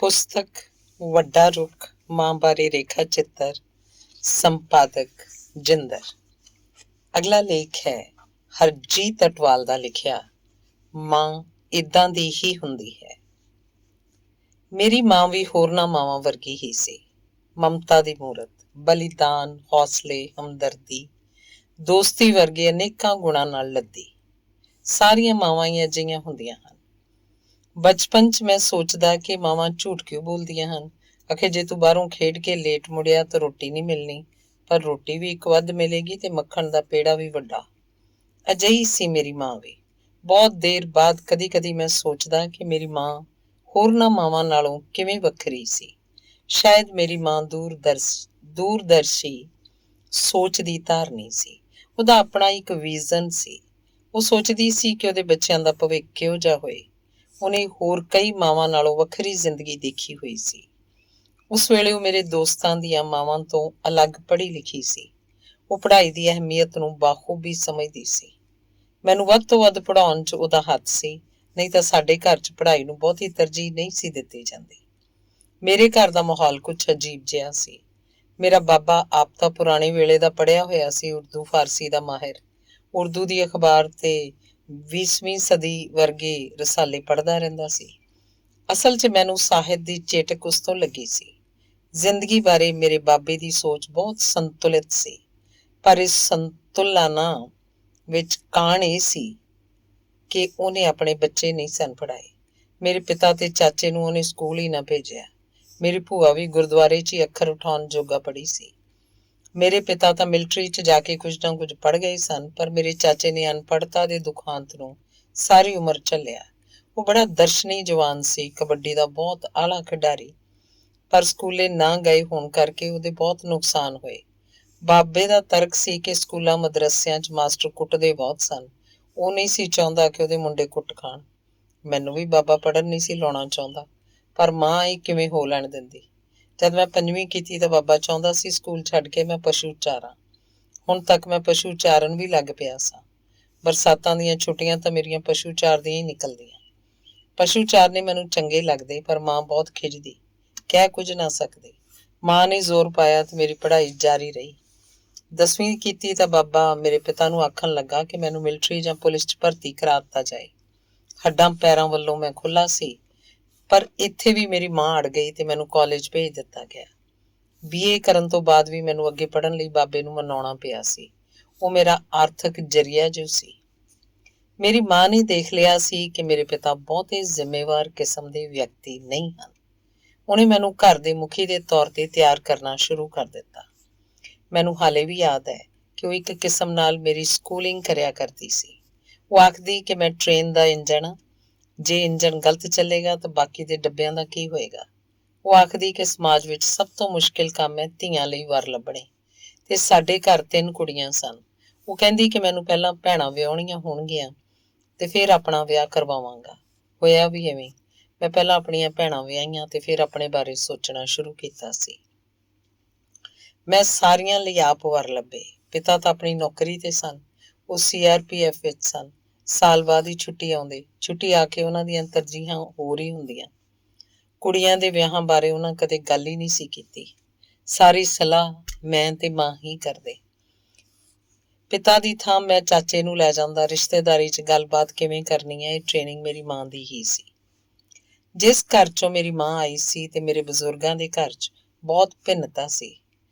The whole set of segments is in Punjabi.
पुस्तक वड्डा रुख मां बारे रेखा चित्तर संपादक जिंदर। अगला लेख है हरजीत अटवाल ਦਾ ਲਿਖਿਆ ਮਾਂ ਇਦਾਂ ਦੀ ਹੀ ਹੁੰਦੀ ਹੈ। ਮੇਰੀ ਮਾਂ ਵੀ ਹੋਰਨਾਂ ਮਾਵਾਂ ਵਰਗੀ ਹੀ ਸੀ। ਮਮਤਾ ਦੀ ਮੂਰਤ, ਬਲੀਦਾਨ, ਹੌਸਲੇ, ਹਮਦਰਦੀ, ਦੋਸਤੀ ਵਰਗੇ ਅਨੇਕਾਂ ਗੁਣਾਂ ਨਾਲ ਲੱਦੀ। ਸਾਰੀਆਂ ਮਾਵਾਂ ਹੀ ਅਜਿਹੀਆਂ ਹੁੰਦੀਆਂ ਹਨ। ਬਚਪਨ 'ਚ ਮੈਂ ਸੋਚਦਾ ਕਿ ਮਾਵਾਂ ਝੂਠ ਕਿਉਂ ਬੋਲਦੀਆਂ ਹਨ। ਆਖੇ ਜੇ ਤੂੰ ਬਾਹਰੋਂ ਖੇਡ ਕੇ ਲੇਟ ਮੁੜਿਆ ਤਾਂ ਰੋਟੀ ਨਹੀਂ ਮਿਲਣੀ, ਪਰ ਰੋਟੀ ਵੀ ਇੱਕ ਵੱਧ ਮਿਲੇਗੀ ਤੇ ਮੱਖਣ ਦਾ ਪੇੜਾ ਵੀ ਵੱਡਾ। ਅਜਿਹੀ ਸੀ ਮੇਰੀ ਮਾਂ ਵੀ। ਬਹੁਤ ਦੇਰ ਬਾਅਦ ਕਦੀ ਕਦੀ ਮੈਂ ਸੋਚਦਾ ਕਿ ਮੇਰੀ ਮਾਂ ਹੋਰਨਾਂ ਮਾਵਾਂ ਨਾਲੋਂ ਕਿਵੇਂ ਵੱਖਰੀ ਸੀ। ਸ਼ਾਇਦ ਮੇਰੀ ਮਾਂ ਦੂਰਦਰਸ਼ੀ ਸੋਚ ਦੀ ਧਾਰਨੀ ਸੀ। ਉਹਦਾ ਆਪਣਾ ਇੱਕ ਵਿਜ਼ਨ ਸੀ। ਉਹ ਸੋਚਦੀ ਸੀ ਕਿ ਉਹਦੇ ਬੱਚਿਆਂ ਦਾ ਭਵਿੱਖ ਕਿਹੋ ਜਿਹਾ ਹੋਏ। ਉਹਨੇ ਹੋਰ ਕਈ ਮਾਵਾਂ ਨਾਲੋਂ ਵੱਖਰੀ ਜ਼ਿੰਦਗੀ ਦੇਖੀ ਹੋਈ ਸੀ। ਉਸ ਵੇਲੇ ਉਹ ਮੇਰੇ ਦੋਸਤਾਂ ਦੀਆਂ ਮਾਵਾਂ ਤੋਂ ਅਲੱਗ ਪੜ੍ਹੀ ਲਿਖੀ ਸੀ। ਉਹ ਪੜ੍ਹਾਈ ਦੀ ਅਹਿਮੀਅਤ ਨੂੰ ਬਾਖੂਬੀ ਸਮਝਦੀ ਸੀ। ਮੈਨੂੰ ਵੱਧ ਤੋਂ ਵੱਧ ਪੜ੍ਹਾਉਣ 'ਚ ਉਹਦਾ ਹੱਥ ਸੀ, ਨਹੀਂ ਤਾਂ ਸਾਡੇ ਘਰ 'ਚ ਪੜ੍ਹਾਈ ਨੂੰ ਬਹੁਤੀ ਤਰਜੀਹ ਨਹੀਂ ਸੀ ਦਿੱਤੀ ਜਾਂਦੀ। ਮੇਰੇ ਘਰ ਦਾ ਮਾਹੌਲ ਕੁਝ ਅਜੀਬ ਜਿਹਾ ਸੀ। ਮੇਰਾ ਬਾਬਾ ਆਪ ਤਾਂ ਪੁਰਾਣੇ ਵੇਲੇ ਦਾ ਪੜ੍ਹਿਆ ਹੋਇਆ ਸੀ, ਉਰਦੂ ਫਾਰਸੀ ਦਾ ਮਾਹਿਰ। ਉਰਦੂ ਦੀ ਅਖਬਾਰ ਤੇ 20ਵੀਂ ਸਦੀ ਵਰਗੇ ਰਸਾਲੇ ਪੜ੍ਹਦਾ ਰਹਿੰਦਾ ਸੀ। ਅਸਲ 'ਚ ਮੈਨੂੰ ਸਾਹਿਤ ਦੀ ਚੇਟਕ ਉਸ ਤੋਂ ਲੱਗੀ ਸੀ। ਜ਼ਿੰਦਗੀ ਬਾਰੇ ਮੇਰੇ ਬਾਬੇ ਦੀ ਸੋਚ ਬਹੁਤ ਸੰਤੁਲਿਤ ਸੀ, ਪਰ ਇਸ ਸੰਤੁਲਨਾ ਵਿੱਚ ਕਾਣ ਇਹ ਸੀ ਕਿ ਉਹਨੇ ਆਪਣੇ ਬੱਚੇ ਨਹੀਂ ਸਨ ਪੜ੍ਹਾਏ। ਮੇਰੇ ਪਿਤਾ ਤੇ ਚਾਚੇ ਨੂੰ ਉਹਨੇ ਸਕੂਲ ਹੀ ਨਾ ਭੇਜਿਆ। ਮੇਰੀ ਭੂਆ ਵੀ ਗੁਰਦੁਆਰੇ 'ਚ ਹੀ ਅੱਖਰ ਉਠਾਉਣ ਜੋਗਾ ਪੜ੍ਹੀ ਸੀ। ਮੇਰੇ ਪਿਤਾ ਤਾਂ ਮਿਲਟਰੀ 'ਚ ਜਾ ਕੇ ਕੁਝ ਨਾ ਕੁਝ ਪੜ੍ਹ ਗਏ ਸਨ, ਪਰ ਮੇਰੇ ਚਾਚੇ ਨੇ ਅਨਪੜ੍ਹਤਾ ਦੇ ਦੁਖਾਂਤ ਨੂੰ ਸਾਰੀ ਉਮਰ ਝੱਲਿਆ। ਉਹ ਬੜਾ ਦਰਸ਼ਨੀ ਜਵਾਨ ਸੀ, ਕਬੱਡੀ ਦਾ ਬਹੁਤ ਆਲਾ ਖਿਡਾਰੀ, ਪਰ ਸਕੂਲੇ ਨਾ ਗਏ ਹੋਣ ਕਰਕੇ ਉਹਦੇ ਬਹੁਤ ਨੁਕਸਾਨ ਹੋਏ। ਬਾਬੇ ਦਾ ਤਰਕ ਸੀ ਕਿ ਸਕੂਲਾਂ ਮਦਰਸਿਆਂ 'ਚ ਮਾਸਟਰ ਕੁੱਟਦੇ ਬਹੁਤ ਸਨ। ਉਹ ਨਹੀਂ ਸੀ ਚਾਹੁੰਦਾ ਕਿ ਉਹਦੇ ਮੁੰਡੇ ਕੁੱਟ ਖਾਣ। ਮੈਨੂੰ ਵੀ ਬਾਬਾ ਪੜ੍ਹਨ ਨਹੀਂ ਸੀ ਲਾਉਣਾ ਚਾਹੁੰਦਾ, ਪਰ ਮਾਂ ਇਹ ਕਿਵੇਂ ਹੋ ਲੈਣ ਦਿੰਦੀ। ਜਦ ਮੈਂ 5ਵੀਂ ਕੀਤੀ ਤਾਂ ਬਾਬਾ ਚਾਹੁੰਦਾ ਸੀ ਸਕੂਲ ਛੱਡ ਕੇ ਮੈਂ ਪਸ਼ੂ ਚਾਰਾਂ। ਹੁਣ ਤੱਕ ਮੈਂ ਪਸ਼ੂ ਚਾਰਨ ਵੀ ਲੱਗ ਪਿਆ ਸਾਂ। ਬਰਸਾਤਾਂ ਦੀਆਂ ਛੁੱਟੀਆਂ ਤਾਂ ਮੇਰੀਆਂ ਪਸ਼ੂ ਚਾਰਦੀਆਂ ਹੀ ਨਿਕਲਦੀਆਂ। ਪਸ਼ੂ ਚਾਰਨੇ ਮੈਨੂੰ ਚੰਗੇ ਲੱਗਦੇ, ਪਰ ਮਾਂ ਬਹੁਤ ਖਿੱਝਦੀ, ਕਹਿ ਕੁਝ ਨਾ ਸਕਦੀ। ਮਾਂ ਨੇ ਜ਼ੋਰ ਪਾਇਆ ਤੇ ਮੇਰੀ ਪੜ੍ਹਾਈ ਜਾਰੀ ਰਹੀ। 10ਵੀਂ ਕੀਤੀ ਤਾਂ ਬਾਬਾ ਮੇਰੇ ਪਿਤਾ ਨੂੰ ਆਖਣ ਲੱਗਾ ਕਿ ਮੈਨੂੰ ਮਿਲਟਰੀ ਜਾਂ ਪੁਲਿਸ 'ਚ ਭਰਤੀ ਕਰਾ ਦਿੱਤਾ ਜਾਏ। ਹੱਡਾਂ ਪੈਰਾਂ ਵੱਲੋਂ ਮੈਂ ਖੁੱਲ੍ਹਾ ਸੀ, ਪਰ ਇੱਥੇ ਵੀ ਮੇਰੀ ਮਾਂ ਅੜ ਗਈ ਤੇ ਮੈਨੂੰ ਕਾਲਜ ਭੇਜ ਦਿੱਤਾ ਗਿਆ। BA ਕਰਨ ਤੋਂ ਬਾਅਦ ਵੀ ਮੈਨੂੰ ਅੱਗੇ ਪੜ੍ਹਨ ਲਈ ਬਾਬੇ ਨੂੰ ਮਨਾਉਣਾ ਪਿਆ ਸੀ। ਉਹ ਮੇਰਾ ਆਰਥਿਕ ਜ਼ਰੀਆ ਜੋ ਸੀ। ਮੇਰੀ ਮਾਂ ਨੇ ਦੇਖ ਲਿਆ ਸੀ ਕਿ ਮੇਰੇ ਪਿਤਾ ਬਹੁਤੇ ਜ਼ਿੰਮੇਵਾਰ ਕਿਸਮ ਦੇ ਵਿਅਕਤੀ ਨਹੀਂ ਹਨ। ਉਹਨੇ ਮੈਨੂੰ ਘਰ ਦੇ ਮੁਖੀ ਦੇ ਤੌਰ ਤੇ ਤਿਆਰ ਕਰਨਾ ਸ਼ੁਰੂ ਕਰ ਦਿੱਤਾ। ਮੈਨੂੰ ਹਾਲੇ ਵੀ ਯਾਦ ਹੈ ਕਿ ਉਹ ਇੱਕ ਕਿਸਮ ਨਾਲ ਮੇਰੀ ਸਕੂਲਿੰਗ ਕਰਿਆ ਕਰਦੀ ਸੀ। ਉਹ ਆਖਦੀ ਕਿ ਮੈਂ ਟ੍ਰੇਨ ਦਾ ਇੰਜਣ ਹਾਂ, ਜੇ ਇੰਜਣ ਗਲਤ ਚੱਲੇਗਾ ਤਾਂ ਬਾਕੀ ਦੇ ਡੱਬਿਆਂ ਦਾ ਕੀ ਹੋਏਗਾ। ਉਹ ਆਖਦੀ ਕਿ ਸਮਾਜ ਵਿੱਚ ਸਭ ਤੋਂ ਮੁਸ਼ਕਿਲ ਕੰਮ ਹੈ ਧੀਆਂ ਲਈ ਵਰ ਲੱਭਣੇ, ਤੇ ਸਾਡੇ ਘਰ 3 ਕੁੜੀਆਂ ਸਨ। ਉਹ ਕਹਿੰਦੀ ਕਿ ਮੈਨੂੰ ਪਹਿਲਾਂ ਭੈਣਾਂ ਵਿਆਹੁਣੀਆਂ ਹੋਣਗੀਆਂ ਤੇ ਫਿਰ ਆਪਣਾ ਵਿਆਹ ਕਰਵਾਵਾਂਗਾ। ਹੋਇਆ ਵੀ ਐਵੇਂ। ਮੈਂ ਪਹਿਲਾਂ ਆਪਣੀਆਂ ਭੈਣਾਂ ਵਿਆਹੀਆਂ ਤੇ ਫਿਰ ਆਪਣੇ ਬਾਰੇ ਸੋਚਣਾ ਸ਼ੁਰੂ ਕੀਤਾ ਸੀ। ਮੈਂ ਸਾਰੀਆਂ ਲਈ ਆਪ ਵਰ ਲੱਭੇ। ਪਿਤਾ ਤਾਂ ਆਪਣੀ ਨੌਕਰੀ ਤੇ ਸਨ। ਉਹ CRPF ਵਿੱਚ ਸਨ। ਸਾਲ ਬਾਅਦ ਹੀ ਛੁੱਟੀ ਆਉਂਦੇ। ਛੁੱਟੀ ਆ ਕੇ ਉਹਨਾਂ ਦੀਆਂ ਤਰਜੀਹਾਂ ਹੋਰ ਹੀ ਹੁੰਦੀਆਂ। ਕੁੜੀਆਂ ਦੇ ਵਿਆਹਾਂ ਬਾਰੇ ਉਹਨਾਂ ਕਦੇ ਗੱਲ ਹੀ ਨਹੀਂ ਸੀ ਕੀਤੀ। ਸਾਰੀ ਸਲਾਹ ਮੈਂ ਤੇ ਮਾਂ ਹੀ ਕਰਦੇ। ਪਿਤਾ ਦੀ ਥਾਂ ਮੈਂ ਚਾਚੇ ਨੂੰ ਲੈ ਜਾਂਦਾ। ਰਿਸ਼ਤੇਦਾਰੀ 'ਚ ਗੱਲਬਾਤ ਕਿਵੇਂ ਕਰਨੀ ਹੈ, ਇਹ ਟ੍ਰੇਨਿੰਗ ਮੇਰੀ ਮਾਂ ਦੀ ਹੀ ਸੀ। ਜਿਸ ਘਰ 'ਚੋਂ ਮੇਰੀ ਮਾਂ ਆਈ ਸੀ ਤੇ ਮੇਰੇ ਬਜ਼ੁਰਗਾਂ ਦੇ ਘਰ 'ਚ ਬਹੁਤ ਭਿੰਨਤਾ ਸੀ।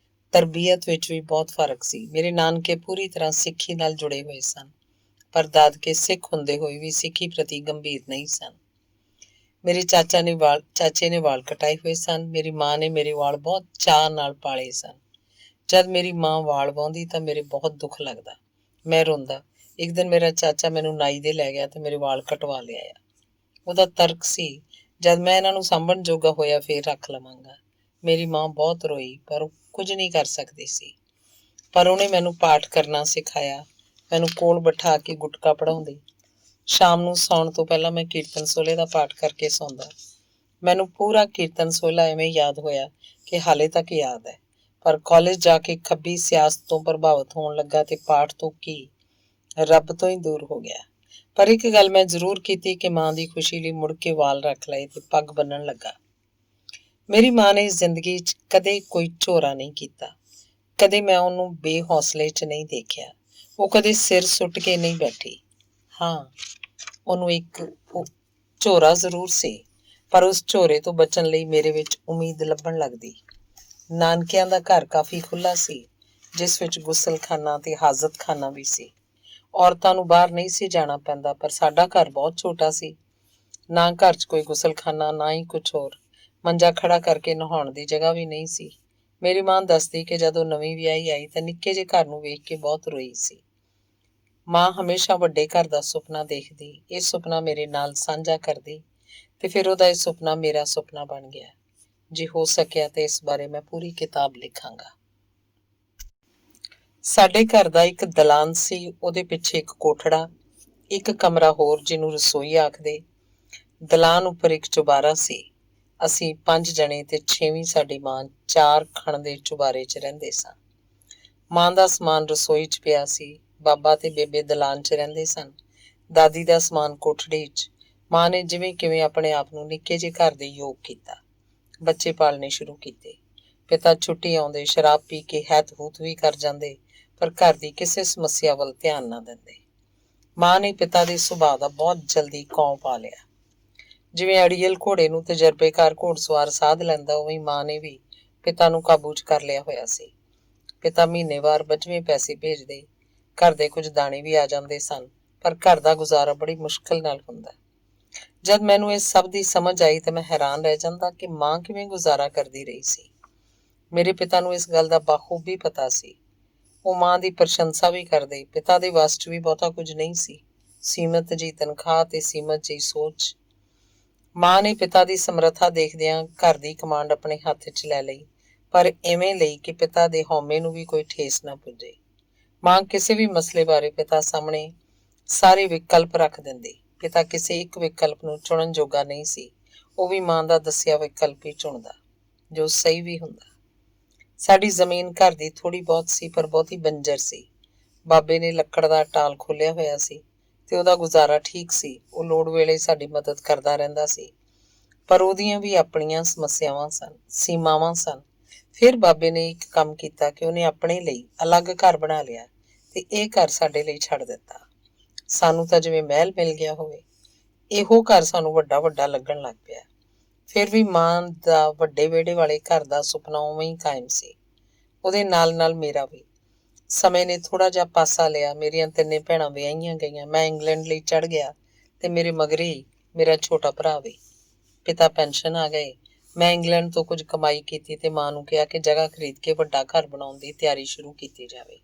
ਤਰਬੀਅਤ ਵਿੱਚ ਵੀ ਬਹੁਤ ਫਰਕ ਸੀ। ਮੇਰੇ ਨਾਨਕੇ ਪੂਰੀ ਤਰ੍ਹਾਂ ਸਿੱਖੀ ਨਾਲ ਜੁੜੇ ਹੋਏ ਸਨ, ਪਰ ਦਾਦਕੇ ਸਿੱਖ ਹੁੰਦੇ ਹੋਏ ਵੀ ਸਿੱਖੀ ਪ੍ਰਤੀ ਗੰਭੀਰ ਨਹੀਂ ਸਨ। ਮੇਰੇ ਚਾਚੇ ਨੇ ਵਾਲ ਕਟਾਏ ਹੋਏ ਸਨ। ਮੇਰੀ ਮਾਂ ਨੇ ਮੇਰੇ ਵਾਲ ਬਹੁਤ ਚਾਅ ਨਾਲ ਪਾਲੇ ਸਨ। ਜਦ ਮੇਰੀ ਮਾਂ ਵਾਲ ਵਾਹੁੰਦੀ ਤਾਂ ਮੇਰੇ ਬਹੁਤ ਦੁੱਖ ਲੱਗਦਾ। ਮੈਂ ਰੋਂਦਾ। ਇੱਕ ਦਿਨ ਮੇਰਾ ਚਾਚਾ ਮੈਨੂੰ ਨਾਈ ਦੇ ਲੈ ਗਿਆ ਤੇ ਮੇਰੇ ਵਾਲ ਕਟਵਾ ਲਿਆਇਆ। ਉਹਦਾ ਤਰਕ ਸੀ, ਜਦ ਮੈਂ ਇਹਨਾਂ ਨੂੰ ਸਾਂਭਣ ਜੋਗਾ ਹੋਇਆ ਫੇਰ ਰੱਖ ਲਵਾਂਗਾ। ਮੇਰੀ ਮਾਂ ਬਹੁਤ ਰੋਈ, ਪਰ ਉਹ ਕੁਝ ਨਹੀਂ ਕਰ ਸਕਦੀ ਸੀ। ਪਰ ਉਹਨੇ ਮੈਨੂੰ ਪਾਠ ਕਰਨਾ ਸਿਖਾਇਆ। ਮੈਨੂੰ ਕੋਲ ਬਿਠਾ ਕੇ ਗੁਟਕਾ ਪੜ੍ਹਾਉਂਦੀ। ਸ਼ਾਮ ਨੂੰ ਸੌਣ ਤੋਂ ਪਹਿਲਾਂ ਮੈਂ ਕੀਰਤਨ ਸੋਹਲੇ ਦਾ ਪਾਠ ਕਰਕੇ ਸੌਂਦਾ। ਮੈਨੂੰ ਪੂਰਾ ਕੀਰਤਨ ਸੋਹਲਾ ਐਵੇਂ ਯਾਦ ਹੋਇਆ ਕਿ ਹਾਲੇ ਤੱਕ ਯਾਦ ਹੈ। ਪਰ ਕਾਲਜ ਜਾ ਕੇ ਖੱਬੀ ਸਿਆਸਤ ਤੋਂ ਪ੍ਰਭਾਵਿਤ ਹੋਣ ਲੱਗਾ ਤੇ ਪਾਠ ਤੋਂ ਕੀ, ਰੱਬ ਤੋਂ ਹੀ ਦੂਰ ਹੋ ਗਿਆ। ਪਰ ਇੱਕ ਗੱਲ ਮੈਂ ਜ਼ਰੂਰ ਕੀਤੀ ਕਿ ਮਾਂ ਦੀ ਖੁਸ਼ੀ ਲਈ ਮੁੜ ਕੇ ਵਾਲ ਰੱਖ ਲਏ ਤੇ ਪੱਗ ਬੰਨਣ ਲੱਗਾ। ਮੇਰੀ ਮਾਂ ਨੇ ਜ਼ਿੰਦਗੀ 'ਚ ਕਦੇ ਕੋਈ ਝੋਰਾ ਨਹੀਂ ਕੀਤਾ। ਕਦੇ ਮੈਂ ਉਹਨੂੰ ਬੇਹੌਸਲੇ 'ਚ ਨਹੀਂ ਦੇਖਿਆ। ਉਹ ਕਦੇ ਸਿਰ ਸੁੱਟ ਕੇ ਨਹੀਂ ਬੈਠੀ। ਹਾਂ, ਉਹਨੂੰ ਇੱਕ ਝੋਰਾ ਜ਼ਰੂਰ ਸੀ, ਪਰ ਉਸ ਝੋਰੇ ਤੋਂ ਬਚਣ ਲਈ ਮੇਰੇ ਵਿੱਚ ਉਮੀਦ ਲੱਭਣ ਲੱਗਦੀ। ਨਾਨਕਿਆਂ ਦਾ ਘਰ ਕਾਫੀ ਖੁੱਲ੍ਹਾ ਸੀ, ਜਿਸ ਵਿੱਚ ਗੁਸਲਖਾਨਾ ਤੇ ਹਾਜ਼ਤਖਾਨਾ ਵੀ ਸੀ। ਔਰਤਾਂ ਨੂੰ ਬਾਹਰ ਨਹੀਂ ਸੀ ਜਾਣਾ ਪੈਂਦਾ, ਪਰ ਸਾਡਾ ਘਰ ਬਹੁਤ ਛੋਟਾ ਸੀ। ਨਾ ਘਰ 'ਚ ਕੋਈ ਗੁਸਲਖਾਨਾ, ਨਾ ਹੀ ਕੁਛ ਹੋਰ। ਮੰਜਾ ਖੜਾ ਕਰਕੇ ਨਹਾਉਣ ਦੀ ਜਗ੍ਹਾ ਵੀ ਨਹੀਂ ਸੀ। ਮੇਰੀ ਮਾਂ ਦੱਸਦੀ ਕਿ ਜਦੋਂ ਨਵੀਂ ਵਿਆਹੀ ਆਈ ਤਾਂ ਨਿੱਕੇ ਜਿਹੇ ਘਰ ਨੂੰ ਵੇਖ ਕੇ ਬਹੁਤ ਰੋਈ ਸੀ। ਮਾਂ ਹਮੇਸ਼ਾ ਵੱਡੇ ਘਰ ਦਾ ਸੁਪਨਾ ਦੇਖਦੀ, ਇਹ ਸੁਪਨਾ ਮੇਰੇ ਨਾਲ ਸਾਂਝਾ ਕਰਦੀ, ਤੇ ਫਿਰ ਉਹਦਾ ਇਹ ਸੁਪਨਾ ਮੇਰਾ ਸੁਪਨਾ ਬਣ ਗਿਆ। ਜੇ ਹੋ ਸਕਿਆ ਤੇ ਇਸ ਬਾਰੇ ਮੈਂ ਪੂਰੀ ਕਿਤਾਬ ਲਿਖਾਂਗਾ। ਸਾਡੇ ਘਰ ਦਾ ਇੱਕ ਦਲਾਨ ਸੀ, ਉਹਦੇ ਪਿੱਛੇ ਇੱਕ ਕੋਠੜਾ, ਇੱਕ ਕਮਰਾ ਹੋਰ ਜਿਹਨੂੰ ਰਸੋਈ ਆਖਦੇ। ਦਲਾਨ ਉੱਪਰ ਇੱਕ ਚੁਬਾਰਾ ਸੀ। ਅਸੀਂ 5 ਜਣੇ ਤੇ 6ਵੀਂ ਸਾਡੀ ਮਾਂ 4 ਖਣ ਦੇ ਚੁਬਾਰੇ 'ਚ ਰਹਿੰਦੇ ਸਾਂ। ਮਾਂ ਦਾ ਸਮਾਨ ਰਸੋਈ 'ਚ ਪਿਆ ਸੀ। ਬਾਬਾ ਤੇ ਬੇਬੇ ਦਲਾਨ 'ਚ ਰਹਿੰਦੇ ਸਨ। ਦਾਦੀ ਦਾ ਸਮਾਨ ਕੋਠੜੀ 'ਚ। ਮਾਂ ਨੇ ਜਿਵੇਂ ਕਿਵੇਂ ਆਪਣੇ ਆਪ ਨੂੰ ਨਿੱਕੇ ਜਿਹੇ ਘਰ ਦੇ ਯੋਗ ਕੀਤਾ। ਬੱਚੇ ਪਾਲਣੇ ਸ਼ੁਰੂ ਕੀਤੇ। ਪਿਤਾ ਛੁੱਟੀ ਆਉਂਦੇ ਸ਼ਰਾਬ ਪੀ ਕੇ ਹੈਤ ਹੂਤ ਵੀ ਕਰ ਜਾਂਦੇ, ਪਰ ਘਰ ਦੀ ਕਿਸੇ ਸਮੱਸਿਆ ਵੱਲ ਧਿਆਨ ਨਾ ਦਿੰਦੇ। ਮਾਂ ਨੇ ਪਿਤਾ ਦੇ ਸੁਭਾਅ ਦਾ ਬਹੁਤ ਜਲਦੀ ਕੌਂ ਪਾ ਲਿਆ। ਜਿਵੇਂ ਅੜੀਅਲ ਘੋੜੇ ਨੂੰ ਤਜਰਬੇਕਾਰ ਘੋੜਸਵਾਰ ਸਾਧ ਲੈਂਦਾ, ਉਵੇਂ ਮਾਂ ਨੇ ਵੀ ਪਿਤਾ ਨੂੰ ਕਾਬੂ 'ਚ ਕਰ ਲਿਆ ਹੋਇਆ ਸੀ। ਪਿਤਾ ਮਹੀਨੇਵਾਰ ਬਚਵੇਂ ਪੈਸੇ ਭੇਜਦੇ। ਘਰ ਦੇ ਕੁਝ ਦਾਣੇ ਵੀ ਆ ਜਾਂਦੇ ਸਨ, ਪਰ ਘਰ ਦਾ ਗੁਜ਼ਾਰਾ ਬੜੀ ਮੁਸ਼ਕਿਲ ਨਾਲ ਹੁੰਦਾ। ਜਦ ਮੈਨੂੰ ਇਸ ਸਭ ਦੀ ਸਮਝ ਆਈ ਤਾਂ ਮੈਂ ਹੈਰਾਨ ਰਹਿ ਜਾਂਦਾ ਕਿ ਮਾਂ ਕਿਵੇਂ ਗੁਜ਼ਾਰਾ ਕਰਦੀ ਰਹੀ ਸੀ। ਮੇਰੇ ਪਿਤਾ ਨੂੰ ਇਸ ਗੱਲ ਦਾ ਬਾਖੂਬੀ ਪਤਾ ਸੀ। ਉਹ ਮਾਂ ਦੀ ਪ੍ਰਸ਼ੰਸਾ ਵੀ ਕਰਦੇ। ਪਿਤਾ ਦੇ ਵੱਸ 'ਚ ਵੀ ਬਹੁਤਾ ਕੁਝ ਨਹੀਂ ਸੀ। ਸੀਮਤ ਜਿਹੀ ਤਨਖਾਹ ਤੇ ਸੀਮਤ ਜਿਹੀ ਸੋਚ। ਮਾਂ ਨੇ ਪਿਤਾ ਦੀ ਸਮਰੱਥਾ ਦੇਖਦਿਆਂ ਘਰ ਦੀ ਕਮਾਂਡ ਆਪਣੇ ਹੱਥ 'ਚ ਲੈ ਲਈ, ਪਰ ਇਵੇਂ ਲਈ ਕਿ ਪਿਤਾ ਦੇ ਹਉਮੈ ਨੂੰ ਵੀ ਕੋਈ ਠੇਸ ਨਾ ਪੁੱਜੇ। ਮਾਂ ਕਿਸੇ ਵੀ ਮਸਲੇ ਬਾਰੇ ਪਿਤਾ ਸਾਹਮਣੇ ਸਾਰੇ ਵਿਕਲਪ ਰੱਖ ਦਿੰਦੀ। ਪਿਤਾ ਕਿਸੇ ਇੱਕ ਵਿਕਲਪ ਨੂੰ ਚੁਣਨ ਜੋਗਾ ਨਹੀਂ ਸੀ। ਉਹ ਵੀ ਮਾਂ ਦਾ ਦੱਸਿਆ ਵਿਕਲਪ ਹੀ ਚੁਣਦਾ, ਜੋ ਸਹੀ ਵੀ ਹੁੰਦਾ। ਸਾਡੀ ਜ਼ਮੀਨ ਘਰ ਦੀ ਥੋੜ੍ਹੀ ਬਹੁਤ ਸੀ, ਪਰ ਬਹੁਤੀ ਬੰਜਰ ਸੀ। ਬਾਬੇ ਨੇ ਲੱਕੜ ਦਾ ਟਾਲ ਖੋਲ੍ਹਿਆ ਹੋਇਆ ਸੀ ਤੇ ਉਹਦਾ ਗੁਜ਼ਾਰਾ ਠੀਕ ਸੀ। ਉਹ ਲੋੜ ਵੇਲੇ ਸਾਡੀ ਮਦਦ ਕਰਦਾ ਰਹਿੰਦਾ ਸੀ, ਪਰ ਉਹਦੀਆਂ ਵੀ ਆਪਣੀਆਂ ਸਮੱਸਿਆਵਾਂ ਸਨ, ਸੀਮਾਵਾਂ ਸਨ। ਫਿਰ ਬਾਬੇ ਨੇ ਇੱਕ ਕੰਮ ਕੀਤਾ ਕਿ ਉਹਨੇ ਆਪਣੇ ਲਈ ਅਲੱਗ ਘਰ ਬਣਾ ਲਿਆ ਤੇ ਇਹ ਘਰ ਸਾਡੇ ਲਈ ਛੱਡ ਦਿੱਤਾ। ਸਾਨੂੰ ਤਾਂ ਜਿਵੇਂ ਮਹਿਲ ਮਿਲ ਗਿਆ ਹੋਵੇ। ਇਹੋ ਘਰ ਸਾਨੂੰ ਵੱਡਾ ਵੱਡਾ ਲੱਗਣ ਲੱਗ ਪਿਆ। ਫਿਰ ਵੀ ਮਾਂ ਦਾ ਵੱਡੇ ਵਿਹੜੇ ਵਾਲੇ ਘਰ ਦਾ ਸੁਪਨਾ ਉਵੇਂ ਹੀ ਕਾਇਮ ਸੀ। ਉਹਦੇ ਨਾਲ ਨਾਲ ਮੇਰਾ ਵੀ। ਸਮੇਂ ਨੇ ਥੋੜ੍ਹਾ ਜਿਹਾ ਪਾਸਾ ਲਿਆ। ਮੇਰੀਆਂ 3 ਭੈਣਾਂ ਵਿਆਹੀਆਂ ਗਈਆਂ। ਮੈਂ ਇੰਗਲੈਂਡ ਲਈ ਚੜ੍ਹ ਗਿਆ ਤੇ ਮੇਰੇ ਮਗਰੇ ਹੀ ਮੇਰਾ ਛੋਟਾ ਭਰਾ ਵੀ। ਪਿਤਾ ਪੈਨਸ਼ਨ ਆ ਗਏ। ਮੈਂ ਇੰਗਲੈਂਡ ਤੋਂ ਕੁਝ ਕਮਾਈ ਕੀਤੀ ਤੇ ਮਾਂ ਨੂੰ ਕਿਹਾ ਕਿ ਜਗ੍ਹਾ ਖਰੀਦ ਕੇ ਵੱਡਾ ਘਰ ਬਣਾਉਣ ਦੀ ਤਿਆਰੀ ਸ਼ੁਰੂ ਕੀਤੀ ਜਾਵੇ।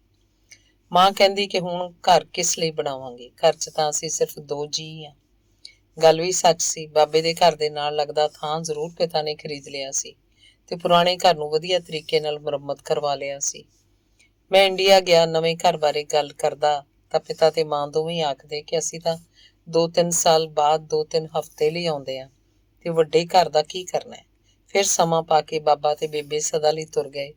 ਮਾਂ ਕਹਿੰਦੀ ਕਿ ਹੁਣ ਘਰ ਕਿਸ ਲਈ ਬਣਾਵਾਂਗੇ, ਘਰ 'ਚ ਤਾਂ ਅਸੀਂ ਸਿਰਫ 2 ਜੀਅ ਹਾਂ। ਗੱਲ ਵੀ ਸੱਚ ਸੀ। ਬਾਬੇ ਦੇ ਘਰ ਦੇ ਨਾਲ ਲੱਗਦਾ ਥਾਂ ਜ਼ਰੂਰ ਪਿਤਾ ਨੇ ਖਰੀਦ ਲਿਆ ਸੀ ਤੇ ਪੁਰਾਣੇ ਘਰ ਨੂੰ ਵਧੀਆ ਤਰੀਕੇ ਨਾਲ ਮੁਰੰਮਤ ਕਰਵਾ ਲਿਆ ਸੀ। ਮੈਂ ਇੰਡੀਆ ਗਿਆ। ਨਵੇਂ ਘਰ ਬਾਰੇ ਗੱਲ ਕਰਦਾ ਤਾਂ ਪਿਤਾ ਤੇ ਮਾਂ ਦੋਵੇਂ ਆਖਦੇ ਕਿ ਅਸੀਂ ਤਾਂ 2-3 ਸਾਲ ਬਾਅਦ 2-3 ਹਫ਼ਤੇ ਲਈ ਆਉਂਦੇ ਹਾਂ ਤੇ ਵੱਡੇ ਘਰ ਦਾ ਕੀ ਕਰਨਾ ਹੈ। ਫਿਰ ਸਮਾਂ ਪਾ ਕੇ ਬਾਬਾ ਤੇ ਬੇਬੇ ਸਦਾ ਲਈ ਤੁਰ ਗਏ।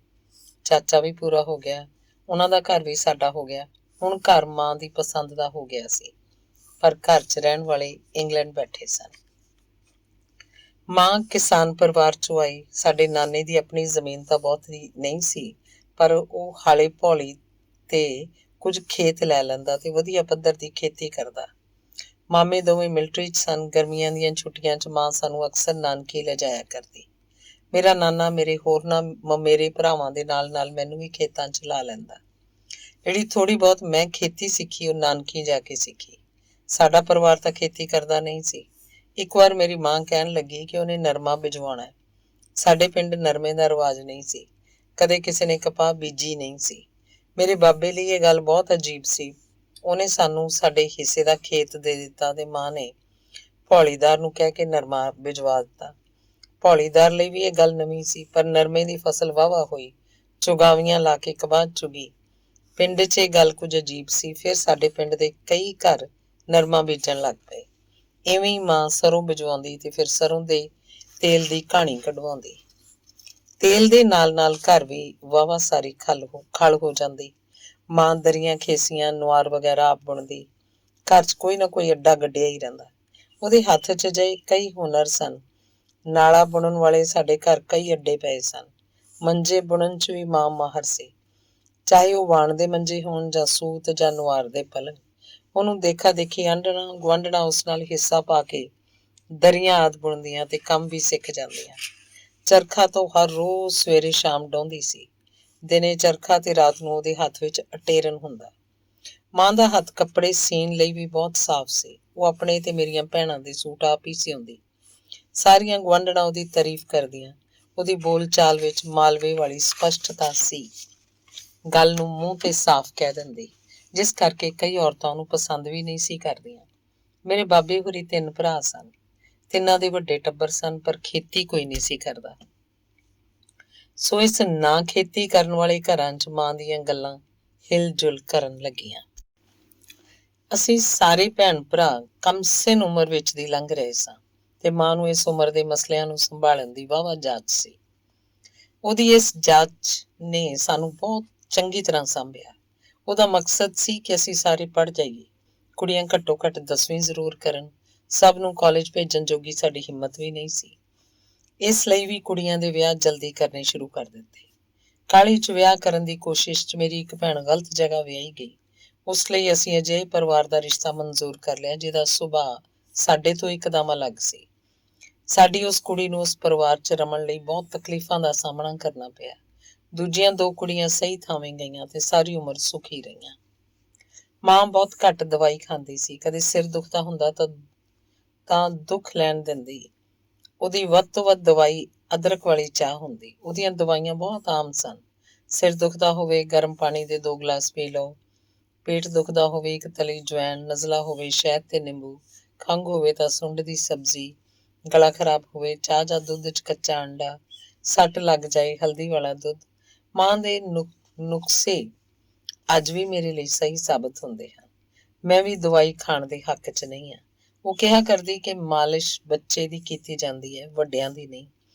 ਚਾਚਾ ਵੀ ਪੂਰਾ ਹੋ ਗਿਆ। ਉਹਨਾਂ ਦਾ ਘਰ ਵੀ ਸਾਡਾ ਹੋ ਗਿਆ। ਹੁਣ ਘਰ ਮਾਂ ਦੀ ਪਸੰਦ ਦਾ ਹੋ ਗਿਆ ਸੀ, ਪਰ ਘਰ 'ਚ ਰਹਿਣ ਵਾਲੇ ਇੰਗਲੈਂਡ ਬੈਠੇ ਸਨ। ਮਾਂ ਕਿਸਾਨ ਪਰਿਵਾਰ 'ਚੋਂ ਆਈ। ਸਾਡੇ ਨਾਨੇ ਦੀ ਆਪਣੀ ਜ਼ਮੀਨ ਤਾਂ ਬਹੁਤ ਨਹੀਂ ਸੀ, ਪਰ ਉਹ ਹਾਲੇ ਭੌਲੀ ਤੇ ਕੁਝ ਖੇਤ ਲੈ ਲੈਂਦਾ ਤੇ ਵਧੀਆ ਪੱਧਰ ਦੀ ਖੇਤੀ ਕਰਦਾ। ਮਾਮੇ ਦੋਵੇਂ ਮਿਲਟਰੀ 'ਚ ਸਨ। ਗਰਮੀਆਂ ਦੀਆਂ ਛੁੱਟੀਆਂ 'ਚ ਮਾਂ ਸਾਨੂੰ ਅਕਸਰ ਨਾਨਕੇ ਲਿਜਾਇਆ ਕਰਦੀ। ਮੇਰਾ ਨਾਨਾ ਮੇਰੇ ਹੋਰਨਾਂ ਮਮੇਰੇ ਭਰਾਵਾਂ ਦੇ ਨਾਲ ਨਾਲ ਮੈਨੂੰ ਵੀ ਖੇਤਾਂ 'ਚ ਲਾ ਲੈਂਦਾ। ਜਿਹੜੀ ਥੋੜ੍ਹੀ ਬਹੁਤ ਮੈਂ ਖੇਤੀ ਸਿੱਖੀ ਉਹ ਨਾਨਕੀ ਜਾ ਕੇ ਸਿੱਖੀ। ਸਾਡਾ ਪਰਿਵਾਰ ਤਾਂ ਖੇਤੀ ਕਰਦਾ ਨਹੀਂ ਸੀ। ਇੱਕ ਵਾਰ ਮੇਰੀ ਮਾਂ ਕਹਿਣ ਲੱਗੀ ਕਿ ਉਹਨੇ ਨਰਮਾ ਬਿਜਵਾਉਣਾ ਹੈ। ਸਾਡੇ ਪਿੰਡ ਨਰਮੇ ਦਾ ਰਿਵਾਜ ਨਹੀਂ ਸੀ। ਕਦੇ ਕਿਸੇ ਨੇ ਕਪਾਹ ਬੀਜੀ ਨਹੀਂ ਸੀ। ਮੇਰੇ ਬਾਬੇ ਲਈ ਇਹ ਗੱਲ ਬਹੁਤ ਅਜੀਬ ਸੀ। ਉਹਨੇ ਸਾਨੂੰ ਸਾਡੇ ਹਿੱਸੇ ਦਾ ਖੇਤ ਦੇ ਦਿੱਤਾ ਤੇ ਮਾਂ ਨੇ ਭੌਲੀਦਾਰ ਨੂੰ ਕਹਿ ਕੇ ਨਰਮਾ ਬਿਜਵਾ ਦਿੱਤਾ। ਭੌਲੀਦਾਰ ਲਈ ਵੀ ਇਹ ਗੱਲ ਨਵੀਂ ਸੀ, ਪਰ ਨਰਮੇ ਦੀ ਫਸਲ ਵਾਹਵਾ ਹੋਈ। ਚੁਗਾਵੀਆਂ ਲਾ ਕੇ ਕਬਾਹ ਚੁਗੀ। ਪਿੰਡ 'ਚ ਇਹ ਗੱਲ ਕੁਝ ਅਜੀਬ ਸੀ। ਫਿਰ ਸਾਡੇ ਪਿੰਡ ਦੇ ਕਈ ਘਰ ਨਰਮਾ ਬੀਜਣ ਲੱਗ ਪਏ। ਇਵੇਂ ਹੀ ਮਾਂ ਸਰੋਂ ਬਿਜਵਾਉਂਦੀ ਤੇ ਫਿਰ ਸਰੋਂ ਦੇ ਤੇਲ ਦੀ ਕਹਾਣੀ ਕਢਵਾਉਂਦੀ। ਤੇਲ ਦੇ ਨਾਲ ਨਾਲ ਘਰ ਵੀ ਵਾਹਵਾ ਸਾਰੀ ਖਲ ਹੋ ਜਾਂਦੀ। ਮਾਂ ਦਰੀਆਂ, ਖੇਸੀਆਂ, ਨੁਆਰ ਵਗੈਰਾ ਆਪ ਬੁਣਦੀ। ਘਰ 'ਚ ਕੋਈ ਨਾ ਕੋਈ ਅੱਡਾ ਗੱਡਿਆ ਹੀ ਰਹਿੰਦਾ। ਉਹਦੇ ਹੱਥ 'ਚ ਅਜਿਹੇ ਕਈ ਹੁਨਰ ਸਨ ਨਾਲਾ ਬੁਣਨ ਵਾਲੇ ਸਾਡੇ ਘਰ ਕਈ ਅੱਡੇ ਪਏ ਸਨ। ਮੰਜੇ ਬੁਣਨ 'ਚ ਵੀ ਮਾਂ ਮਾਹਰ ਸੀ। ਚਾਹੇ ਉਹ ਵਾਣ ਦੇ ਮੰਜੇ ਹੋਣ ਜਾਂ ਸੂਤ ਜਾਂ ਨੁਆਰ ਦੇ ਪਲੰਗ। ਉਹਨੂੰ ਦੇਖਾ ਦੇਖੀ ਆਂਢਣਾ ਗੁਆਂਢਣਾ ਉਸ ਨਾਲ ਹਿੱਸਾ ਪਾ ਕੇ ਦਰੀਆਂ ਆਦਿ ਬੁਣਦੀਆਂ ਤੇ ਕੰਮ ਵੀ ਸਿੱਖ ਜਾਂਦੀਆਂ। ਚਰਖਾ ਤੋਂ ਹਰ ਰੋਜ਼ ਸਵੇਰੇ ਸ਼ਾਮ ਡਾਹੁੰਦੀ ਸੀ। ਦਿਨੇ ਚਰਖਾ ਤੇ ਰਾਤ ਨੂੰ ਉਹਦੇ ਹੱਥ ਵਿੱਚ ਅਟੇਰਨ ਹੁੰਦਾ। ਮਾਂ ਦਾ ਹੱਥ ਕੱਪੜੇ ਸੀਣ ਲਈ ਵੀ ਬਹੁਤ ਸਾਫ਼ ਸੀ। ਉਹ ਆਪਣੇ ਤੇ ਮੇਰੀਆਂ ਭੈਣਾਂ ਦੇ ਸੂਟ ਆਪ ਹੀ ਸਿਉਂਦੀ। ਸਾਰੀਆਂ ਗੁਆਂਢਣਾਂ ਉਹਦੀ ਤਾਰੀਫ ਕਰਦੀਆਂ। ਉਹਦੀ ਬੋਲ ਚਾਲ ਵਿੱਚ ਮਾਲਵੇ ਵਾਲੀ ਸਪਸ਼ਟਤਾ ਸੀ। ਗੱਲ ਨੂੰ ਮੂੰਹ ਤੇ ਸਾਫ਼ ਕਹਿ ਦਿੰਦੀ, ਜਿਸ ਕਰਕੇ ਕਈ ਔਰਤਾਂ ਉਹਨੂੰ ਪਸੰਦ ਵੀ ਨਹੀਂ ਸੀ ਕਰਦੀਆਂ। ਮੇਰੇ ਬਾਬੇ ਹੋਰੀ 3 ਭਰਾ ਸਨ। ਤਿੰਨਾਂ ਦੇ ਵੱਡੇ ਟੱਬਰ ਸਨ, ਪਰ ਖੇਤੀ ਕੋਈ ਨਹੀਂ ਸੀ ਕਰਦਾ। ਸੋ ਇਸ ਨਾ ਖੇਤੀ ਕਰਨ ਵਾਲੇ ਘਰਾਂ 'ਚ ਮਾਂ ਦੀਆਂ ਗੱਲਾਂ ਹਿਲ ਜੁਲ ਕਰਨ ਲੱਗੀਆਂ। ਅਸੀਂ ਸਾਰੇ ਭੈਣ ਭਰਾ ਕਮਸਿਨ ਉਮਰ ਵਿੱਚ ਦੀ ਲੰਘ ਰਹੇ ਸਾਂ ਤੇ ਮਾਂ ਨੂੰ ਇਸ ਉਮਰ ਦੇ ਮਸਲਿਆਂ ਨੂੰ ਸੰਭਾਲਣ ਦੀ ਵਾਹਵਾ ਜਾਚ ਸੀ। ਉਹਦੀ ਇਸ ਜਾਚ ਨੇ ਸਾਨੂੰ ਬਹੁਤ ਚੰਗੀ ਤਰ੍ਹਾਂ ਸਾਂਭਿਆ। ਉਹਦਾ ਮਕਸਦ ਸੀ ਕਿ ਅਸੀਂ ਸਾਰੇ ਪੜ੍ਹ ਜਾਈਏ। ਕੁੜੀਆਂ ਘੱਟੋ ਘੱਟ 10ਵੀਂ ਜ਼ਰੂਰ ਕਰਨ। ਸਭ ਨੂੰ ਕਾਲਜ ਭੇਜਣ ਜੋਗੀ ਸਾਡੀ ਹਿੰਮਤ ਵੀ ਨਹੀਂ ਸੀ। ਇਸ ਲਈ ਵੀ ਕੁੜੀਆਂ ਦੇ ਵਿਆਹ ਜਲਦੀ ਕਰਨੇ ਸ਼ੁਰੂ ਕਰ ਦਿੱਤੇ। ਕਾਹਲੀ 'ਚ ਵਿਆਹ ਕਰਨ ਦੀ ਕੋਸ਼ਿਸ਼ 'ਚ ਮੇਰੀ ਇੱਕ ਭੈਣ ਗਲਤ ਜਗ੍ਹਾ ਵਿਆਹੀ ਗਈ। ਉਸ ਲਈ ਅਸੀਂ ਅਜਿਹੇ ਪਰਿਵਾਰ ਦਾ ਰਿਸ਼ਤਾ ਮਨਜ਼ੂਰ ਕਰ ਲਿਆ ਜਿਹਦਾ ਸੁਭਾਅ ਸਾਡੇ ਤੋਂ ਇੱਕਦਮ ਅਲੱਗ ਸੀ। ਸਾਡੀ ਉਸ ਕੁੜੀ ਨੂੰ ਉਸ ਪਰਿਵਾਰ 'ਚ ਰਮਣ ਲਈ ਬਹੁਤ ਤਕਲੀਫਾਂ ਦਾ ਸਾਹਮਣਾ ਕਰਨਾ ਪਿਆ। ਦੂਜੀਆਂ 2 ਕੁੜੀਆਂ ਸਹੀ ਥਾਵੇਂ ਗਈਆਂ ਤੇ ਸਾਰੀ ਉਮਰ ਸੁਖੀ ਰਹੀਆਂ। ਮਾਂ ਬਹੁਤ ਘੱਟ ਦਵਾਈ ਖਾਂਦੀ ਸੀ। ਕਦੇ ਸਿਰ ਦੁਖਦਾ ਹੁੰਦਾ ਤਾਂ ਦੁੱਖ ਲੈਣ ਦਿੰਦੀ। ਉਹਦੀ ਵੱਧ ਤੋਂ ਵੱਧ ਦਵਾਈ ਅਦਰਕ ਵਾਲੀ ਚਾਹ ਹੁੰਦੀ। ਉਹਦੀਆਂ ਦਵਾਈਆਂ ਬਹੁਤ ਆਮ ਸਨ। ਸਿਰ ਦੁਖਦਾ ਹੋਵੇ ਗਰਮ ਪਾਣੀ ਦੇ 2 ਗਲਾਸ ਪੀ ਲਓ। ਪੇਟ ਦੁਖਦਾ ਹੋਵੇ 1 ਤਲੀ ਜਵੈਣ। ਨਜ਼ਲਾ ਹੋਵੇ ਸ਼ਹਿਦ ਤੇ ਨਿੰਬੂ। ਖੰਘ ਹੋਵੇ ਤਾਂ ਸੁੰਡ ਦੀ ਸਬਜ਼ੀ। ਗਲਾ ਖਰਾਬ ਹੋਵੇ ਚਾਹ ਜਾਂ ਦੁੱਧ 'ਚ ਕੱਚਾ ਅੰਡਾ। ਸੱਟ ਲੱਗ ਜਾਏ ਹਲਦੀ ਵਾਲਾ ਦੁੱਧ। ਮਾਂ ਦੇ ਨੁਸਖੇ ਅੱਜ ਵੀ ਮੇਰੇ ਲਈ ਸਹੀ ਸਾਬਤ ਹੁੰਦੇ ਹਨ। ਮੈਂ ਵੀ ਦਵਾਈ ਖਾਣ ਦੇ ਹੱਕ 'ਚ ਨਹੀਂ ਹਾਂ। ਉਹ ਕਿਹਾ ਕਰਦੀ ਕਿ ਮਾਲਿਸ਼ ਬੱਚੇ ਦੀ ਕੀਤੀ ਜਾਂਦੀ ਹੈ, ਵੱਡਿਆਂ ਦੀ ਨਹੀਂ।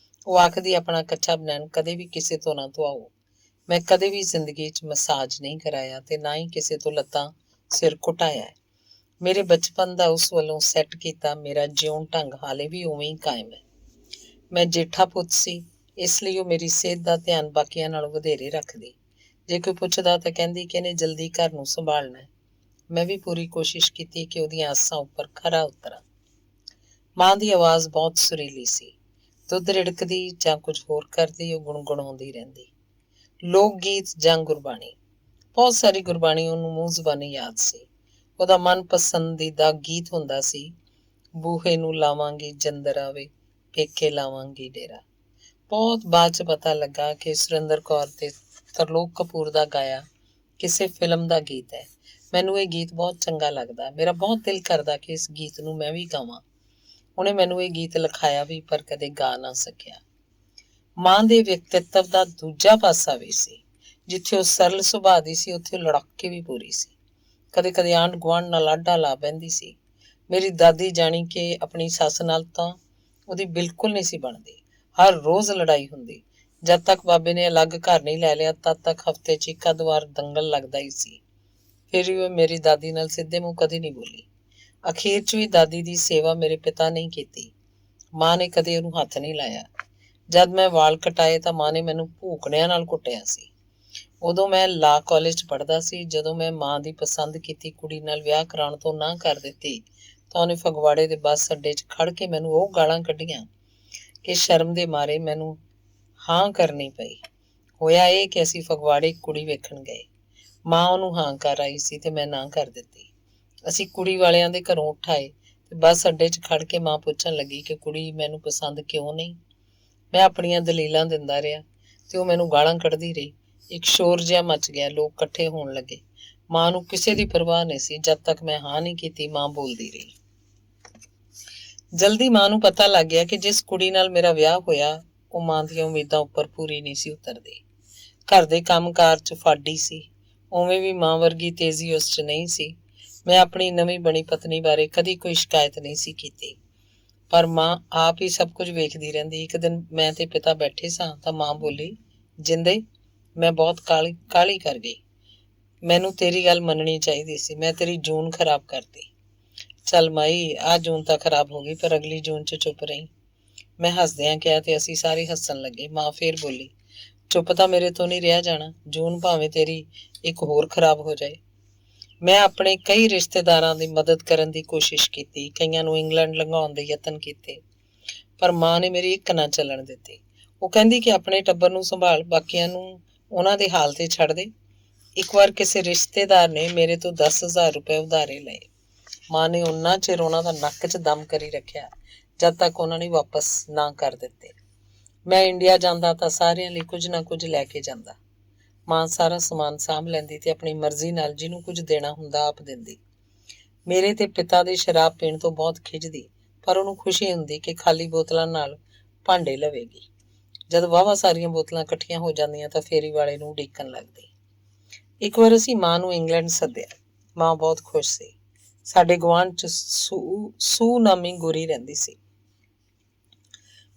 ਉਹ ਆਖਦੀ ਆਪਣਾ ਕੱਚਾ ਬਨੈਣ ਕਦੇ ਵੀ ਕਿਸੇ ਤੋਂ ਨਾ ਧਵਾਓ। ਮੈਂ ਕਦੇ ਵੀ ਜ਼ਿੰਦਗੀ 'ਚ ਮਸਾਜ ਨਹੀਂ ਕਰਾਇਆ ਤੇ ਨਾ ਹੀ ਕਿਸੇ ਤੋਂ ਲੱਤਾਂ ਸਿਰ ਘੁਟਾਇਆ ਹੈ। ਮੇਰੇ ਬਚਪਨ ਦਾ ਉਸ ਵੱਲੋਂ ਸੈੱਟ ਕੀਤਾ ਮੇਰਾ ਜਿਉਣ ਢੰਗ ਹਾਲੇ ਵੀ ਉਵੇਂ ਹੀ ਕਾਇਮ ਹੈ। ਮੈਂ ਜੇਠਾ ਪੁੱਤ ਸੀ, ਇਸ ਲਈ ਉਹ ਮੇਰੀ ਸਿਹਤ ਦਾ ਧਿਆਨ ਬਾਕੀਆਂ ਨਾਲੋਂ ਵਧੇਰੇ ਰੱਖਦੀ। ਜੇ ਕੋਈ ਪੁੱਛਦਾ ਤਾਂ ਕਹਿੰਦੀ ਕਿ ਇਹਨੇ ਜਲਦੀ ਘਰ ਨੂੰ ਸੰਭਾਲਣਾ ਹੈ। ਮੈਂ ਵੀ ਪੂਰੀ ਕੋਸ਼ਿਸ਼ ਕੀਤੀ ਕਿ ਉਹਦੀਆਂ ਆਸਾਂ ਉੱਪਰ ਖਰਾ ਉਤਰਾਂ। ਮਾਂ ਦੀ ਆਵਾਜ਼ ਬਹੁਤ ਸੁਰੀਲੀ ਸੀ। ਦੁੱਧ ਰਿੜਕਦੀ ਜਾਂ ਕੁਝ ਹੋਰ ਕਰਦੀ ਉਹ ਗੁਣਗੁਣਾਉਂਦੀ ਰਹਿੰਦੀ। ਲੋਕ ਗੀਤ ਜਾਂ ਗੁਰਬਾਣੀ। ਬਹੁਤ ਸਾਰੀ ਗੁਰਬਾਣੀ ਉਹਨੂੰ ਮੂੰਹ ਜ਼ਬਾਨੀ ਯਾਦ ਸੀ। ਉਹਦਾ ਮਨਪਸੰਦੀਦਾ ਗੀਤ ਹੁੰਦਾ ਸੀ, ਬੂਹੇ ਨੂੰ ਲਾਵਾਂਗੀ ਜੰਦਰ ਆਵੇ, ਪੇਕੇ ਲਾਵਾਂਗੀ ਡੇਰਾ। ਬਹੁਤ ਬਾਅਦ 'ਚ ਪਤਾ ਲੱਗਾ ਕਿ ਸੁਰਿੰਦਰ ਕੌਰ ਤੇ ਤਰਲੋਕ ਕਪੂਰ ਦਾ ਗਾਇਆ ਕਿਸੇ ਫਿਲਮ ਦਾ ਗੀਤ ਹੈ। ਮੈਨੂੰ ਇਹ ਗੀਤ ਬਹੁਤ ਚੰਗਾ ਲੱਗਦਾ। ਮੇਰਾ ਬਹੁਤ ਦਿਲ ਕਰਦਾ ਕਿ ਇਸ ਗੀਤ ਨੂੰ ਮੈਂ ਵੀ ਗਾਵਾਂ। ਉਹਨੇ ਮੈਨੂੰ ਇਹ ਗੀਤ ਲਿਖਾਇਆ ਵੀ, ਪਰ ਕਦੇ ਗਾ ਨਾ ਸਕਿਆ। ਮਾਂ ਦੇ ਵਿਅਕਤਿਤਵ ਦਾ ਦੂਜਾ ਪਾਸਾ ਵੀ ਸੀ। ਜਿੱਥੇ ਉਹ ਸਰਲ ਸੁਭਾਅ ਦੀ ਸੀ, ਉੱਥੇ ਉਹ ਲੜਾਕੇ ਵੀ ਪੂਰੀ ਸੀ। ਕਦੇ ਕਦੇ ਆਂਢ ਗੁਆਂਢ ਨਾਲ ਆਡਾ ਲਾ ਬਹਿੰਦੀ ਸੀ। ਮੇਰੀ ਦਾਦੀ ਜਾਣੀ ਕਿ ਆਪਣੀ ਸੱਸ ਨਾਲ ਤਾਂ ਉਹਦੀ ਬਿਲਕੁਲ ਨਹੀਂ ਸੀ ਬਣਦੀ। ਹਰ ਰੋਜ਼ ਲੜਾਈ ਹੁੰਦੀ। ਜਦ ਤੱਕ ਬਾਬੇ ਨੇ ਅਲੱਗ ਘਰ ਨਹੀਂ ਲੈ ਲਿਆ ਤਦ ਤੱਕ ਹਫ਼ਤੇ 'ਚ 1 ਵਾਰ ਦੰਗਲ ਲੱਗਦਾ ਹੀ ਸੀ। ਫਿਰ ਵੀ ਉਹ ਮੇਰੀ ਦਾਦੀ ਨਾਲ ਸਿੱਧੇ ਮੂੰਹ ਕਦੇ ਨਹੀਂ ਬੋਲੀ। ਅਖੀਰ 'ਚ ਵੀ ਦਾਦੀ ਦੀ ਸੇਵਾ ਮੇਰੇ ਪਿਤਾ ਨਹੀਂ ਕੀਤੀ। ਮਾਂ ਨੇ ਕਦੇ ਉਹਨੂੰ ਹੱਥ ਨਹੀਂ ਲਾਇਆ। ਜਦ ਮੈਂ ਵਾਲ ਕਟਾਏ ਤਾਂ ਮਾਂ ਨੇ ਮੈਨੂੰ ਭੂਕਣਿਆਂ ਨਾਲ ਕੁੱਟਿਆ ਸੀ। ਉਦੋਂ ਮੈਂ ਲਾ ਕਾਲਜ 'ਚ ਪੜ੍ਹਦਾ ਸੀ। ਜਦੋਂ ਮੈਂ ਮਾਂ ਦੀ ਪਸੰਦ ਕੀਤੀ ਕੁੜੀ ਨਾਲ ਵਿਆਹ ਕਰਾਉਣ ਤੋਂ ਨਾਂਹ ਕਰ ਦਿੱਤੀ ਤਾਂ ਉਹਨੇ ਫਗਵਾੜੇ ਦੇ ਬੱਸ ਅੱਡੇ 'ਚ ਖੜ੍ਹ ਕੇ ਮੈਨੂੰ ਉਹ ਗਾਲਾਂ ਕੱਢੀਆਂ ਕਿ ਸ਼ਰਮ ਦੇ ਮਾਰੇ ਮੈਨੂੰ ਹਾਂ ਕਰਨੀ ਪਈ। ਹੋਇਆ ਇਹ ਕਿ ਅਸੀਂ ਫਗਵਾੜੇ ਕੁੜੀ ਵੇਖਣ ਗਏ। ਮਾਂ ਉਹਨੂੰ ਹਾਂ ਕਰ ਆਈ ਸੀ ਤੇ ਮੈਂ ਨਾ ਕਰ ਦਿੱਤੀ। ਅਸੀਂ ਕੁੜੀ ਵਾਲਿਆਂ ਦੇ ਘਰੋਂ ਉੱਠ ਆਏ ਤੇ ਬੱਸ ਅੱਡੇ 'ਚ ਖੜ੍ਹ ਕੇ ਮਾਂ ਪੁੱਛਣ ਲੱਗੀ ਕਿ ਕੁੜੀ ਮੈਨੂੰ ਪਸੰਦ ਕਿਉਂ ਨਹੀਂ। ਮੈਂ ਆਪਣੀਆਂ ਦਲੀਲਾਂ ਦਿੰਦਾ ਰਿਹਾ ਤੇ ਉਹ ਮੈਨੂੰ ਗਾਲਾਂ ਕੱਢਦੀ ਰਹੀ। ਇੱਕ ਸ਼ੋਰ ਜਿਹਾ ਮਚ ਗਿਆ। ਲੋਕ ਇਕੱਠੇ ਹੋਣ ਲੱਗੇ। ਮਾਂ ਨੂੰ ਕਿਸੇ ਦੀ ਪਰਵਾਹ ਨਹੀਂ ਸੀ। ਜਦ ਤੱਕ ਮੈਂ ਹਾਂ ਨਹੀਂ ਕੀਤੀ ਮਾਂ ਬੋਲਦੀ ਰਹੀ। ਜਲਦੀ ਮਾਂ ਨੂੰ ਪਤਾ ਲੱਗ ਗਿਆ ਕਿ ਜਿਸ ਕੁੜੀ ਨਾਲ ਮੇਰਾ ਵਿਆਹ ਹੋਇਆ ਉਹ ਮਾਂ ਦੀਆਂ ਉਮੀਦਾਂ ਉੱਪਰ ਪੂਰੀ ਨਹੀਂ ਸੀ ਉਤਰਦੀ। ਘਰ ਦੇ ਕੰਮਕਾਰ 'ਚ ਫਾਡੀ ਸੀ। ਉਵੇਂ ਵੀ ਮਾਂ ਵਰਗੀ ਤੇਜ਼ੀ ਉਸ 'ਚ ਨਹੀਂ ਸੀ। ਮੈਂ ਆਪਣੀ ਨਵੀਂ ਬਣੀ ਪਤਨੀ ਬਾਰੇ ਕਦੀ ਕੋਈ ਸ਼ਿਕਾਇਤ ਨਹੀਂ ਸੀ ਕੀਤੀ, ਪਰ ਮਾਂ ਆਪ ਹੀ ਸਭ ਕੁਝ ਵੇਖਦੀ ਰਹਿੰਦੀ। ਇੱਕ ਦਿਨ ਮੈਂ ਤੇ ਪਿਤਾ ਬੈਠੇ ਸਾਂ ਤਾਂ ਮਾਂ ਬੋਲੀ, ਜਿੰਦੇ ਮੈਂ ਬਹੁਤ ਕਾਹਲੀ ਕਰ ਗਈ। ਮੈਨੂੰ ਤੇਰੀ ਗੱਲ ਮੰਨਣੀ ਚਾਹੀਦੀ ਸੀ। ਮੈਂ ਤੇਰੀ ਜੂਨ ਖਰਾਬ ਕਰਤੀ। ਚੱਲ ਮਾਈ, ਆਹ ਜੂਨ ਤਾਂ ਖਰਾਬ ਹੋ ਗਈ, ਪਰ ਅਗਲੀ ਜੂਨ 'ਚ ਚੁੱਪ ਰਹੀ। ਮੈਂ ਹੱਸਦਿਆਂ ਕਿਹਾ ਤੇ ਅਸੀਂ ਸਾਰੇ ਹੱਸਣ ਲੱਗੇ। ਮਾਂ ਫੇਰ ਬੋਲੀ, ਚੁੱਪ ਤਾਂ ਮੇਰੇ ਤੋਂ ਨਹੀਂ ਰਿਹਾ ਜਾਣਾ। ਜੂਨ ਭਾਵੇਂ ਤੇਰੀ ਇੱਕ ਹੋਰ ਖਰਾਬ ਹੋ ਜਾਏ। ਮੈਂ ਆਪਣੇ ਕਈ ਰਿਸ਼ਤੇਦਾਰਾਂ ਦੀ ਮਦਦ ਕਰਨ ਦੀ ਕੋਸ਼ਿਸ਼ ਕੀਤੀ, ਕਈਆਂ ਨੂੰ ਇੰਗਲੈਂਡ ਲੰਘਾਉਣ ਦੇ ਯਤਨ ਕੀਤੇ, ਪਰ ਮਾਂ ਨੇ ਮੇਰੀ ਇੱਕ ਨਾ ਚੱਲਣ ਦਿੱਤੀ। ਉਹ ਕਹਿੰਦੀ ਕਿ ਆਪਣੇ ਟੱਬਰ ਨੂੰ ਸੰਭਾਲ, ਬਾਕੀਆਂ ਨੂੰ ਉਹਨਾਂ ਦੇ ਹਾਲ ਤੇ ਛੱਡ ਦੇ। ਇੱਕ ਵਾਰ ਕਿਸੇ ਰਿਸ਼ਤੇਦਾਰ ਨੇ ਮੇਰੇ ਤੋਂ 10,000 ਰੁਪਏ ਉਧਾਰੇ ਲਏ। ਮਾਂ ਨੇ ਓਨਾ ਚਿਰ ਉਹਨਾਂ ਦਾ ਨੱਕ 'ਚ ਦਮ ਕਰੀ ਰੱਖਿਆ ਜਦ ਤੱਕ ਉਹਨਾਂ ਨੇ ਵਾਪਸ ਨਾ ਕਰ ਦਿੱਤੇ। ਮੈਂ ਇੰਡੀਆ ਜਾਂਦਾ ਤਾਂ ਸਾਰਿਆਂ ਲਈ ਕੁਝ ਨਾ ਕੁਝ ਲੈ ਕੇ ਜਾਂਦਾ। ਮਾਂ ਸਾਰਾ ਸਮਾਨ ਸਾਂਭ ਲੈਂਦੀ ਤੇ ਆਪਣੀ ਮਰਜ਼ੀ ਨਾਲ ਜਿਹਨੂੰ ਕੁਝ ਦੇਣਾ ਹੁੰਦਾ ਆਪ ਦਿੰਦੀ। ਮੇਰੇ ਤੇ ਪਿਤਾ ਦੇ ਸ਼ਰਾਬ ਪੀਣ ਤੋਂ ਬਹੁਤ ਖਿੱਝਦੀ, ਪਰ ਉਹਨੂੰ ਖੁਸ਼ੀ ਹੁੰਦੀ ਕਿ ਖਾਲੀ ਬੋਤਲਾਂ ਨਾਲ ਭਾਂਡੇ ਲਵੇਗੀ। ਜਦ ਵਾਹਵਾ ਸਾਰੀਆਂ ਬੋਤਲਾਂ ਇਕੱਠੀਆਂ ਹੋ ਜਾਂਦੀਆਂ ਤਾਂ ਫੇਰੀ ਵਾਲੇ ਨੂੰ ਉਡੀਕਣ ਲੱਗਦੀ। ਇੱਕ ਵਾਰ ਅਸੀਂ ਮਾਂ ਨੂੰ ਇੰਗਲੈਂਡ ਸੱਦਿਆ। ਮਾਂ ਬਹੁਤ ਖੁਸ਼ ਸੀ। ਸਾਡੇ ਗੁਆਂਢ 'ਚ ਸੂ ਨਾਮੀ ਗੋਰੀ ਰਹਿੰਦੀ ਸੀ।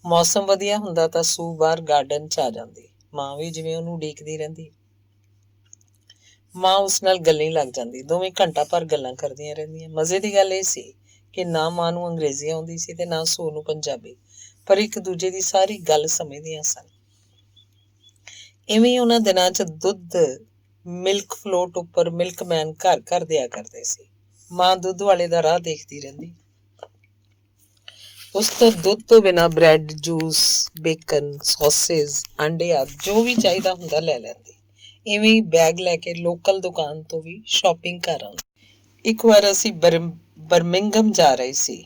ਮੌਸਮ ਵਧੀਆ ਹੁੰਦਾ ਤਾਂ ਸੂ ਬਾਹਰ ਗਾਰਡਨ 'ਚ ਆ ਜਾਂਦੀ। ਮਾਂ ਵੀ ਜਿਵੇਂ ਉਹਨੂੰ ਉਡੀਕਦੀ ਰਹਿੰਦੀ। ਮਾਂ ਉਸ ਨਾਲ ਗੱਲਾਂ ਲੱਗ ਜਾਂਦੀ। ਦੋਵੇਂ ਘੰਟਾ ਭਰ ਗੱਲਾਂ ਕਰਦੀਆਂ ਰਹਿੰਦੀਆਂ। ਮਜ਼ੇ ਦੀ ਗੱਲ ਇਹ ਸੀ ਕਿ ਨਾ ਮਾਂ ਨੂੰ ਅੰਗਰੇਜ਼ੀ ਆਉਂਦੀ ਸੀ ਤੇ ਨਾ ਸੂ ਨੂੰ ਪੰਜਾਬੀ, ਪਰ ਇੱਕ ਦੂਜੇ ਦੀ ਸਾਰੀ ਗੱਲ ਸਮਝਦੀਆਂ ਸਨ। ਇਵੇਂ ਉਹਨਾਂ ਦਿਨਾਂ 'ਚ ਦੁੱਧ ਮਿਲਕ ਫਲੋਟ ਉੱਪਰ ਮਿਲਕਮੈਨ ਘਰ ਘਰ ਦਿਆ ਕਰਦੇ ਸੀ। ਮਾਂ ਦੁੱਧ ਵਾਲੇ ਦਾ ਰਾਹ ਦੇਖਦੀ ਰਹਿੰਦੀ। ਉਸ ਤੋਂ ਦੁੱਧ ਤੋਂ ਬਿਨਾਂ ਬ੍ਰੈਡ, ਜੂਸ, ਬੇਕਨ, ਸੌਸੇਜ, ਆਂਡੇ ਆਦਿ ਜੋ ਵੀ ਚਾਹੀਦਾ ਹੁੰਦਾ ਲੈ ਲੈਂਦੀ। ਇਵੇਂ ਹੀ ਬੈਗ ਲੈ ਕੇ ਲੋਕਲ ਦੁਕਾਨ ਤੋਂ ਵੀ ਸ਼ਾਪਿੰਗ ਕਰ ਆਉਂਦੀ। ਇੱਕ ਵਾਰ ਅਸੀਂ ਬਰਮਿੰਘਮ ਜਾ ਰਹੇ ਸੀ।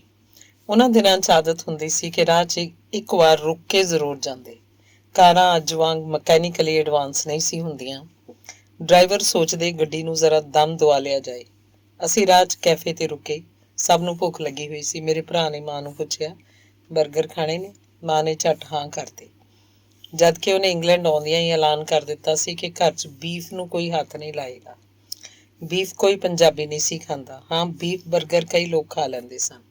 ਉਹਨਾਂ ਦਿਨਾਂ 'ਚ ਆਦਤ ਹੁੰਦੀ ਸੀ ਕਿ ਰਾਹ 'ਚ ਇੱਕ ਵਾਰ ਰੁਕ ਕੇ ਜ਼ਰੂਰ ਜਾਂਦੇ। ਕਾਰਾਂ ਅੱਜ ਵਾਂਗ ਮਕੈਨੀਕਲੀ ਐਡਵਾਂਸ ਨਹੀਂ ਸੀ ਹੁੰਦੀਆਂ। ਡਰਾਈਵਰ ਸੋਚਦੇ ਗੱਡੀ ਨੂੰ ਜ਼ਰਾ ਦਮ ਦਵਾ ਲਿਆ ਜਾਏ। ਅਸੀਂ ਰਾਹ 'ਚ ਕੈਫੇ ਤੇ ਰੁਕੇ। ਸਭ ਨੂੰ ਭੁੱਖ ਲੱਗੀ ਹੋਈ ਸੀ। ਮੇਰੇ ਭਰਾ ਨੇ ਮਾਂ ਨੂੰ ਪੁੱਛਿਆ, ਬਰਗਰ ਖਾਣੇ ਨੇ? ਮਾਂ ਨੇ ਝੱਟ ਹਾਂ ਕਰਤੀ, ਜਦ ਕਿ ਉਹਨੇ ਇੰਗਲੈਂਡ ਆਉਂਦਿਆਂ ਹੀ ਐਲਾਨ ਕਰ ਦਿੱਤਾ ਸੀ ਕਿ ਘਰ 'ਚ ਬੀਫ ਨੂੰ ਕੋਈ ਹੱਥ ਨਹੀਂ ਲਾਏਗਾ। ਬੀਫ ਕੋਈ ਪੰਜਾਬੀ ਨਹੀਂ ਸੀ ਖਾਂਦਾ। ਹਾਂ, ਬੀਫ ਬਰਗਰ ਕਈ ਲੋਕ ਖਾ ਲੈਂਦੇ ਸਨ।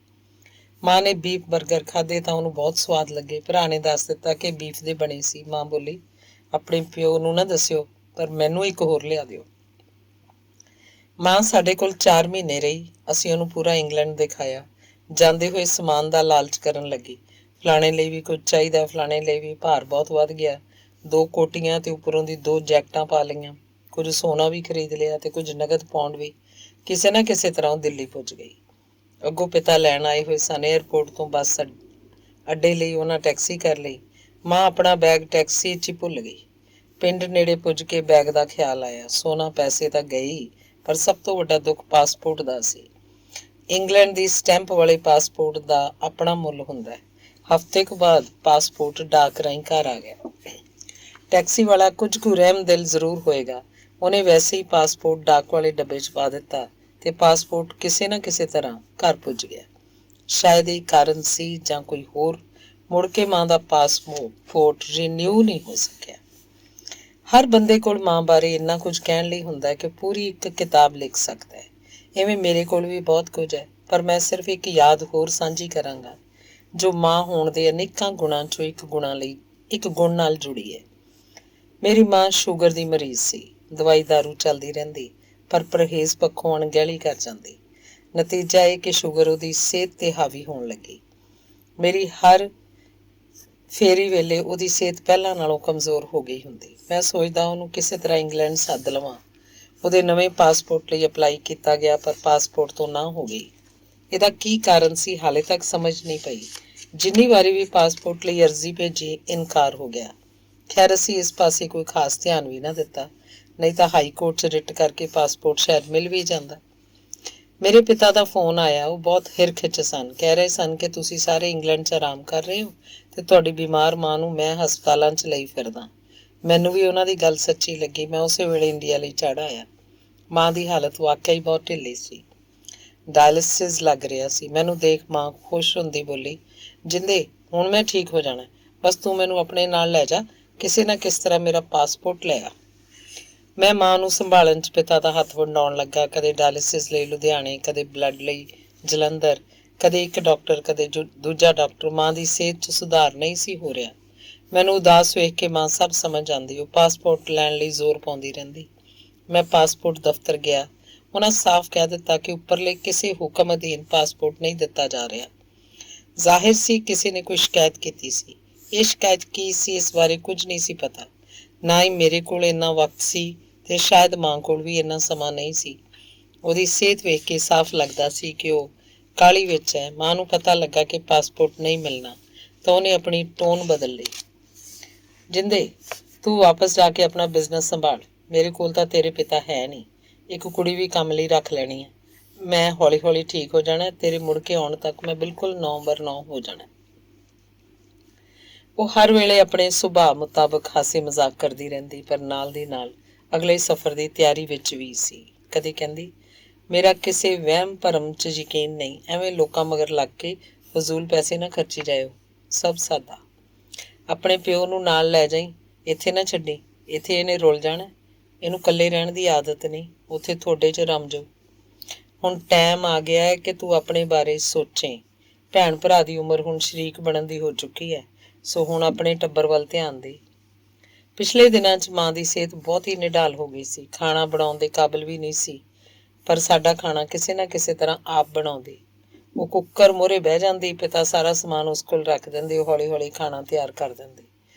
ਮਾਂ ਨੇ ਬੀਫ ਬਰਗਰ ਖਾਧੇ ਤਾਂ ਉਹਨੂੰ ਬਹੁਤ ਸਵਾਦ ਲੱਗੇ। ਭਰਾ ਨੇ ਦੱਸ ਦਿੱਤਾ ਕਿ ਬੀਫ ਦੇ ਬਣੇ ਸੀ। ਮਾਂ ਬੋਲੀ, ਆਪਣੇ ਪਿਓ ਨੂੰ ਨਾ ਦੱਸਿਓ, ਪਰ ਮੈਨੂੰ ਇੱਕ ਹੋਰ ਲਿਆ ਦਿਓ। ਮਾਂ ਸਾਡੇ ਕੋਲ 4 ਮਹੀਨੇ ਰਹੀ। ਅਸੀਂ ਉਹਨੂੰ ਪੂਰਾ ਇੰਗਲੈਂਡ ਦਿਖਾਇਆ। ਜਾਂਦੇ ਹੋਏ ਸਮਾਨ ਦਾ ਲਾਲਚ ਕਰਨ ਲੱਗੀ। ਫਲਾਣੇ ਲਈ ਵੀ ਕੁਝ ਚਾਹੀਦਾ, ਫਲਾਣੇ ਲਈ ਵੀ। ਭਾਰ ਬਹੁਤ ਵੱਧ ਗਿਆ। 2 ਕੋਟੀਆਂ ਤੇ ਉੱਪਰੋਂ ਦੀ 2 ਜੈਕਟਾਂ ਪਾ ਲਈਆਂ। ਕੁਝ ਸੋਨਾ ਵੀ ਖਰੀਦ ਲਿਆ ਤੇ ਕੁਝ ਨਗਦ ਪਾਉਂਡ ਵੀ। ਕਿਸੇ ਨਾ ਕਿਸੇ ਤਰ੍ਹਾਂ ਉਹ ਦਿੱਲੀ ਪੁੱਜ ਗਈ। ਅੱਗੋਂ ਪਿਤਾ ਲੈਣ ਆਏ ਹੋਏ ਸਨ। ਏਅਰਪੋਰਟ ਤੋਂ ਬੱਸ ਅੱਡੇ ਲਈ ਉਹਨਾਂ ਟੈਕਸੀ ਕਰ ਲਈ। ਮਾਂ ਆਪਣਾ ਬੈਗ ਟੈਕਸੀ 'ਚ ਹੀ ਭੁੱਲ ਗਈ। ਪਿੰਡ ਨੇੜੇ ਪੁੱਜ ਕੇ ਬੈਗ ਦਾ ਖਿਆਲ ਆਇਆ। ਸੋਨਾ ਪੈਸੇ ਤਾਂ ਗਈ, ਪਰ ਸਭ ਤੋਂ ਵੱਡਾ ਦੁੱਖ ਪਾਸਪੋਰਟ ਦਾ ਸੀ। ਇੰਗਲੈਂਡ ਦੀ ਸਟੈਂਪ ਵਾਲੇ ਪਾਸਪੋਰਟ ਦਾ ਆਪਣਾ ਮੁੱਲ ਹੁੰਦਾ ਹੈ। ਹਫ਼ਤੇ ਕੁ ਬਾਅਦ ਪਾਸਪੋਰਟ ਡਾਕ ਰਾਹੀਂ ਘਰ ਆ ਗਿਆ। ਟੈਕਸੀ ਵਾਲਾ ਕੁਝ ਕੁ ਰਹਿਮਦਿਲ ਜ਼ਰੂਰ ਹੋਏਗਾ। ਉਹਨੇ ਵੈਸੇ ਹੀ ਪਾਸਪੋਰਟ ਡਾਕ ਵਾਲੇ ਡੱਬੇ 'ਚ ਪਾ ਦਿੱਤਾ ਤੇ ਪਾਸਪੋਰਟ ਕਿਸੇ ਨਾ ਕਿਸੇ ਤਰ੍ਹਾਂ ਘਰ ਪੁੱਜ ਗਿਆ। ਸ਼ਾਇਦ ਇਹ ਕਾਰਨ ਸੀ ਜਾਂ ਕੋਈ ਹੋਰ, ਮੁੜ ਕੇ ਮਾਂ ਦਾ ਪਾਸਪੋਰਟ ਰੀਨਿਊ ਨਹੀਂ ਹੋ ਸਕਿਆ। ਹਰ ਬੰਦੇ ਕੋਲ ਮਾਂ ਬਾਰੇ ਇੰਨਾ ਕੁਝ ਕਹਿਣ ਲਈ ਹੁੰਦਾ ਕਿ ਪੂਰੀ ਇੱਕ ਕਿਤਾਬ ਲਿਖ ਸਕਦਾ ਹੈ। ਇਵੇਂ ਮੇਰੇ ਕੋਲ ਵੀ ਬਹੁਤ ਕੁਝ ਹੈ, ਪਰ ਮੈਂ ਸਿਰਫ ਇੱਕ ਯਾਦ ਹੋਰ ਸਾਂਝੀ ਕਰਾਂਗਾ ਜੋ ਮਾਂ ਹੋਣ ਦੇ ਅਨੇਕਾਂ ਗੁਣਾਂ 'ਚੋਂ ਇੱਕ ਗੁਣ ਨਾਲ ਜੁੜੀ ਹੈ। ਮੇਰੀ ਮਾਂ ਸ਼ੂਗਰ ਦੀ ਮਰੀਜ਼ ਸੀ। ਦਵਾਈ ਦਾਰੂ ਚੱਲਦੀ ਰਹਿੰਦੀ, ਪਰ ਪਰਹੇਜ਼ ਪੱਖੋਂ ਅਣਗਹਿਲੀ ਕਰ ਜਾਂਦੀ। ਨਤੀਜਾ ਇਹ ਕਿ ਸ਼ੂਗਰ ਉਹਦੀ ਸਿਹਤ ਤੇ ਹਾਵੀ ਹੋਣ ਲੱਗੀ। ਮੇਰੀ ਹਰ ਫੇਰੀ ਵੇਲੇ ਉਹਦੀ ਸਿਹਤ ਪਹਿਲਾਂ ਨਾਲੋਂ ਕਮਜ਼ੋਰ ਹੋ ਗਈ ਹੁੰਦੀ। ਮੈਂ ਸੋਚਦਾ ਉਹਨੂੰ ਕਿਸੇ ਤਰ੍ਹਾਂ ਇੰਗਲੈਂਡ ਸੱਦ ਲਵਾਂ। ਉਹਦੇ ਨਵੇਂ ਪਾਸਪੋਰਟ ਲਈ ਅਪਲਾਈ ਕੀਤਾ ਗਿਆ, ਪਰ ਪਾਸਪੋਰਟ ਤੋਂ ਨਾ ਹੋ ਗਈ। ਇਹਦਾ ਕੀ ਕਾਰਨ ਸੀ, ਹਾਲੇ ਤੱਕ ਸਮਝ ਨਹੀਂ ਪਈ। ਜਿੰਨੀ ਵਾਰੀ ਵੀ ਪਾਸਪੋਰਟ ਲਈ ਅਰਜ਼ੀ ਭੇਜੀ, ਇਨਕਾਰ ਹੋ ਗਿਆ। ਖੈਰ, ਅਸੀਂ ਇਸ ਪਾਸੇ ਕੋਈ ਖਾਸ ਧਿਆਨ ਵੀ ਨਾ ਦਿੱਤਾ, ਨਹੀਂ ਤਾਂ ਹਾਈ ਕੋਰਟ 'ਚ ਰਿਟ ਕਰਕੇ ਪਾਸਪੋਰਟ ਸ਼ਾਇਦ ਮਿਲ ਵੀ ਜਾਂਦਾ। ਮੇਰੇ ਪਿਤਾ ਦਾ ਫੋਨ ਆਇਆ। ਉਹ ਬਹੁਤ ਹਿਰਖ 'ਚ ਸਨ। ਕਹਿ ਰਹੇ ਸਨ ਕਿ ਤੁਸੀਂ ਸਾਰੇ ਇੰਗਲੈਂਡ 'ਚ ਆਰਾਮ ਕਰ ਰਹੇ ਹੋ ਤੇ ਤੁਹਾਡੀ ਬਿਮਾਰ ਮਾਂ ਨੂੰ ਮੈਂ ਹਸਪਤਾਲਾਂ 'ਚ ਲਈ ਫਿਰਦਾ। ਮੈਨੂੰ ਵੀ ਉਹਨਾਂ ਦੀ ਗੱਲ ਸੱਚੀ ਲੱਗੀ। ਮੈਂ ਉਸੇ ਵੇਲੇ ਇੰਡੀਆ ਲਈ ਚੜ੍ਹ ਆਇਆ। ਮਾਂ ਦੀ ਹਾਲਤ ਵਾਕਿਆ ਹੀ ਬਹੁਤ ਢਿੱਲੀ ਸੀ। ਡਾਇਲਿਸਿਸ ਲੱਗ ਰਿਹਾ ਸੀ। ਮੈਨੂੰ ਦੇਖ ਮਾਂ ਖੁਸ਼ ਹੁੰਦੀ ਬੋਲੀ, ਜਿੰਦੇ ਹੁਣ ਮੈਂ ਠੀਕ ਹੋ ਜਾਣਾ, ਬਸ ਤੂੰ ਮੈਨੂੰ ਆਪਣੇ ਨਾਲ ਲੈ ਜਾ, ਕਿਸੇ ਨਾ ਕਿਸ ਤਰ੍ਹਾਂ ਮੇਰਾ ਪਾਸਪੋਰਟ ਲੈ ਆ। ਮੈਂ ਮਾਂ ਨੂੰ ਸੰਭਾਲਣ 'ਚ ਪਿਤਾ ਦਾ ਹੱਥ ਵੰਡਾਉਣ ਲੱਗਾ। ਕਦੇ ਡਾਇਲਿਸਿਸ ਲਈ ਲੁਧਿਆਣੇ, ਕਦੇ ਬਲੱਡ ਲਈ ਜਲੰਧਰ, ਕਦੇ ਇੱਕ ਡਾਕਟਰ, ਕਦੇ ਦੂਜਾ ਡਾਕਟਰ। ਮਾਂ ਦੀ ਸਿਹਤ 'ਚ ਸੁਧਾਰ ਨਹੀਂ ਸੀ ਹੋ ਰਿਹਾ। ਮੈਨੂੰ ਉਦਾਸ ਵੇਖ ਕੇ ਮਾਂ ਸਭ ਸਮਝ ਆਉਂਦੀ। ਉਹ ਪਾਸਪੋਰਟ ਲੈਣ ਲਈ ਜ਼ੋਰ ਪਾਉਂਦੀ ਰਹਿੰਦੀ। ਮੈਂ ਪਾਸਪੋਰਟ ਦਫ਼ਤਰ ਗਿਆ। ਉਹਨਾਂ ਸਾਫ਼ ਕਹਿ ਦਿੱਤਾ ਕਿ ਉੱਪਰਲੇ ਕਿਸੇ ਹੁਕਮ ਅਧੀਨ ਪਾਸਪੋਰਟ ਨਹੀਂ ਦਿੱਤਾ ਜਾ ਰਿਹਾ। ਜ਼ਾਹਿਰ ਸੀ ਕਿਸੇ ਨੇ ਕੋਈ ਸ਼ਿਕਾਇਤ ਕੀਤੀ ਸੀ। ਇਹ ਸ਼ਿਕਾਇਤ ਕੀ ਸੀ ਇਸ ਬਾਰੇ ਕੁਝ ਨਹੀਂ ਸੀ ਪਤਾ। ਨਾ ਹੀ ਮੇਰੇ ਕੋਲ ਇੰਨਾ ਵਕਤ ਸੀ ਤੇ ਸ਼ਾਇਦ ਮਾਂ ਕੋਲ ਵੀ ਇੰਨਾ ਸਮਾਂ ਨਹੀਂ ਸੀ। ਉਹਦੀ ਸਿਹਤ ਵੇਖ ਕੇ ਸਾਫ਼ ਲੱਗਦਾ ਸੀ ਕਿ ਉਹ ਕਾਹਲੀ ਵਿੱਚ ਹੈ। ਮਾਂ ਨੂੰ ਪਤਾ ਲੱਗਾ ਕਿ ਪਾਸਪੋਰਟ ਨਹੀਂ ਮਿਲਣਾ ਤਾਂ ਉਹਨੇ ਆਪਣੀ ਟੋਨ ਬਦਲ ਲਈ। ਜਿੰਦੇ, ਤੂੰ ਵਾਪਸ ਜਾ ਕੇ ਆਪਣਾ ਬਿਜ਼ਨਸ ਸੰਭਾਲ। ਮੇਰੇ ਕੋਲ ਤਾਂ ਤੇਰੇ ਪਿਤਾ ਹੈ ਨਹੀਂ। ਇੱਕ ਕੁੜੀ ਵੀ ਕੰਮ ਲਈ ਰੱਖ ਲੈਣੀ ਹੈ। ਮੈਂ ਹੌਲੀ ਹੌਲੀ ਠੀਕ ਹੋ ਜਾਣਾ। ਤੇਰੇ ਮੁੜ ਕੇ ਆਉਣ ਤੱਕ ਮੈਂ ਬਿਲਕੁਲ 9/9 ਹੋ ਜਾਣਾ। ਉਹ ਹਰ ਵੇਲੇ ਆਪਣੇ ਸੁਭਾਅ ਮੁਤਾਬਕ ਹਾਸੇ ਮਜ਼ਾਕ ਕਰਦੀ ਰਹਿੰਦੀ, ਪਰ ਨਾਲ ਦੀ ਨਾਲ ਅਗਲੇ ਸਫ਼ਰ ਦੀ ਤਿਆਰੀ ਵਿੱਚ ਵੀ ਸੀ। ਕਦੇ ਕਹਿੰਦੀ, ਮੇਰਾ ਕਿਸੇ ਵਹਿਮ ਭਰਮ 'ਚ ਯਕੀਨ ਨਹੀਂ। ਐਵੇਂ ਲੋਕਾਂ ਮਗਰ ਲੱਗ ਕੇ ਫਜ਼ੂਲ ਪੈਸੇ ਨਾ ਖਰਚੀ ਜਾਇਓ। ਸਭ ਸਾਦਾ। ਆਪਣੇ ਪਿਓ ਨੂੰ ਨਾਲ ਲੈ ਜਾਈਂ। ਇੱਥੇ ਨਾ ਛੱਡੀ। ਇੱਥੇ ਇਹਨੇ ਰੁਲ ਜਾਣਾ। ਇਹਨੂੰ ਇਕੱਲੇ ਰਹਿਣ ਦੀ ਆਦਤ ਨਹੀਂ। ਉੱਥੇ ਤੁਹਾਡੇ 'ਚ ਰਮ ਜਾਊ। ਹੁਣ ਟਾਈਮ ਆ ਗਿਆ ਹੈ ਕਿ ਤੂੰ ਆਪਣੇ ਬਾਰੇ ਸੋਚੇਂ। ਭੈਣ ਭਰਾ ਦੀ ਉਮਰ ਹੁਣ ਸ਼ਰੀਕ ਬਣਨ ਦੀ ਹੋ ਚੁੱਕੀ ਹੈ, ਸੋ ਹੁਣ ਆਪਣੇ ਟੱਬਰ ਵੱਲ ਧਿਆਨ ਦੇ। ਪਿਛਲੇ ਦਿਨਾਂ 'ਚ ਮਾਂ ਦੀ ਸਿਹਤ ਬਹੁਤ ਹੀ ਨਿਢਾਲ ਹੋ ਗਈ ਸੀ। ਖਾਣਾ ਬਣਾਉਣ ਦੇ ਕਾਬਿਲ ਵੀ ਨਹੀਂ ਸੀ, ਪਰ ਸਾਡਾ ਖਾਣਾ ਕਿਸੇ ਨਾ ਕਿਸੇ ਤਰ੍ਹਾਂ ਆਪ ਬਣਾਉਂਦੀ। ਉਹ ਕੁੱਕਰ ਮੂਹਰੇ ਬਹਿ ਜਾਂਦੀ, ਪਿਤਾ ਸਾਰਾ ਸਮਾਨ ਉਸ ਕੋਲ ਰੱਖ ਦਿੰਦੇ, ਉਹ ਹੌਲੀ ਹੌਲੀ ਖਾਣਾ ਤਿਆਰ ਕਰ ਦਿੰਦੇ।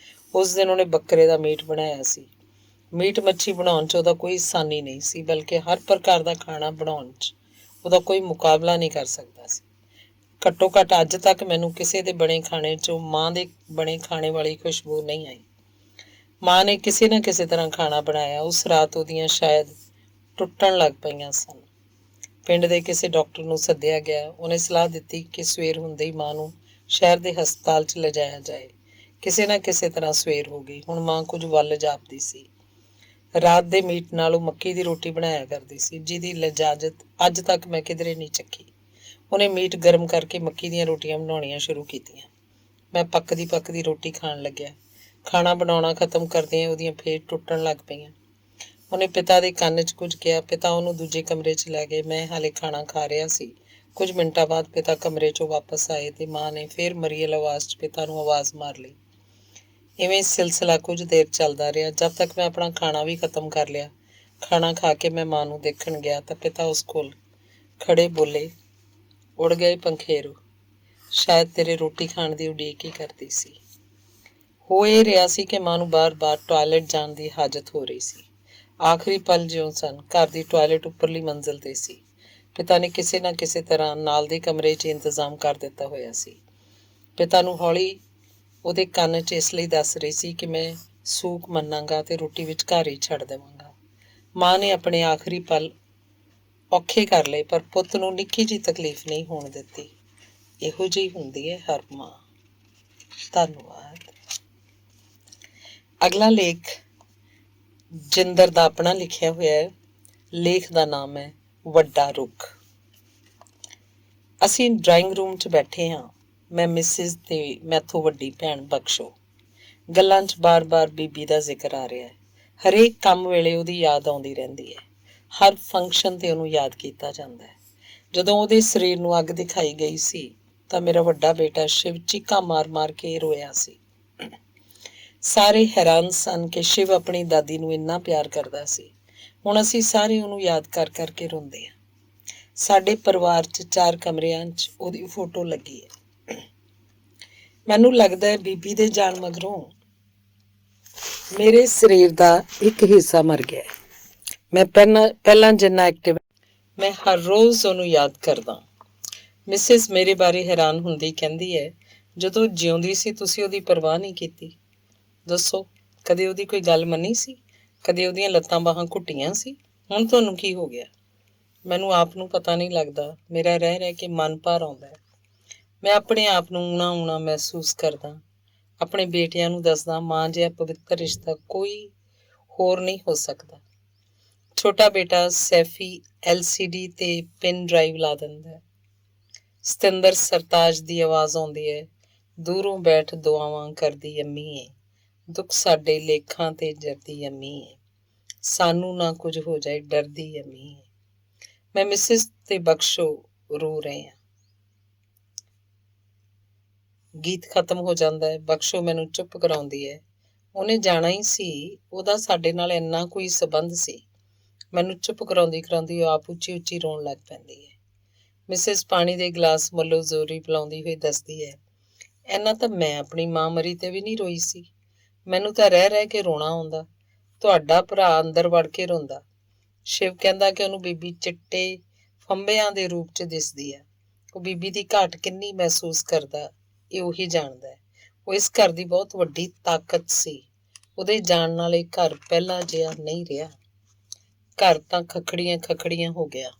ਉਸ ਦਿਨ ਉਹਨੇ ਬੱਕਰੇ ਦਾ ਮੀਟ ਬਣਾਇਆ ਸੀ। ਮੀਟ ਮੱਛੀ ਬਣਾਉਣ 'ਚ ਉਹਦਾ ਕੋਈ ਆਸਾਨੀ ਨਹੀਂ ਸੀ, ਬਲਕਿ ਹਰ ਪ੍ਰਕਾਰ ਦਾ ਖਾਣਾ ਬਣਾਉਣ 'ਚ ਉਹਦਾ ਕੋਈ ਮੁਕਾਬਲਾ ਨਹੀਂ ਕਰ ਸਕਦਾ ਸੀ। ਘੱਟੋ ਘੱਟ ਅੱਜ ਤੱਕ ਮੈਨੂੰ ਕਿਸੇ ਦੇ ਬਣੇ ਖਾਣੇ 'ਚੋਂ ਮਾਂ ਦੇ ਬਣੇ ਖਾਣੇ ਵਾਲੀ ਖੁਸ਼ਬੂ ਨਹੀਂ ਆਈ। ਮਾਂ ਨੇ ਕਿਸੇ ਨਾ ਕਿਸੇ ਤਰ੍ਹਾਂ ਖਾਣਾ ਬਣਾਇਆ। ਉਸ ਰਾਤ ਉਹਦੀਆਂ ਸ਼ਾਇਦ ਟੁੱਟਣ ਲੱਗ ਪਈਆਂ ਸਨ। ਪਿੰਡ ਦੇ ਕਿਸੇ ਡਾਕਟਰ ਨੂੰ ਸੱਦਿਆ ਗਿਆ। ਉਹਨੇ ਸਲਾਹ ਦਿੱਤੀ ਕਿ ਸਵੇਰ ਹੁੰਦੇ ਹੀ ਮਾਂ ਨੂੰ ਸ਼ਹਿਰ ਦੇ ਹਸਪਤਾਲ 'ਚ ਲਿਜਾਇਆ ਜਾਏ। ਕਿਸੇ ਨਾ ਕਿਸੇ ਤਰ੍ਹਾਂ ਸਵੇਰ ਹੋ ਗਈ। ਹੁਣ ਮਾਂ ਕੁਝ ਵੱਲ ਜਾਪਦੀ ਸੀ। ਰਾਤ ਦੇ ਮੀਟ ਨਾਲ ਉਹ ਮੱਕੀ ਦੀ ਰੋਟੀ ਬਣਾਇਆ ਕਰਦੀ ਸੀ, ਜਿਹਦੀ ਲਜਾਜਤ ਅੱਜ ਤੱਕ ਮੈਂ ਕਿਧਰੇ ਨਹੀਂ ਚੱਖੀ। ਉਹਨੇ ਮੀਟ ਗਰਮ ਕਰਕੇ ਮੱਕੀ ਦੀਆਂ ਰੋਟੀਆਂ ਬਣਾਉਣੀਆਂ ਸ਼ੁਰੂ ਕੀਤੀਆਂ। ਮੈਂ ਪੱਕਦੀ ਰੋਟੀ ਖਾਣ ਲੱਗਿਆ। ਖਾਣਾ ਬਣਾਉਣਾ ਖਤਮ ਕਰਦਿਆਂ ਉਹਦੀਆਂ ਫੇਰ ਟੁੱਟਣ ਲੱਗ ਪਈਆਂ। ਉਹਨੇ ਪਿਤਾ ਦੇ ਕੰਨ 'ਚ ਕੁਝ ਕਿਹਾ। ਪਿਤਾ ਉਹਨੂੰ ਦੂਜੇ ਕਮਰੇ 'ਚ ਲੈ ਗਏ। ਮੈਂ ਹਾਲੇ ਖਾਣਾ ਖਾ ਰਿਹਾ ਸੀ। ਕੁਝ ਮਿੰਟਾਂ ਬਾਅਦ ਪਿਤਾ ਕਮਰੇ 'ਚੋਂ ਵਾਪਸ ਆਏ ਤੇ ਮਾਂ ਨੇ ਫੇਰ ਮਰੀਅਲ ਆਵਾਜ਼ 'ਚ ਪਿਤਾ ਨੂੰ ਆਵਾਜ਼ ਮਾਰ ਲਈ। ਇਵੇਂ ਸਿਲਸਿਲਾ ਕੁਝ ਦੇਰ ਚੱਲਦਾ ਰਿਹਾ, ਜਦ ਤੱਕ ਮੈਂ ਆਪਣਾ ਖਾਣਾ ਵੀ ਖਤਮ ਕਰ ਲਿਆ। ਖਾਣਾ ਖਾ ਕੇ ਮੈਂ ਮਾਂ ਨੂੰ ਦੇਖਣ ਗਿਆ ਤਾਂ ਪਿਤਾ ਉਸ ਕੋਲ ਖੜੇ ਬੋਲੇ, ਉੜ ਗਏ ਪੰਖੇਰੂ। ਸ਼ਾਇਦ ਤੇਰੇ ਰੋਟੀ ਖਾਣ ਦੀ ਉਡੀਕ ਹੀ ਕਰਦੀ ਸੀ। ਹੋ ਇਹ ਰਿਹਾ ਸੀ ਕਿ ਮਾਂ ਨੂੰ ਬਾਰ-ਬਾਰ ਟਾਇਲਟ ਜਾਣ ਦੀ ਹਾਜਤ ਹੋ ਰਹੀ ਸੀ। ਆਖਰੀ ਪਲ ਜਿਉਂ ਸਨ। ਘਰ ਦੀ ਟਾਇਲਟ ਉੱਪਰਲੀ ਮੰਜ਼ਿਲ ਤੇ ਸੀ। ਪਿਤਾ ਨੇ ਕਿਸੇ ਨਾ ਕਿਸੇ ਤਰ੍ਹਾਂ ਨਾਲ ਦੇ ਕਮਰੇ 'ਚ ਇੰਤਜ਼ਾਮ ਕਰ ਦਿੱਤਾ ਹੋਇਆ ਸੀ। ਪਿਤਾ ਨੂੰ ਹੌਲੀ ਉਹਦੇ ਕੰਨ 'ਚ ਇਸ ਲਈ ਦੱਸ ਰਹੀ ਸੀ ਕਿ ਮੈਂ ਸੂਕ ਮੰਨਾਂਗਾ ਤੇ ਰੋਟੀ ਵਿਚਕਾਰ ਹੀ ਛੱਡ ਦੇਵਾਂਗਾ। ਮਾਂ ਨੇ ਆਪਣੇ ਆਖਰੀ ਪਲ ਔਖੇ ਕਰ ਲਏ, ਪਰ ਪੁੱਤ ਨੂੰ ਨਿੱਕੀ ਜਿਹੀ ਤਕਲੀਫ ਨਹੀਂ ਹੋਣ ਦਿੱਤੀ। ਇਹੋ ਜਿਹੀ ਹੁੰਦੀ ਹੈ ਹਰ ਮਾਂ। ਧੰਨਵਾਦ। ਅਗਲਾ ਲੇਖ ਜਿੰਦਰ ਦਾ ਆਪਣਾ ਲਿਖਿਆ ਹੋਇਆ ਹੈ। ਲੇਖ ਦਾ ਨਾਮ ਹੈ ਵੱਡਾ ਰੁੱਖ। ਅਸੀਂ ਡਰਾਇੰਗ ਰੂਮ 'ਚ ਬੈਠੇ ਹਾਂ। ਮੈਂ ਮਿਸਿਸ ਤੇ ਮੈਥੋਂ ਵੱਡੀ ਭੈਣ ਬਖਸ਼ੋ। ਗੱਲਾਂ 'ਚ ਬਾਰ-ਬਾਰ ਬੀਬੀ ਦਾ ਜ਼ਿਕਰ ਆ ਰਿਹਾ ਹੈ। ਹਰੇਕ ਕੰਮ ਵੇਲੇ ਉਹਦੀ ਯਾਦ ਆਉਂਦੀ ਰਹਿੰਦੀ ਹੈ। ਹਰ ਫੰਕਸ਼ਨ ਤੇ ਉਹਨੂੰ ਯਾਦ ਕੀਤਾ ਜਾਂਦਾ ਹੈ। ਜਦੋਂ ਉਹਦੇ ਸਰੀਰ ਨੂੰ ਅੱਗ ਦਿਖਾਈ ਗਈ ਸੀ ਤਾਂ ਮੇਰਾ ਵੱਡਾ ਬੇਟਾ ਸ਼ਿਵ ਚੀਕਾਂ ਮਾਰ-ਮਾਰ ਕੇ ਰੋਇਆ ਸੀ। ਸਾਰੇ ਹੈਰਾਨ ਸਨ ਕਿ ਸ਼ਿਵ ਆਪਣੀ ਦਾਦੀ ਨੂੰ ਇੰਨਾ ਪਿਆਰ ਕਰਦਾ ਸੀ। ਹੁਣ ਅਸੀਂ ਸਾਰੇ ਉਹਨੂੰ ਯਾਦ ਕਰ ਕਰਕੇ ਰੋਂਦੇ ਹਾਂ। ਸਾਡੇ ਪਰਿਵਾਰ 'ਚ 4 ਕਮਰਿਆਂ 'ਚ ਉਹਦੀ ਫੋਟੋ ਲੱਗੀ ਹੈ। ਮੈਨੂੰ ਲੱਗਦਾ ਹੈ ਬੀਬੀ ਦੇ ਜਾਣ ਮਗਰੋਂ ਮੇਰੇ ਸਰੀਰ ਦਾ ਇੱਕ ਹਿੱਸਾ ਮਰ ਗਿਆ ਹੈ। ਮੈਂ ਪਹਿਲਾਂ ਜਿੰਨਾ ਐਕਟਿਵ, ਮੈਂ ਹਰ ਰੋਜ਼ ਉਹਨੂੰ ਯਾਦ ਕਰਦਾ। ਮਿਸਿਸ ਮੇਰੇ ਬਾਰੇ ਹੈਰਾਨ ਹੁੰਦੀ ਕਹਿੰਦੀ ਹੈ, ਜਦੋਂ ਜਿਉਂਦੀ ਸੀ ਤੁਸੀਂ ਉਹਦੀ ਪਰਵਾਹ ਨਹੀਂ ਕੀਤੀ। ਦੱਸੋ, ਕਦੇ ਉਹਦੀ ਕੋਈ ਗੱਲ ਮੰਨੀ ਸੀ? ਕਦੇ ਉਹਦੀਆਂ ਲੱਤਾਂ ਬਾਹਾਂ ਘੁੱਟੀਆਂ ਸੀ? ਹੁਣ ਤੁਹਾਨੂੰ ਕੀ ਹੋ ਗਿਆ? ਮੈਨੂੰ ਆਪ ਨੂੰ ਪਤਾ ਨਹੀਂ ਲੱਗਦਾ। ਮੇਰਾ ਰਹਿ ਰਹਿ ਕੇ ਮਨ ਭਰ ਆਉਂਦਾ ਹੈ। ਮੈਂ ਆਪਣੇ ਆਪ ਨੂੰ ਊਣਾ ਮਹਿਸੂਸ ਕਰਦਾ। ਆਪਣੇ ਬੇਟਿਆਂ ਨੂੰ ਦੱਸਦਾ, ਮਾਂ ਜਿਹਾ ਪਵਿੱਤਰ ਰਿਸ਼ਤਾ ਕੋਈ ਹੋਰ ਨਹੀਂ ਹੋ ਸਕਦਾ। ਛੋਟਾ ਬੇਟਾ ਸੈਫੀ LCD ਤੇ ਪਿਨ ਡਰਾਈਵ ਲਾ ਦਿੰਦਾ ਹੈ। ਸਤਿੰਦਰ ਸਰਤਾਜ ਦੀ ਆਵਾਜ਼ ਆਉਂਦੀ ਹੈ, ਦੂਰੋਂ ਬੈਠ ਦੁਆਵਾਂ ਕਰਦੀ ਅੰਮੀ ਏ, ਦੁੱਖ ਸਾਡੇ ਲੇਖਾਂ ਤੇ ਜਰਦੀ ਅੰਮੀ ਏ, ਸਾਨੂੰ ਨਾ ਕੁਝ ਹੋ ਜਾਏ ਡਰਦੀ ਅੰਮੀ ਏ। ਮੈਂ ਮਿਸਿਸ ਤੇ ਬਖਸ਼ੋ ਰੋ ਰਹੇ ਹਾਂ। ਗੀਤ ਖਤਮ ਹੋ ਜਾਂਦਾ ਹੈ। ਬਖਸ਼ੋ ਮੈਨੂੰ ਚੁੱਪ ਕਰਾਉਂਦੀ ਹੈ। ਉਹਨੇ ਜਾਣਾ ਹੀ ਸੀ। ਉਹਦਾ ਸਾਡੇ ਨਾਲ ਇੰਨਾ ਕੋਈ ਸੰਬੰਧ ਸੀ। ਮੈਨੂੰ ਚੁੱਪ ਕਰਾਉਂਦੀ ਉਹ ਆਪ ਉੱਚੀ ਉੱਚੀ ਰੋਣ ਲੱਗ ਪੈਂਦੀ ਹੈ। ਮਿਸਿਸ ਪਾਣੀ ਦੇ ਗਲਾਸ ਮੱਲੋ ਜ਼ੋਰੀ ਪਿਲਾਉਂਦੀ ਹੋਈ ਦੱਸਦੀ ਹੈ, ਇੰਨਾ ਤਾਂ ਮੈਂ ਆਪਣੀ ਮਾਂ ਮਰੀ ਤੇ ਵੀ ਨਹੀਂ ਰੋਈ ਸੀ। ਮੈਨੂੰ ਤਾਂ ਰਹਿ ਰਹਿ ਕੇ ਰੋਣਾ ਆਉਂਦਾ। ਤੁਹਾਡਾ ਭਰਾ ਅੰਦਰ ਵੜ ਕੇ ਰੋਂਦਾ। ਸ਼ਿਵ ਕਹਿੰਦਾ ਕਿ ਉਹਨੂੰ ਬੀਬੀ ਚਿੱਟੇ ਫੰਬਿਆਂ ਦੇ ਰੂਪ 'ਚ ਦਿਸਦੀ ਹੈ। ਉਹ ਬੀਬੀ ਦੀ ਘਾਟ ਕਿੰਨੀ ਮਹਿਸੂਸ ਕਰਦਾ, ਇਹ ਉਹੀ ਜਾਣਦਾ ਹੈ। ਉਹ ਇਸ ਘਰ ਦੀ ਬਹੁਤ ਵੱਡੀ ਤਾਕਤ ਸੀ। ਉਹਦੇ ਜਾਣ ਨਾਲ ਇਹ ਘਰ ਪਹਿਲਾਂ ਜਿਹਾ ਨਹੀਂ ਰਿਹਾ। ਘਰ ਤਾਂ ਖਖੜੀਆਂ ਖਖੜੀਆਂ ਹੋ ਗਿਆ।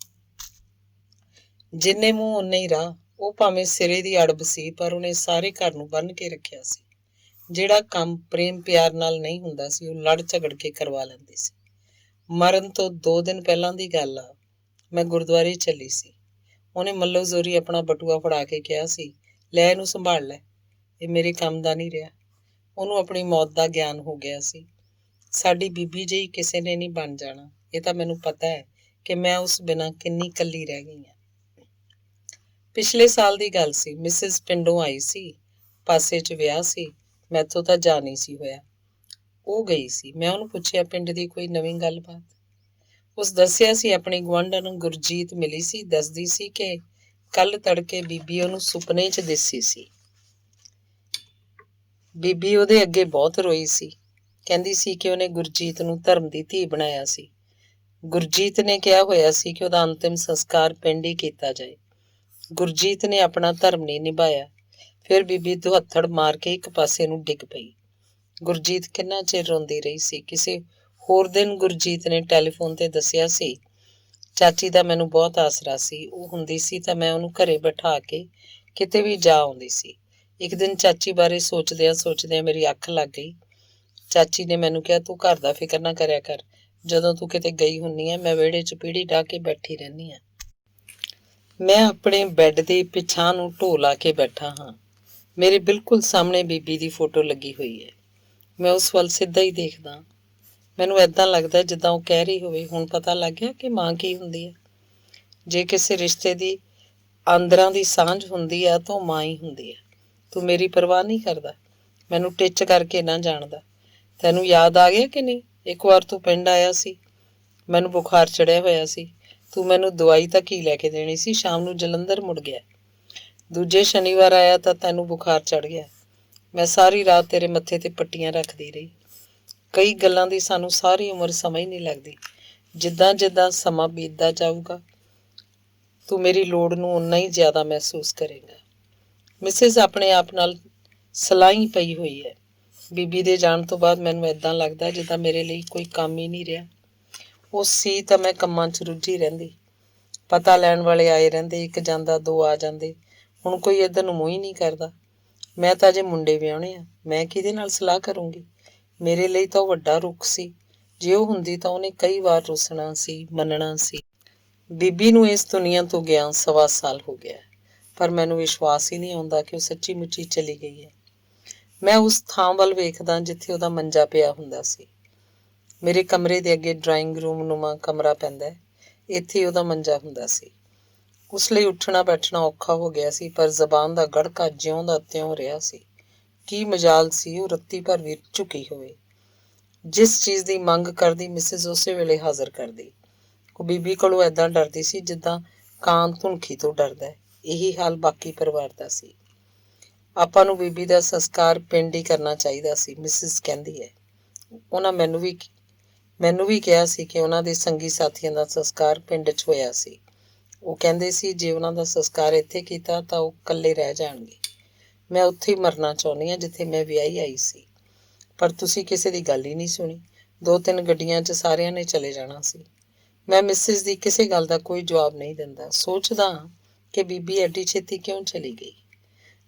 ਜਿੰਨੇ ਮੂੰਹ ਓਨੇ ਹੀ ਰਾਹ। ਉਹ ਭਾਵੇਂ ਸਿਰੇ ਦੀ ਅੜਬ ਸੀ, ਪਰ ਉਹਨੇ ਸਾਰੇ ਘਰ ਨੂੰ ਬੰਨ੍ਹ ਕੇ ਰੱਖਿਆ ਸੀ। ਜਿਹੜਾ ਕੰਮ ਪ੍ਰੇਮ ਪਿਆਰ ਨਾਲ ਨਹੀਂ ਹੁੰਦਾ ਸੀ, ਉਹ ਲੜ ਝਗੜ ਕੇ ਕਰਵਾ ਲੈਂਦੀ ਸੀ। ਮਰਨ ਤੋਂ 2 ਦਿਨ ਪਹਿਲਾਂ ਦੀ ਗੱਲ ਆ। ਮੈਂ ਗੁਰਦੁਆਰੇ ਚੱਲੀ ਸੀ। ਉਹਨੇ ਮੱਲੋ ਜ਼ੋਰੀ ਆਪਣਾ ਬਟੂਆ ਫੜਾ ਕੇ ਕਿਹਾ ਸੀ, ਲੈ ਇਹਨੂੰ ਸੰਭਾਲ ਲੈ, ਇਹ ਮੇਰੇ ਕੰਮ ਦਾ ਨਹੀਂ ਰਿਹਾ। ਉਹਨੂੰ ਆਪਣੀ ਮੌਤ ਦਾ ਗਿਆਨ ਹੋ ਗਿਆ ਸੀ। ਸਾਡੀ ਬੀਬੀ ਜਿਹੀ ਕਿਸੇ ਨੇ ਨਹੀਂ ਬਣ ਜਾਣਾ। ਇਹ ਤਾਂ ਮੈਨੂੰ ਪਤਾ ਹੈ ਕਿ ਮੈਂ ਉਸ ਬਿਨਾਂ ਕਿੰਨੀ ਇਕੱਲੀ ਰਹਿ ਗਈ ਹਾਂ। ਪਿਛਲੇ ਸਾਲ ਦੀ ਗੱਲ ਸੀ। ਮਿਸਿਸ ਪਿੰਡੋਂ ਆਈ ਸੀ। ਪਾਸੇ 'ਚ ਵਿਆਹ ਸੀ। ਮੈਥੋਂ ਤਾਂ ਜਾ ਨਹੀਂ ਸੀ ਹੋਇਆ। ਉਹ ਗਈ ਸੀ। ਮੈਂ ਉਹਨੂੰ ਪੁੱਛਿਆ, ਪਿੰਡ ਦੀ ਕੋਈ ਨਵੀਂ ਗੱਲਬਾਤ? ਉਸ ਦੱਸਿਆ ਸੀ ਆਪਣੀ ਗੁਆਂਢਣ ਗੁਰਜੀਤ ਮਿਲੀ ਸੀ। ਦੱਸਦੀ ਸੀ ਕਿ ਕੱਲ ਤੜਕੇ ਬੀਬੀ ਉਹਨੂੰ ਸੁਪਨੇ 'ਚ ਦਿਸੀ ਸੀ। ਬੀਬੀ ਉਹਦੇ ਅੱਗੇ ਬਹੁਤ ਰੋਈ ਸੀ। ਕਹਿੰਦੀ ਸੀ ਕਿ ਉਹਨੇ ਗੁਰਜੀਤ ਨੂੰ ਧਰਮ ਦੀ ਧੀ ਬਣਾਇਆ ਸੀ। ਗੁਰਜੀਤ ਨੇ ਕਿਹਾ ਹੋਇਆ ਸੀ ਕਿ ਉਹਦਾ ਅੰਤਿਮ ਸੰਸਕਾਰ ਪਿੰਡ ਹੀ ਕੀਤਾ ਜਾਏ। ਗੁਰਜੀਤ ਨੇ ਆਪਣਾ ਧਰਮ ਨਹੀਂ ਨਿਭਾਇਆ। ਫਿਰ ਬੀਬੀ ਦੁਹੱਥੜ ਮਾਰ ਕੇ ਇੱਕ ਪਾਸੇ ਨੂੰ ਡਿੱਗ ਪਈ। ਗੁਰਜੀਤ ਕਿੰਨਾ ਚਿਰ ਰੋਂਦੀ ਰਹੀ ਸੀ। ਕਿਸੇ ਹੋਰ ਦਿਨ ਗੁਰਜੀਤ ਨੇ ਟੈਲੀਫੋਨ ਤੇ ਦੱਸਿਆ ਸੀ, ਚਾਚੀ ਦਾ ਮੈਨੂੰ ਬਹੁਤ ਆਸਰਾ ਸੀ। ਉਹ ਹੁੰਦੀ ਸੀ ਤਾਂ ਮੈਂ ਉਹਨੂੰ ਘਰੇ ਬਿਠਾ ਕੇ ਕਿਤੇ ਵੀ ਜਾ ਆਉਂਦੀ ਸੀ। ਇੱਕ ਦਿਨ ਚਾਚੀ ਬਾਰੇ ਸੋਚਦਿਆਂ ਮੇਰੀ ਅੱਖ ਲੱਗ ਗਈ। ਚਾਚੀ ਨੇ ਮੈਨੂੰ ਕਿਹਾ, ਤੂੰ ਘਰ ਦਾ ਫਿਕਰ ਨਾ ਕਰਿਆ ਕਰ। ਜਦੋਂ ਤੂੰ ਕਿਤੇ ਗਈ ਹੁੰਨੀ ਹੈ, ਮੈਂ ਵਿਹੜੇ 'ਚ ਪੀੜੀ ਢਾਹ ਕੇ ਬੈਠੀ ਰਹਿੰਦੀ ਹਾਂ। ਮੈਂ ਆਪਣੇ ਬੈੱਡ ਦੇ ਪਿਛਾਂਹ ਨੂੰ ਢੋ ਲਾ ਕੇ ਬੈਠਾ ਹਾਂ। ਮੇਰੇ ਬਿਲਕੁਲ ਸਾਹਮਣੇ ਬੀਬੀ ਦੀ ਫੋਟੋ ਲੱਗੀ ਹੋਈ ਹੈ। ਮੈਂ ਉਸ ਵੱਲ ਸਿੱਧਾ ਹੀ ਦੇਖਦਾ। ਮੈਨੂੰ ਏਦਾਂ ਲੱਗਦਾ ਜਿੱਦਾਂ ਉਹ ਕਹਿ ਰਹੀ ਹੋਵੇ, ਹੁਣ ਪਤਾ ਲੱਗ ਗਿਆ ਕਿ ਮਾਂ ਕੀ ਹੁੰਦੀ ਹੈ। ਜੇ ਕਿਸੇ ਰਿਸ਼ਤੇ ਦੀ ਆਂਦਰਾਂ ਦੀ ਸਾਂਝ ਹੁੰਦੀ ਆ ਤਾਂ ਉਹ ਮਾਂ ਹੀ ਹੁੰਦੀ ਹੈ। ਤੂੰ ਮੇਰੀ ਪਰਵਾਹ ਨਹੀਂ ਕਰਦਾ, ਮੈਨੂੰ ਟਿੱਚ ਕਰਕੇ ਨਾ ਜਾਣਦਾ। ਤੈਨੂੰ ਯਾਦ ਆ ਗਿਆ ਕਿ ਨਹੀਂ, ਇੱਕ ਵਾਰ ਤੂੰ ਪਿੰਡ ਆਇਆ ਸੀ, ਮੈਨੂੰ ਬੁਖਾਰ ਚੜਿਆ ਹੋਇਆ ਸੀ। ਤੂੰ ਮੈਨੂੰ ਦਵਾਈ ਤਾਂ ਕੀ ਲੈ ਕੇ ਦੇਣੀ ਸੀ। ਸ਼ਾਮ ਨੂੰ ਜਲੰਧਰ ਮੁੜ ਗਿਆ। ਦੂਜੇ ਸ਼ਨੀਵਾਰ ਆਇਆ ਤਾਂ ਤੈਨੂੰ ਬੁਖਾਰ ਚੜ ਗਿਆ। ਮੈਂ ਸਾਰੀ ਰਾਤ ਤੇਰੇ ਮੱਥੇ ਤੇ ਪੱਟੀਆਂ ਰੱਖਦੀ ਰਹੀ। ਕਈ ਗੱਲਾਂ ਦੀ ਸਾਨੂੰ ਸਾਰੀ ਉਮਰ ਸਮਝ ਨਹੀਂ ਲੱਗਦੀ। ਜਿੱਦਾਂ ਜਿੱਦਾਂ ਸਮਾਂ ਬੀਤਦਾ ਜਾਊਗਾ, ਤੂੰ ਮੇਰੀ ਲੋੜ ਨੂੰ ਓਨਾ ਹੀ ਜ਼ਿਆਦਾ ਮਹਿਸੂਸ ਕਰੇਗਾ। ਮਿਸਿਸ ਆਪਣੇ ਆਪ ਨਾਲ ਸਲਾਈ ਪਈ ਹੋਈ ਹੈ। ਬੀਬੀ ਦੇ ਜਾਣ ਤੋਂ ਬਾਅਦ ਮੈਨੂੰ ਏਦਾਂ ਲੱਗਦਾ ਜਿੱਦਾਂ ਮੇਰੇ ਲਈ ਕੋਈ ਕੰਮ ਹੀ ਨਹੀਂ ਰਿਹਾ। ਉਹ ਸੀ ਤਾਂ ਮੈਂ ਕੰਮਾਂ 'ਚ ਰੁੱਝੀ ਰਹਿੰਦੀ। ਪਤਾ ਲੈਣ ਵਾਲੇ ਆਏ ਰਹਿੰਦੇ, ਇੱਕ ਜਾਂਦਾ 2 ਆ ਜਾਂਦੇ। ਹੁਣ ਕੋਈ ਇੱਧਰ ਨੂੰ ਮੂੰਹ ਹੀ ਨਹੀਂ ਕਰਦਾ। ਮੈਂ ਤਾਂ ਅਜੇ ਮੁੰਡੇ ਵਿਆਹੁਣੇ ਆ, ਮੈਂ ਕਿਹਦੇ ਨਾਲ ਸਲਾਹ ਕਰੂੰਗੀ। ਮੇਰੇ ਲਈ ਤਾਂ ਉਹ ਵੱਡਾ ਰੁੱਖ ਸੀ। ਜੇ ਉਹ ਹੁੰਦੀ ਤਾਂ ਉਹਨੇ ਕਈ ਵਾਰ ਰੁੱਸਣਾ ਸੀ, ਮੰਨਣਾ ਸੀ। ਬੀਬੀ ਨੂੰ ਇਸ ਦੁਨੀਆ ਤੋਂ ਗਿਆ 1.25 ਸਾਲ ਹੋ ਗਿਆ, ਪਰ ਮੈਨੂੰ ਵਿਸ਼ਵਾਸ ਹੀ ਨਹੀਂ ਆਉਂਦਾ ਕਿ ਉਹ ਸੱਚੀ ਮੁੱਚੀ ਚਲੀ ਗਈ ਹੈ। ਮੈਂ ਉਸ ਥਾਂ ਵੱਲ ਵੇਖਦਾ ਜਿੱਥੇ ਉਹਦਾ ਮੰਜਾ ਪਿਆ ਹੁੰਦਾ ਸੀ। ਮੇਰੇ ਕਮਰੇ ਦੇ ਅੱਗੇ ਡਰਾਇੰਗ ਰੂਮ ਨੁਮਾ ਕਮਰਾ ਪੈਂਦਾ, ਇੱਥੇ ਉਹਦਾ ਮੰਜਾ ਹੁੰਦਾ ਸੀ। ਉਸ ਲਈ ਉੱਠਣਾ ਬੈਠਣਾ ਔਖਾ ਹੋ ਗਿਆ ਸੀ, ਪਰ ਜ਼ਬਾਨ ਦਾ ਗੜਕਾ ਜਿਉਂ ਦਾ ਤਿਉਂ ਰਿਹਾ ਸੀ। ਕੀ ਮਜਾਲ ਸੀ ਉਹ ਰੱਤੀ ਭਰ ਵੀ ਝੁਕੀ ਹੋਵੇ। ਜਿਸ ਚੀਜ਼ ਦੀ ਮੰਗ ਕਰਦੀ, ਮਿਸਿਸ ਉਸੇ ਵੇਲੇ ਹਾਜ਼ਰ ਕਰਦੀ। ਉਹ ਬੀਬੀ ਕੋਲੋਂ ਏਦਾਂ ਡਰਦੀ ਸੀ ਜਿੱਦਾਂ ਕਾਂ ਧੁਣਖੀ ਤੋਂ ਡਰਦਾ। ਇਹੀ ਹਾਲ ਬਾਕੀ ਪਰਿਵਾਰ ਦਾ ਸੀ। ਆਪਾਂ ਨੂੰ ਬੀਬੀ ਦਾ ਸੰਸਕਾਰ ਪਿੰਡ ਹੀ ਕਰਨਾ ਚਾਹੀਦਾ ਸੀ, ਮਿਸਿਸ ਕਹਿੰਦੀ ਹੈ। ਉਹਨਾਂ ਮੈਨੂੰ ਵੀ ਕਿਹਾ ਸੀ ਕਿ ਉਹਨਾਂ ਦੇ ਸੰਗੀ ਸਾਥੀਆਂ ਦਾ ਸੰਸਕਾਰ ਪਿੰਡ 'ਚ ਹੋਇਆ ਸੀ। ਉਹ ਕਹਿੰਦੇ ਸੀ ਜੇ ਉਹਨਾਂ ਦਾ ਸੰਸਕਾਰ ਇੱਥੇ ਕੀਤਾ ਤਾਂ ਉਹ ਇਕੱਲੇ ਰਹਿ ਜਾਣਗੇ। ਮੈਂ ਉੱਥੇ ਹੀ ਮਰਨਾ ਚਾਹੁੰਦੀ ਹਾਂ ਜਿੱਥੇ ਮੈਂ ਵਿਆਹੀ ਆਈ ਸੀ। ਪਰ ਤੁਸੀਂ ਕਿਸੇ ਦੀ ਗੱਲ ਹੀ ਨਹੀਂ ਸੁਣੀ। 2-3 ਗੱਡੀਆਂ 'ਚ ਸਾਰਿਆਂ ਨੇ ਚਲੇ ਜਾਣਾ ਸੀ। ਮੈਂ ਮਿਸਿਸ ਦੀ ਕਿਸੇ ਗੱਲ ਦਾ ਕੋਈ ਜਵਾਬ ਨਹੀਂ ਦਿੰਦਾ। ਸੋਚਦਾ ਕਿ ਬੀਬੀ ਐਡੀ ਛੇਤੀ ਕਿਉਂ ਚਲੀ ਗਈ।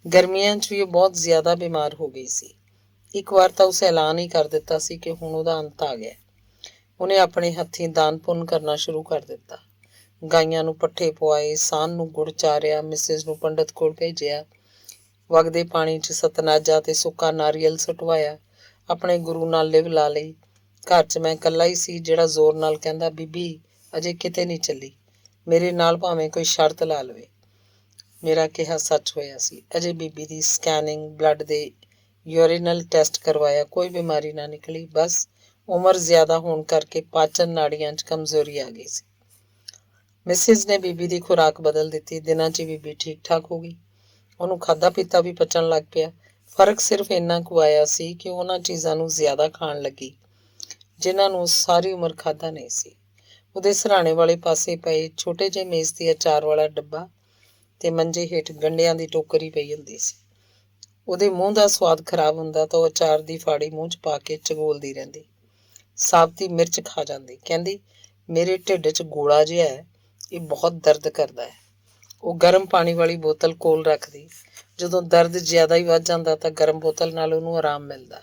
ਗਰਮੀਆਂ 'ਚ ਵੀ ਉਹ ਬਹੁਤ ਜ਼ਿਆਦਾ ਬਿਮਾਰ ਹੋ ਗਈ ਸੀ। ਇੱਕ ਵਾਰ ਤਾਂ ਉਸੇ ਐਲਾਨ ਹੀ ਕਰ ਦਿੱਤਾ ਸੀ ਕਿ ਹੁਣ ਉਹਦਾ ਅੰਤ ਆ ਗਿਆ। ਉਹਨੇ ਆਪਣੇ ਹੱਥੀਂ ਦਾਨ ਪੁੰਨ ਕਰਨਾ ਸ਼ੁਰੂ ਕਰ ਦਿੱਤਾ। ਗਾਈਆਂ ਨੂੰ ਪੱਠੇ ਪਵਾਏ, ਸਾਨ ਨੂੰ ਗੁੜ ਚਾਰਿਆ, ਮਿਸਿਸ ਨੂੰ ਪੰਡਤ ਕੋਲ ਭੇਜਿਆ, ਵਗਦੇ ਪਾਣੀ 'ਚ ਸਤਨਾਜਾ ਤੇ ਸੁੱਕਾ ਨਾਰੀਅਲ ਸੁਟਵਾਇਆ, ਆਪਣੇ ਗੁਰੂ ਨਾਲ ਲਿਵ ਲਾ ਲਈ। ਘਰ 'ਚ ਮੈਂ ਇਕੱਲਾ ਹੀ ਸੀ ਜਿਹੜਾ ਜ਼ੋਰ ਨਾਲ ਕਹਿੰਦਾ, ਬੀਬੀ ਅਜੇ ਕਿਤੇ ਨਹੀਂ ਚੱਲੀ, ਮੇਰੇ ਨਾਲ ਭਾਵੇਂ ਕੋਈ ਸ਼ਰਤ ਲਾ ਲਵੇ। ਮੇਰਾ ਕਿਹਾ ਸੱਚ ਹੋਇਆ ਸੀ। ਅਜੇ ਬੀਬੀ ਦੀ ਸਕੈਨਿੰਗ, ਬਲੱਡ ਦੇ ਯੂਰੀਨਲ ਟੈਸਟ ਕਰਵਾਇਆ, ਕੋਈ ਬਿਮਾਰੀ ਨਾ ਨਿਕਲੀ। ਬਸ ਉਮਰ ਜ਼ਿਆਦਾ ਹੋਣ ਕਰਕੇ ਪਾਚਨ ਨਾੜੀਆਂ 'ਚ ਕਮਜ਼ੋਰੀ ਆ ਗਈ ਸੀ। ਮਿਸਿਸ ਨੇ ਬੀਬੀ ਦੀ ਖੁਰਾਕ ਬਦਲ ਦਿੱਤੀ। ਦਿਨਾਂ 'ਚ ਬੀਬੀ ਠੀਕ ਠਾਕ ਹੋ ਗਈ। ਉਹਨੂੰ ਖਾਧਾ ਪੀਤਾ ਵੀ ਪਚਣ ਲੱਗ ਪਿਆ। ਫਰਕ ਸਿਰਫ ਇੰਨਾ ਕੁ ਆਇਆ ਸੀ ਕਿ ਉਹਨਾਂ ਚੀਜ਼ਾਂ ਨੂੰ ਜ਼ਿਆਦਾ ਖਾਣ ਲੱਗੀ ਜਿਨ੍ਹਾਂ ਨੂੰ ਸਾਰੀ ਉਮਰ ਖਾਧਾ ਨਹੀਂ ਸੀ। ਉਹਦੇ ਸਿਰਹਾਣੇ ਵਾਲੇ ਪਾਸੇ ਪਏ ਛੋਟੇ ਜਿਹੇ ਮੇਜ਼ 'ਤੇ ਅਚਾਰ ਵਾਲਾ ਡੱਬਾ ਤੇ ਮੰਜੇ ਹੇਠ ਗੰਢਿਆਂ ਦੀ ਟੋਕਰੀ ਪਈ ਹੁੰਦੀ ਸੀ। ਉਹਦੇ ਮੂੰਹ ਦਾ ਸਵਾਦ ਖਰਾਬ ਹੁੰਦਾ ਤਾਂ ਉਹ ਅਚਾਰ ਦੀ ਫਾੜੀ ਮੂੰਹ 'ਚ ਪਾ ਕੇ ਚਗੋਲਦੀ ਰਹਿੰਦੀ। ਸਾਬਤੀ ਮਿਰਚ ਖਾ ਜਾਂਦੀ। ਕਹਿੰਦੀ, ਮੇਰੇ ਢਿੱਡ 'ਚ ਗੋਲਾ ਜਿਹਾ ਹੈ, ਇਹ ਬਹੁਤ ਦਰਦ ਕਰਦਾ ਹੈ। ਉਹ ਗਰਮ ਪਾਣੀ ਵਾਲੀ ਬੋਤਲ ਕੋਲ ਰੱਖਦੀ। ਜਦੋਂ ਦਰਦ ਜ਼ਿਆਦਾ ਹੀ ਵੱਧ ਜਾਂਦਾ ਤਾਂ ਗਰਮ ਬੋਤਲ ਨਾਲ ਉਹਨੂੰ ਆਰਾਮ ਮਿਲਦਾ।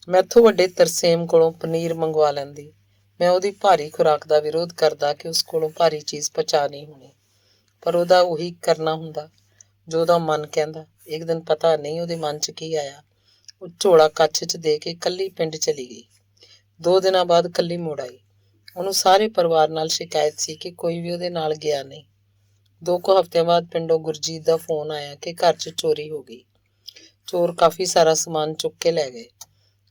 ਮੈਥੋਂ ਵੱਡੇ ਤਰਸੇਮ ਕੋਲੋਂ ਪਨੀਰ ਮੰਗਵਾ ਲੈਂਦੀ। ਮੈਂ ਉਹਦੀ ਭਾਰੀ ਖੁਰਾਕ ਦਾ ਵਿਰੋਧ ਕਰਦਾ ਕਿ ਉਸ ਕੋਲੋਂ ਭਾਰੀ ਚੀਜ਼ ਪਚਾ ਨਹੀਂ ਹੋਣੀ, ਪਰ ਉਹਦਾ ਉਹੀ ਕਰਨਾ ਹੁੰਦਾ ਜੋ ਉਹਦਾ ਮਨ ਕਹਿੰਦਾ। ਇੱਕ ਦਿਨ ਪਤਾ ਨਹੀਂ ਉਹਦੇ ਮਨ 'ਚ ਕੀ ਆਇਆ, ਉਹ ਝੋਲਾ ਕੱਛ 'ਚ ਦੇ ਕੇ ਕੱਲੀ ਪਿੰਡ ਚਲੀ ਗਈ। 2 ਦਿਨਾਂ ਬਾਅਦ ਕੱਲੀ ਮੁੜ ਆਈ। ਉਹਨੂੰ ਸਾਰੇ ਪਰਿਵਾਰ ਨਾਲ ਸ਼ਿਕਾਇਤ ਸੀ ਕਿ ਕੋਈ ਵੀ ਉਹਦੇ ਨਾਲ ਗਿਆ ਨਹੀਂ। 2 ਕੁ ਹਫ਼ਤਿਆਂ ਬਾਅਦ ਪਿੰਡੋਂ ਗੁਰਜੀਤ ਦਾ ਫੋਨ ਆਇਆ ਕਿ ਘਰ 'ਚ ਚੋਰੀ ਹੋ ਗਈ। ਚੋਰ ਕਾਫੀ ਸਾਰਾ ਸਮਾਨ ਚੁੱਕ ਕੇ ਲੈ ਗਏ।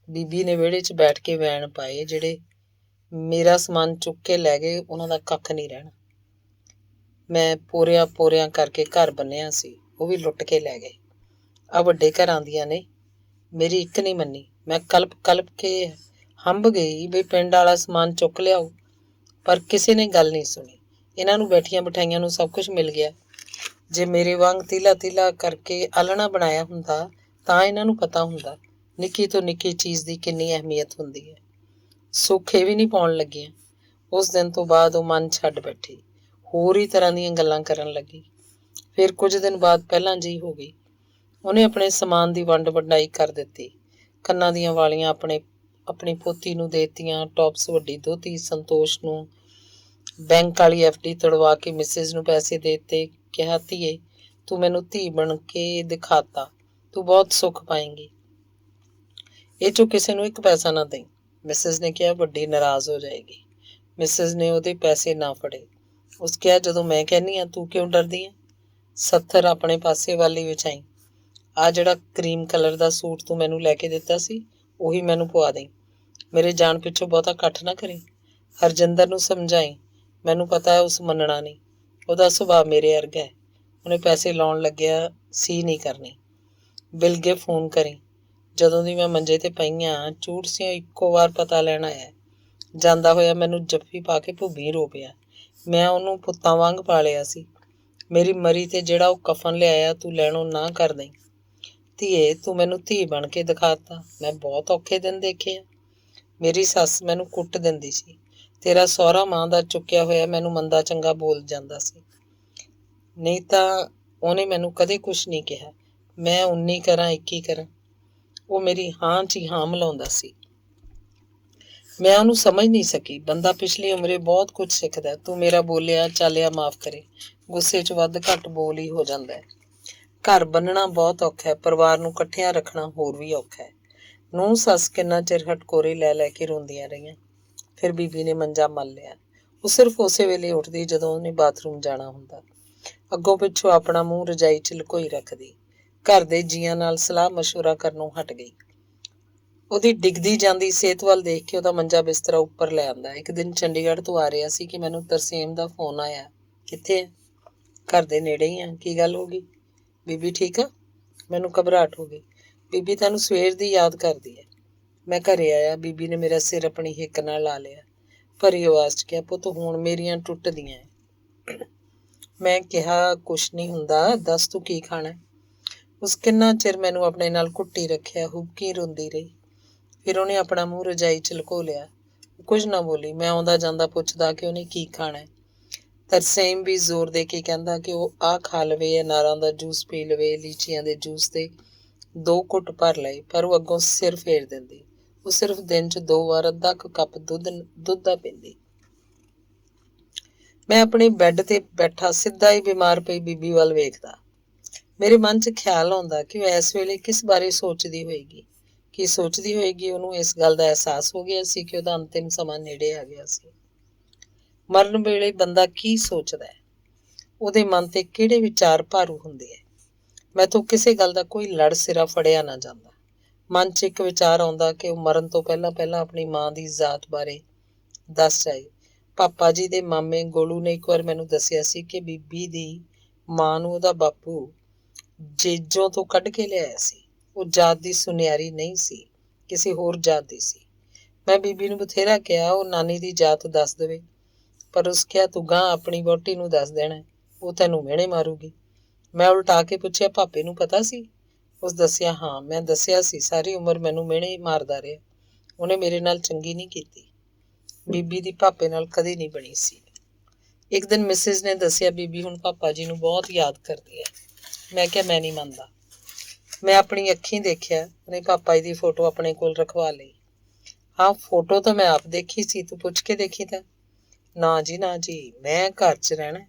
ਬੀਬੀ ਨੇ ਵਿਹੜੇ 'ਚ ਬੈਠ ਕੇ ਵੈਣ ਪਾਏ, ਜਿਹੜੇ ਮੇਰਾ ਸਮਾਨ ਚੁੱਕ ਕੇ ਲੈ ਗਏ ਉਹਨਾਂ ਦਾ ਕੱਖ ਨਹੀਂ ਰਹਿਣਾ। ਮੈਂ ਪੋਰਿਆਂ ਕਰਕੇ ਘਰ ਬੰਨਿਆ ਸੀ, ਉਹ ਵੀ ਲੁੱਟ ਕੇ ਲੈ ਗਏ। ਆ ਵੱਡੇ ਘਰਾਂ ਦੀਆਂ ਨੇ, ਮੇਰੀ ਇੱਕ ਨਹੀਂ ਮੰਨੀ। ਮੈਂ ਕਲਪ ਕੇ ਹੰਭ ਗਈ ਵੀ ਪਿੰਡ ਵਾਲਾ ਸਮਾਨ ਚੁੱਕ ਲਿਆਓ, ਪਰ ਕਿਸੇ ਨੇ ਗੱਲ ਨਹੀਂ ਸੁਣੀ। ਇਹਨਾਂ ਨੂੰ ਬੈਠੀਆਂ ਬਿਠਾਈਆਂ ਨੂੰ ਸਭ ਕੁਝ ਮਿਲ ਗਿਆ। ਜੇ ਮੇਰੇ ਵਾਂਗ ਤੀਲਾ ਕਰਕੇ ਆਲਣਾ ਬਣਾਇਆ ਹੁੰਦਾ ਤਾਂ ਇਹਨਾਂ ਨੂੰ ਪਤਾ ਹੁੰਦਾ ਨਿੱਕੀ ਤੋਂ ਨਿੱਕੀ ਚੀਜ਼ ਦੀ ਕਿੰਨੀ ਅਹਿਮੀਅਤ ਹੁੰਦੀ ਹੈ। ਸੁੱਖ ਇਹ ਵੀ ਨਹੀਂ ਪਾਉਣ ਲੱਗੀਆਂ। ਉਸ ਦਿਨ ਤੋਂ ਬਾਅਦ ਉਹ ਮਨ ਛੱਡ ਬੈਠੀ, ਹੋਰ ਹੀ ਤਰ੍ਹਾਂ ਦੀਆਂ ਗੱਲਾਂ ਕਰਨ ਲੱਗੀ। ਫਿਰ ਕੁਝ ਦਿਨ ਬਾਅਦ ਪਹਿਲਾਂ ਜਿਹੀ ਹੋ ਗਈ। ਉਹਨੇ ਆਪਣੇ ਸਮਾਨ ਦੀ ਵੰਡ ਵੰਡਾਈ ਕਰ ਦਿੱਤੀ। ਕੰਨਾਂ ਦੀਆਂ ਵਾਲੀਆਂ ਆਪਣੀ ਪੋਤੀ ਨੂੰ ਦੇ ਦਿੱਤੀਆਂ, ਟੌਪਸ ਵੱਡੀ ਦੋਹਤੀ ਸੰਤੋਸ਼ ਨੂੰ, ਬੈਂਕ ਵਾਲੀ FD ਤੁੜਵਾ ਕੇ ਮਿਸਿਸ ਨੂੰ ਪੈਸੇ ਦੇ ਦਿੱਤੇ। ਕਿਹਾ, ਧੀਏ ਤੂੰ ਮੈਨੂੰ ਧੀ ਬਣ ਕੇ ਦਿਖਾਤਾ, ਤੂੰ ਬਹੁਤ ਸੁੱਖ ਪਾਏਂਗੀ, ਇਹ 'ਚੋਂ ਕਿਸੇ ਨੂੰ 1 ਪੈਸਾ ਨਾ ਦੇਈਂ। ਮਿਸਿਸ ਨੇ ਕਿਹਾ, ਵੱਡੀ ਨਾਰਾਜ਼ ਹੋ ਜਾਏਗੀ। ਮਿਸਿਸ ਨੇ ਉਹਦੇ ਪੈਸੇ ਨਾ ਫੜੇ। ਉਸ ਕਿਹਾ, ਜਦੋਂ ਮੈਂ ਕਹਿੰਦੀ ਹਾਂ ਤੂੰ ਕਿਉਂ ਡਰਦੀ ਹੈ? 70 ਆਪਣੇ ਪਾਸੇ ਵਾਲੀ ਵਿਛਾਈ। ਆ ਜਿਹੜਾ ਕਰੀਮ ਕਲਰ ਦਾ ਸੂਟ ਤੂੰ ਮੈਨੂੰ ਲੈ ਕੇ ਦਿੱਤਾ ਸੀ, ਉਹੀ ਮੈਨੂੰ ਪਵਾ ਦੇਈਂ। ਮੇਰੇ ਜਾਣ ਪਿੱਛੋਂ ਬਹੁਤਾ ਇਕੱਠ ਨਾ ਕਰੀ। ਹਰਜਿੰਦਰ ਨੂੰ ਸਮਝਾਈ, ਮੈਨੂੰ ਪਤਾ ਹੈ ਉਸ ਮੰਨਣਾ ਨਹੀਂ, ਉਹਦਾ ਸੁਭਾਅ ਮੇਰੇ ਵਰਗਾ ਹੈ। ਉਹਨੇ ਪੈਸੇ ਲਾਉਣ ਲੱਗਿਆ ਸੀ ਨਹੀਂ ਕਰਨੀ। ਬਿਲ ਗੇ ਫੋਨ ਕਰੀ। ਜਦੋਂ ਦੀ ਮੈਂ ਮੰਜੇ 'ਤੇ ਪਈਆਂ ਝੂਠ ਸਿਓ ਇੱਕੋ ਵਾਰ ਪਤਾ ਲੈਣ ਆਇਆ। ਜਾਂਦਾ ਹੋਇਆ ਮੈਨੂੰ ਜੱਫੀ ਪਾ ਕੇ ਭੁੱਬੀ ਰੋ ਪਿਆ। ਮੈਂ ਉਹਨੂੰ ਪੁੱਤਾਂ ਵਾਂਗ ਪਾਲਿਆ ਸੀ। ਮੇਰੀ ਮਰੀ 'ਤੇ ਜਿਹੜਾ ਉਹ ਕਫਨ ਲਿਆਇਆ ਤੂੰ ਲੈਣੋਂ ਨਾ ਕਰ ਦੇਈਂ। ਧੀਏ ਤੂੰ ਮੈਨੂੰ ਧੀ ਬਣ ਕੇ ਦਿਖਾਤਾ। ਮੈਂ ਬਹੁਤ ਔਖੇ ਦਿਨ ਦੇਖੇ ਆ। ਮੇਰੀ ਸੱਸ ਮੈਨੂੰ ਕੁੱਟ ਦਿੰਦੀ ਸੀ। ਤੇਰਾ ਸਹੁਰਾ ਮਾਂ ਦਾ ਚੁੱਕਿਆ ਹੋਇਆ ਮੈਨੂੰ ਮੰਦਾ ਚੰਗਾ ਬੋਲ ਜਾਂਦਾ ਸੀ, ਨਹੀਂ ਤਾਂ ਉਹਨੇ ਮੈਨੂੰ ਕਦੇ ਕੁਛ ਨਹੀਂ ਕਿਹਾ। ਮੈਂ 19 ਕਰਾਂ 21 ਕਰਾਂ, ਉਹ ਮੇਰੀ ਹਾਂ 'ਚ ਹੀ ਹਾਂ ਮਿਲਾਉਂਦਾ ਸੀ। ਮੈਂ ਉਹਨੂੰ ਸਮਝ ਨਹੀਂ ਸਕੀ। ਬੰਦਾ ਪਿਛਲੀ ਉਮਰੇ ਬਹੁਤ ਕੁਝ ਸਿੱਖਦਾ। ਤੂੰ ਮੇਰਾ ਬੋਲਿਆ ਚਾਲਿਆ ਮਾਫ਼ ਕਰੇ, ਗੁੱਸੇ 'ਚ ਵੱਧ ਘੱਟ ਬੋਲ ਹੀ ਹੋ ਜਾਂਦਾ ਹੈ। ਘਰ ਬੰਨਣਾ ਬਹੁਤ ਔਖਾ ਹੈ, ਪਰਿਵਾਰ ਨੂੰ ਇਕੱਠਿਆਂ ਰੱਖਣਾ ਹੋਰ ਵੀ ਔਖਾ ਹੈ। ਨੂੰਹ ਸੱਸ ਕਿੰਨਾ ਚਿਰ ਹਟਕੋਰੇ ਲੈ ਕੇ ਰੋਂਦੀਆਂ ਰਹੀਆਂ। ਫਿਰ ਬੀਬੀ ਨੇ ਮੰਜਾ ਮੱਲ ਲਿਆ। ਉਹ ਸਿਰਫ ਉਸੇ ਵੇਲੇ ਉੱਠਦੀ ਜਦੋਂ ਉਹਨੇ ਬਾਥਰੂਮ ਜਾਣਾ ਹੁੰਦਾ। ਅੱਗੋਂ ਪਿੱਛੋਂ ਆਪਣਾ ਮੂੰਹ ਰਜਾਈ 'ਚ ਲੁਕੋਈ ਰੱਖਦੀ। ਘਰ ਦੇ ਜੀਆਂ ਨਾਲ ਸਲਾਹ ਮਸ਼ਵਰਾ ਕਰਨੋਂ ਹਟ ਗਈ। ਉਹਦੀ ਡਿੱਗਦੀ ਜਾਂਦੀ ਸਿਹਤ ਵੱਲ ਦੇਖ ਕੇ ਉਹਦਾ ਮੰਜਾ ਬਿਸਤਰਾ ਉੱਪਰ ਲੈ ਆਂਦਾ। ਇੱਕ ਦਿਨ ਚੰਡੀਗੜ੍ਹ ਤੋਂ ਆ ਰਿਹਾ ਸੀ ਕਿ ਮੈਨੂੰ ਤਰਸੇਮ ਦਾ ਫੋਨ ਆਇਆ। ਕਿੱਥੇ? ਘਰ ਦੇ ਨੇੜੇ ਹੀ ਆ। ਕੀ ਗੱਲ ਹੋ ਗਈ? ਬੀਬੀ ਠੀਕ ਆ? ਮੈਨੂੰ ਘਬਰਾਹਟ ਹੋ ਗਈ। ਬੀਬੀ ਤੈਨੂੰ ਸਵੇਰ ਦੀ ਯਾਦ ਕਰਦੀ ਹੈ। ਮੈਂ ਘਰੇ ਆਇਆ। ਬੀਬੀ ਨੇ ਮੇਰਾ ਸਿਰ ਆਪਣੀ ਹਿੱਕ ਨਾਲ ਲਾ ਲਿਆ। ਭਰੀ ਆਵਾਜ਼ 'ਚ ਕਿਹਾ, ਪੁੱਤ ਹੁਣ ਮੇਰੀਆਂ ਟੁੱਟਦੀਆਂ। ਮੈਂ ਕਿਹਾ, ਕੁਛ ਨਹੀਂ ਹੁੰਦਾ, ਦੱਸ ਤੂੰ ਕੀ ਖਾਣਾ? ਉਸ ਕਿੰਨਾ ਚਿਰ ਮੈਨੂੰ ਆਪਣੇ ਨਾਲ ਘੁੱਟੀ ਰੱਖਿਆ, ਹੁਬਕੀ ਰੋਂਦੀ ਰਹੀ। ਫਿਰ ਉਹਨੇ ਆਪਣਾ ਮੂੰਹ ਰਜਾਈ 'ਚ ਲੁਕੋ ਲਿਆ। ਕੁਝ ਨਾ ਬੋਲੀ। ਮੈਂ ਆਉਂਦਾ ਜਾਂਦਾ ਪੁੱਛਦਾ ਕਿ ਉਹਨੇ ਕੀ ਖਾਣਾ। ਤਰਸੇਮ ਵੀ ਜ਼ੋਰ ਦੇ ਕੇ ਕਹਿੰਦਾ ਕਿ ਉਹ ਆਹ ਖਾ ਲਵੇ, ਅਨਾਰਾਂ ਦਾ ਜੂਸ ਪੀ ਲਵੇ, ਲੀਚੀਆਂ ਦੇ ਜੂਸ ਦੇ 2 ਘੁੱਟ ਭਰ ਲਏ, ਪਰ ਉਹ ਅੱਗੋਂ ਸਿਰ ਫੇਰ ਦਿੰਦੀ। ਉਹ ਸਿਰਫ ਦਿਨ 'ਚ 2 ਵਾਰ ਅੱਧਾ ਕੁ ਕੱਪ ਦੁੱਧ ਦਾ ਪੀਂਦੀ। ਮੈਂ ਆਪਣੇ ਬੈੱਡ 'ਤੇ ਬੈਠਾ ਸਿੱਧਾ ਹੀ ਬਿਮਾਰ ਪਈ ਬੀਬੀ ਵੱਲ ਵੇਖਦਾ। ਮੇਰੇ ਮਨ 'ਚ ਖਿਆਲ ਆਉਂਦਾ ਕਿ ਉਹ ਇਸ ਵੇਲੇ ਕਿਸ ਬਾਰੇ ਸੋਚਦੀ ਹੋਏਗੀ। ਕੀ ਸੋਚਦੀ ਹੋਏਗੀ? ਉਹਨੂੰ ਇਸ ਗੱਲ ਦਾ ਅਹਿਸਾਸ ਹੋ ਗਿਆ ਸੀ ਕਿ ਉਹਦਾ ਅੰਤਿਮ ਸਮਾਂ ਨੇੜੇ ਆ ਗਿਆ ਸੀ। ਮਰਨ ਵੇਲੇ ਬੰਦਾ ਕੀ ਸੋਚਦਾ ਹੈ? ਉਹਦੇ ਮਨ 'ਤੇ ਕਿਹੜੇ ਵਿਚਾਰ ਭਾਰੂ ਹੁੰਦੇ ਹੈ? ਮੈਥੋਂ ਕਿਸੇ ਗੱਲ ਦਾ ਕੋਈ ਲੜ ਸਿਰਾ ਫੜਿਆ ਨਾ ਜਾਂਦਾ। ਮਨ 'ਚ ਇੱਕ ਵਿਚਾਰ ਆਉਂਦਾ ਕਿ ਉਹ ਮਰਨ ਤੋਂ ਪਹਿਲਾਂ ਆਪਣੀ ਮਾਂ ਦੀ ਜ਼ਾਤ ਬਾਰੇ ਦੱਸ ਜਾਏ। ਪਾਪਾ ਜੀ ਦੇ ਮਾਮੇ ਗੋਲੂ ਨੇ ਇੱਕ ਵਾਰ ਮੈਨੂੰ ਦੱਸਿਆ ਸੀ ਕਿ ਬੀਬੀ ਦੀ ਮਾਂ ਨੂੰ ਉਹਦਾ ਬਾਪੂ ਜੇਜੋਂ ਤੋਂ ਕੱਢ ਕੇ ਲਿਆਇਆ ਸੀ। ਉਹ ਜਾਤ ਦੀ ਸੁਨਿਆਰੀ ਨਹੀਂ ਸੀ, ਕਿਸੇ ਹੋਰ ਜਾਤ ਦੀ ਸੀ। ਮੈਂ ਬੀਬੀ ਨੂੰ ਬਥੇਰਾ ਕਿਹਾ ਉਹ ਨਾਨੀ ਦੀ ਜਾਤ ਦੱਸ ਦੇਵੇ, ਪਰ ਉਸ ਕਿਹਾ ਤੂੰ ਗਾਂ ਆਪਣੀ ਵਹੁਟੀ ਨੂੰ ਦੱਸ ਦੇਣਾ, ਉਹ ਤੈਨੂੰ ਮਿਹਣੇ ਮਾਰੂਗੀ। ਮੈਂ ਉਲਟਾ ਕੇ ਪੁੱਛਿਆ ਭਾਪੇ ਨੂੰ ਪਤਾ ਸੀ? ਉਸ ਦੱਸਿਆ ਹਾਂ, ਮੈਂ ਦੱਸਿਆ ਸੀ ਸਾਰੀ ਉਮਰ ਮੈਨੂੰ ਮਿਹਣੇ ਮਾਰਦਾ ਰਿਹਾ, ਉਹਨੇ ਮੇਰੇ ਨਾਲ ਚੰਗੀ ਨਹੀਂ ਕੀਤੀ। ਬੀਬੀ ਦੀ ਭਾਪੇ ਨਾਲ ਕਦੇ ਨਹੀਂ ਬਣੀ ਸੀ। ਇੱਕ ਦਿਨ ਮਿਸਿਸ ਨੇ ਦੱਸਿਆ ਬੀਬੀ ਹੁਣ ਪਾਪਾ ਜੀ ਨੂੰ ਬਹੁਤ ਯਾਦ ਕਰਦੀ ਹੈ। ਮੈਂ ਕਿਹਾ ਮੈਂ ਨਹੀਂ ਮੰਨਦਾ। ਮੈਂ ਆਪਣੀ ਅੱਖੀਂ ਦੇਖਿਆ, ਉਹਨੇ ਪਾਪਾ ਜੀ ਦੀ ਫੋਟੋ ਆਪਣੇ ਕੋਲ ਰਖਵਾ ਲਈ। ਹਾਂ, ਫੋਟੋ ਤਾਂ ਮੈਂ ਆਪ ਦੇਖੀ ਸੀ, ਤੂੰ ਪੁੱਛ ਕੇ ਦੇਖੀ ਤਾਂ? ਨਾ ਜੀ ਨਾ ਜੀ, ਮੈਂ ਘਰ 'ਚ ਰਹਿਣਾ,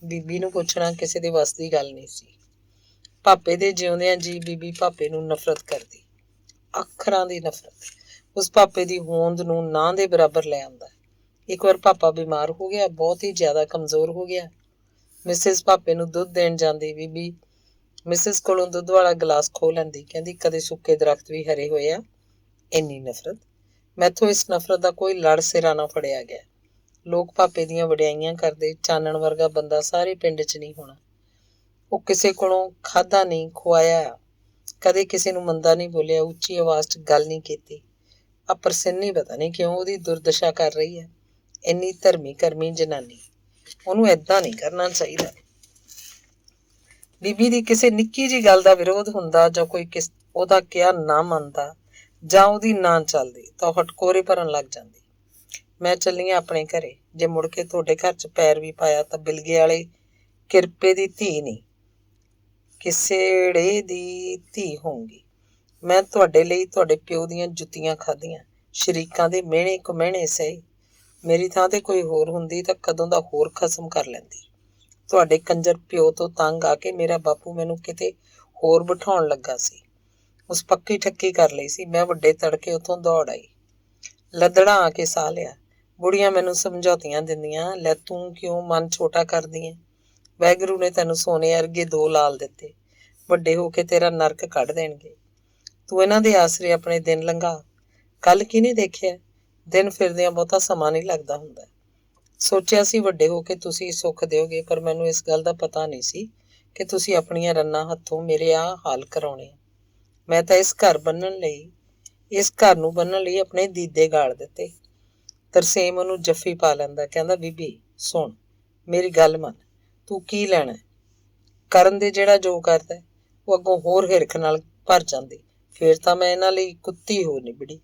ਬੀਬੀ ਨੂੰ ਪੁੱਛਣਾ ਕਿਸੇ ਦੇ ਵੱਸ ਦੀ ਗੱਲ ਨਹੀਂ ਸੀ। ਪਾਪੇ ਦੇ ਜਿਉਂਦਿਆਂ ਜੀ ਬੀਬੀ ਪਾਪੇ ਨੂੰ ਨਫ਼ਰਤ ਕਰਦੀ, ਅੱਖਰਾਂ ਦੀ ਨਫ਼ਰਤ। ਉਸ ਪਾਪੇ ਦੀ ਹੋਂਦ ਨੂੰ ਨਾਂ ਦੇ ਬਰਾਬਰ ਲੈ ਆਉਂਦਾ। ਇੱਕ ਵਾਰ ਪਾਪਾ ਬਿਮਾਰ ਹੋ ਗਿਆ, ਬਹੁਤ ਹੀ ਜ਼ਿਆਦਾ ਕਮਜ਼ੋਰ ਹੋ ਗਿਆ। ਮਿਸਿਸ ਪਾਪੇ ਨੂੰ ਦੁੱਧ ਦੇਣ ਜਾਂਦੀ, ਬੀਬੀ ਮਿਸਿਸ ਕੋਲੋਂ ਦੁੱਧ ਵਾਲਾ ਗਲਾਸ ਖੋਹ ਲੈਂਦੀ, ਕਹਿੰਦੀ ਕਦੇ ਸੁੱਕੇ ਦਰਖਤ ਵੀ ਹਰੇ ਹੋਏ ਆ। ਇੰਨੀ ਨਫ਼ਰਤ। ਮੈਥੋਂ ਇਸ ਨਫ਼ਰਤ ਦਾ ਕੋਈ ਲੜ ਸਿਰਾ ਨਾ ਫੜਿਆ ਗਿਆ। ਲੋਕ ਪਾਪੇ ਦੀਆਂ ਵਡਿਆਈਆਂ ਕਰਦੇ, ਚਾਨਣ ਵਰਗਾ ਬੰਦਾ ਸਾਰੇ ਪਿੰਡ 'ਚ ਨਹੀਂ ਹੋਣਾ। ਉਹ ਕਿਸੇ ਕੋਲੋਂ ਖਾਧਾ ਨਹੀਂ ਖੁਆਇਆ, ਕਦੇ ਕਿਸੇ ਨੂੰ ਮੰਦਾ ਨਹੀਂ ਬੋਲਿਆ, ਉੱਚੀ ਆਵਾਜ਼ 'ਚ ਗੱਲ ਨਹੀਂ ਕੀਤੀ। ਆ ਪ੍ਰਸੰਨੀ ਪਤਾ ਨਹੀਂ ਕਿਉਂ ਉਹਦੀ ਦੁਰਦਸ਼ਾ ਕਰ ਰਹੀ ਹੈ। ਇੰਨੀ ਧਰਮੀ ਕਰਮੀ ਜਨਾਨੀ, ਉਹਨੂੰ ਏਦਾਂ ਨਹੀਂ ਕਰਨਾ ਚਾਹੀਦਾ। ਬੀਬੀ ਦੀ ਕਿਸੇ ਨਿੱਕੀ ਜਿਹੀ ਗੱਲ ਦਾ ਵਿਰੋਧ ਹੁੰਦਾ ਜਾਂ ਕੋਈ ਉਹਦਾ ਕਿਹਾ ਨਾ ਮੰਨਦਾ ਜਾਂ ਉਹਦੀ ਨਾ ਚੱਲਦੀ ਤਾਂ ਉਹ ਹਟਕੋਰੇ ਭਰਨ ਲੱਗ ਜਾਂਦੀ। ਮੈਂ ਚੱਲੀ ਹਾਂ ਆਪਣੇ ਘਰੇ, ਜੇ ਮੁੜ ਕੇ ਤੁਹਾਡੇ ਘਰ 'ਚ ਪੈਰ ਵੀ ਪਾਇਆ ਤਾਂ ਬਿਲਗੇ ਵਾਲੇ ਕਿਰਪੇ ਦੀ ਧੀ ਨਹੀਂ, ਕਿਸੇੜੇ ਦੀ ਧੀ ਹੋਊਂਗੀ। ਮੈਂ ਤੁਹਾਡੇ ਲਈ ਤੁਹਾਡੇ ਪਿਓ ਦੀਆਂ ਜੁੱਤੀਆਂ ਖਾਧੀਆਂ, ਸ਼ਰੀਕਾਂ ਦੇ ਮਿਹਣੇ ਕੁਮਹਿਣੇ ਸਹੇ। ਮੇਰੀ ਥਾਂ ਤੇ ਕੋਈ ਹੋਰ ਹੁੰਦੀ ਤਾਂ ਕਦੋਂ ਦਾ ਹੋਰ ਖਸਮ ਕਰ ਲੈਂਦੀ। ਤੁਹਾਡੇ ਕੰਜਰ ਪਿਓ ਤੋਂ ਤੰਗ ਆ ਕੇ ਮੇਰਾ ਬਾਪੂ ਮੈਨੂੰ ਕਿਤੇ ਹੋਰ ਬਿਠਾਉਣ ਲੱਗਾ ਸੀ। ਉਸ ਪੱਕੀ ਠੱਕੀ ਕਰ ਲਈ ਸੀ। ਮੈਂ ਵੱਡੇ ਤੜਕੇ ਉੱਥੋਂ ਦੌੜ ਆਈ, ਲੱਦੜਾ ਆ ਕੇ ਸਾਹ ਲਿਆ। ਬੁੜੀਆਂ ਮੈਨੂੰ ਸਮਝੌਤੀਆਂ ਦਿੰਦੀਆਂ, ਲੈ ਤੂੰ ਕਿਉਂ ਮਨ ਛੋਟਾ ਕਰਦੀ ਹੈ? ਵਾਹਿਗੁਰੂ ਨੇ ਤੈਨੂੰ ਸੋਨੇ ਵਰਗੇ ਦੋ ਲਾਲ ਦਿੱਤੇ, ਵੱਡੇ ਹੋ ਕੇ ਤੇਰਾ ਨਰਕ ਕੱਢ ਦੇਣਗੇ। ਤੂੰ ਇਹਨਾਂ ਦੇ ਆਸਰੇ ਆਪਣੇ ਦਿਨ ਲੰਘਾ। ਕੱਲ ਕਿਹਨੇ ਦੇਖਿਆ, ਦਿਨ ਫਿਰਦਿਆਂ ਬਹੁਤਾ ਸਮਾਂ ਨਹੀਂ ਲੱਗਦਾ ਹੁੰਦਾ। ਸੋਚਿਆ ਸੀ ਵੱਡੇ ਹੋ ਕੇ ਤੁਸੀਂ ਸੁੱਖ ਦਿਓਗੇ, ਪਰ ਮੈਨੂੰ ਇਸ ਗੱਲ ਦਾ ਪਤਾ ਨਹੀਂ ਸੀ ਕਿ ਤੁਸੀਂ ਆਪਣੀਆਂ ਰੰਨਾਂ ਹੱਥੋਂ ਮੇਰੇ ਆਹ ਹਾਲ ਕਰਾਉਣੇ। ਮੈਂ ਤਾਂ ਇਸ ਘਰ ਨੂੰ ਬੰਨਣ ਲਈ ਆਪਣੇ ਦੀਦੇ ਗਾਲ ਦਿੱਤੇ। ਤਰਸੇਮ ਉਹਨੂੰ ਜੱਫੀ ਪਾ ਲੈਂਦਾ, ਕਹਿੰਦਾ ਬੀਬੀ ਸੁਣ, ਮੇਰੀ ਗੱਲ ਮੰਨ, ਤੂੰ ਕੀ ਲੈਣਾ? ਕਰਨ ਦੇ ਜਿਹੜਾ ਜੋ ਕਰਦਾ। ਉਹ ਅੱਗੋਂ ਹੋਰ ਹਿਰਖ ਨਾਲ ਭਰ ਜਾਂਦੀ, ਫੇਰ ਤਾਂ ਮੈਂ ਇਹਨਾਂ ਲਈ ਕੁੱਤੀ ਹੋ ਨਿਬੜੀ।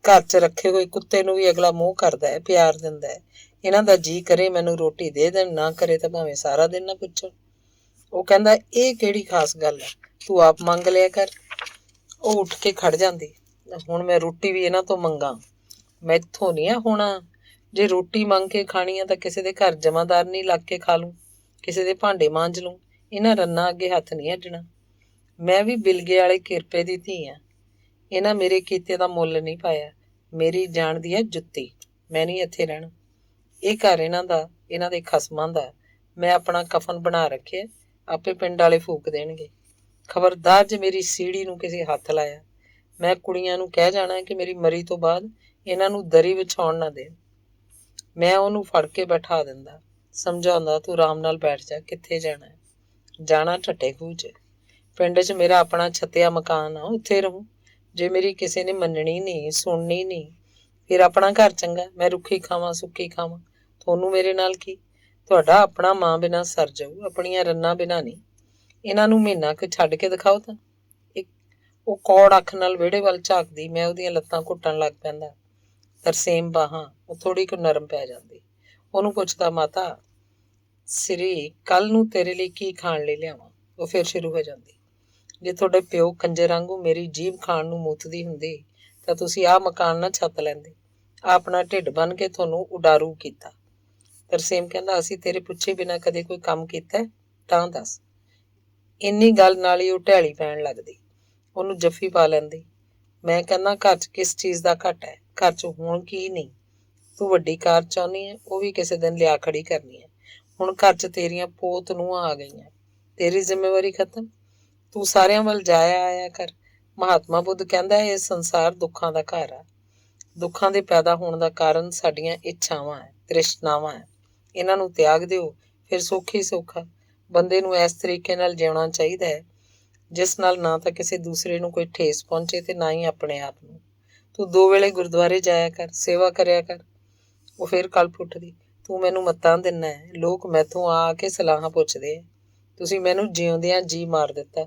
ਘਰ 'ਚ ਰੱਖੇ ਹੋਏ ਕੁੱਤੇ ਨੂੰ ਵੀ ਅਗਲਾ ਮੋਹ ਕਰਦਾ ਹੈ, ਪਿਆਰ ਦਿੰਦਾ ਹੈ। ਇਹਨਾਂ ਦਾ ਜੀ ਕਰੇ ਮੈਨੂੰ ਰੋਟੀ ਦੇ ਦੇਣ, ਨਾ ਕਰੇ ਤਾਂ ਭਾਵੇਂ ਸਾਰਾ ਦਿਨ ਨਾ ਪੁੱਛਣ। ਉਹ ਕਹਿੰਦਾ ਇਹ ਕਿਹੜੀ ਖਾਸ ਗੱਲ ਹੈ, ਤੂੰ ਆਪ ਮੰਗ ਲਿਆ ਕਰ। ਉਹ ਉੱਠ ਕੇ ਖੜ ਜਾਂਦੀ, ਹੁਣ ਮੈਂ ਰੋਟੀ ਵੀ ਇਹਨਾਂ ਤੋਂ ਮੰਗਾਂ? ਮੈਥੋਂ ਨਹੀਂ ਆ ਹੋਣਾ। ਜੇ ਰੋਟੀ ਮੰਗ ਕੇ ਖਾਣੀ ਆ ਤਾਂ ਕਿਸੇ ਦੇ ਘਰ ਜਮਾਦਾਰ ਨਹੀਂ ਲੱਗ ਕੇ ਖਾ ਲੂੰ, ਕਿਸੇ ਦੇ ਭਾਂਡੇ ਮਾਂਜ ਲੂੰ, ਇਹਨਾਂ ਰੰਨਾਂ ਅੱਗੇ ਹੱਥ ਨਹੀਂ ਅੱਡਣਾ। ਮੈਂ ਵੀ ਬਿਲਗੇ ਵਾਲੇ ਕਿਰਪੇ ਦੀ ਧੀ ਆ, ਇਹਨਾਂ ਮੇਰੇ ਕੀਤੇ ਦਾ ਮੁੱਲ ਨਹੀਂ ਪਾਇਆ। ਮੇਰੀ ਜਾਣਦੀ ਹੈ ਜੁੱਤੀ, ਮੈਂ ਨਹੀਂ ਇੱਥੇ ਰਹਿਣਾ। ਇਹ ਘਰ ਇਹਨਾਂ ਦਾ, ਇਹਨਾਂ ਦੇ ਖਸਮਾਂ ਦਾ। ਮੈਂ ਆਪਣਾ ਕਫਨ ਬਣਾ ਰੱਖਿਆ, ਆਪੇ ਪਿੰਡ ਵਾਲੇ ਫੂਕ ਦੇਣਗੇ। ਖਬਰਦਾਰ ਜੇ ਮੇਰੀ ਸੀੜੀ ਨੂੰ ਕਿਸੇ ਹੱਥ ਲਾਇਆ, ਮੈਂ ਕੁੜੀਆਂ ਨੂੰ ਕਹਿ ਜਾਣਾ ਕਿ ਮੇਰੀ ਮਰੀ ਤੋਂ ਬਾਅਦ ਇਹਨਾਂ ਨੂੰ ਦਰੀ ਵਿਛਾਉਣ ਨਾ ਦੇਣ। ਮੈਂ ਉਹਨੂੰ ਫੜ ਕੇ ਬਿਠਾ ਦਿੰਦਾ, ਸਮਝਾਉਂਦਾ ਤੂੰ ਆਰਾਮ ਨਾਲ ਬੈਠ ਜਾ, ਕਿੱਥੇ ਜਾਣਾ? ਜਾਣਾ ਠੱਠੇ ਖੂਹ 'ਚ। ਪਿੰਡ 'ਚ ਮੇਰਾ ਆਪਣਾ ਛੱਤਿਆ ਮਕਾਨ ਆ, ਉੱਥੇ ਰਹੂੰ। ਜੇ ਮੇਰੀ ਕਿਸੇ ਨੇ ਮੰਨਣੀ ਨਹੀਂ, ਸੁਣਨੀ ਨਹੀਂ, ਫਿਰ ਆਪਣਾ ਘਰ ਚੰਗਾ। ਮੈਂ ਰੁੱਖੀ ਖਾਵਾਂ ਸੁੱਕੀ ਖਾਵਾਂ, ਤੁਹਾਨੂੰ ਮੇਰੇ ਨਾਲ ਕੀ? ਤੁਹਾਡਾ ਆਪਣਾ ਮਾਂ ਬਿਨਾਂ ਸਰ ਜਾਊ, ਆਪਣੀਆਂ ਰੰਨਾਂ ਬਿਨਾਂ ਨਹੀਂ। ਇਹਨਾਂ ਨੂੰ ਮਹੀਨਾ ਕੁ ਛੱਡ ਕੇ ਦਿਖਾਓ ਤਾਂ। ਉਹ ਕੌੜ ਅੱਖ ਨਾਲ ਵਿਹੜੇ ਵੱਲ ਝਾਕਦੀ, ਮੈਂ ਉਹਦੀਆਂ ਲੱਤਾਂ ਘੁੱਟਣ ਲੱਗ ਪੈਂਦਾ। ਤਰਸੇਮ ਬਾਹਾਂ, ਉਹ ਥੋੜ੍ਹੀ ਕੁ ਨਰਮ ਪੈ ਜਾਂਦੀ। ਉਹਨੂੰ ਪੁੱਛਦਾ ਮਾਤਾ ਸ੍ਰੀ ਕੱਲ ਨੂੰ ਤੇਰੇ ਲਈ ਕੀ ਖਾਣ ਲਈ ਲਿਆਵਾਂ? ਉਹ ਫਿਰ ਸ਼ੁਰੂ ਹੋ ਜਾਂਦੀ, ਜੇ ਤੁਹਾਡੇ ਪਿਓ ਕੰਜਰ ਵਾਂਗੂ ਮੇਰੀ ਜੀਭ ਖਾਣ ਨੂੰ ਮੂਤਦੀ ਹੁੰਦੀ ਤਾਂ ਤੁਸੀਂ ਆਹ ਮਕਾਨ ਨਾ ਛੱਤ ਲੈਂਦੇ। ਆਪਣਾ ਢਿੱਡ ਬੰਨ ਕੇ ਤੁਹਾਨੂੰ ਉਡਾਰੂ ਕੀਤਾ। ਤਰਸੇਮ ਕਹਿੰਦਾ ਅਸੀਂ ਤੇਰੇ ਪੁੱਛੇ ਬਿਨਾਂ ਕਦੇ ਕੋਈ ਕੰਮ ਕੀਤਾ ਤਾਂ ਦੱਸ। ਇੰਨੀ ਗੱਲ ਨਾਲ ਹੀ ਉਹ ਢੈਲੀ ਪੈਣ ਲੱਗਦੀ, ਉਹਨੂੰ ਜੱਫੀ ਪਾ ਲੈਂਦੀ। ਮੈਂ ਕਹਿੰਦਾ ਘਰ 'ਚ ਕਿਸ ਚੀਜ਼ ਦਾ ਘੱਟ ਹੈ, ਘਰ 'ਚ ਹੁਣ ਕੀ ਨਹੀਂ। ਤੂੰ ਵੱਡੀ ਕਾਰ ਚਾਹੁੰਦੀ ਹੈ, ਉਹ ਵੀ ਕਿਸੇ ਦਿਨ ਲਿਆ ਖੜੀ ਕਰਨੀ ਹੈ। ਹੁਣ ਘਰ 'ਚ ਤੇਰੀਆਂ ਪੋਤ ਨੂੰਹਾਂ ਆ ਗਈਆਂ, ਤੇਰੀ ਜ਼ਿੰਮੇਵਾਰੀ ਖਤਮ। ਤੂੰ ਸਾਰਿਆਂ ਵੱਲ ਜਾਇਆ ਆਇਆ ਕਰ। ਮਹਾਤਮਾ ਬੁੱਧ ਕਹਿੰਦਾ ਇਹ ਸੰਸਾਰ ਦੁੱਖਾਂ ਦਾ ਘਰ ਆ। ਦੁੱਖਾਂ ਦੇ ਪੈਦਾ ਹੋਣ ਦਾ ਕਾਰਨ ਸਾਡੀਆਂ ਇੱਛਾਵਾਂ ਹੈ, ਤ੍ਰਿਸ਼ਨਾਵਾਂ ਹੈ। ਇਹਨਾਂ ਨੂੰ ਤਿਆਗ ਦਿਓ, ਫਿਰ ਸੁੱਖ ਹੀ ਸੁੱਖ ਹੈ। ਬੰਦੇ ਨੂੰ ਇਸ ਤਰੀਕੇ ਨਾਲ ਜਿਉਣਾ ਚਾਹੀਦਾ ਹੈ ਜਿਸ ਨਾਲ ਨਾ ਤਾਂ ਕਿਸੇ ਦੂਸਰੇ ਨੂੰ ਕੋਈ ਠੇਸ ਪਹੁੰਚੇ ਤੇ ਨਾ ਹੀ ਆਪਣੇ ਆਪ ਨੂੰ। ਤੂੰ 2 ਵੇਲੇ ਗੁਰਦੁਆਰੇ ਜਾਇਆ ਕਰ, ਸੇਵਾ ਕਰਿਆ ਕਰ। ਉਹ ਫਿਰ ਕਲਪ ਉੱਠਦੀ, ਤੂੰ ਮੈਨੂੰ ਮੱਤਾਂ ਦਿੰਦਾ ਹੈ। ਲੋਕ ਮੈਥੋਂ ਆ ਕੇ ਸਲਾਹਾਂ ਪੁੱਛਦੇ ਆ। ਤੁਸੀਂ ਮੈਨੂੰ ਜਿਉਂਦਿਆਂ ਜੀ ਮਾਰ ਦਿੱਤਾ।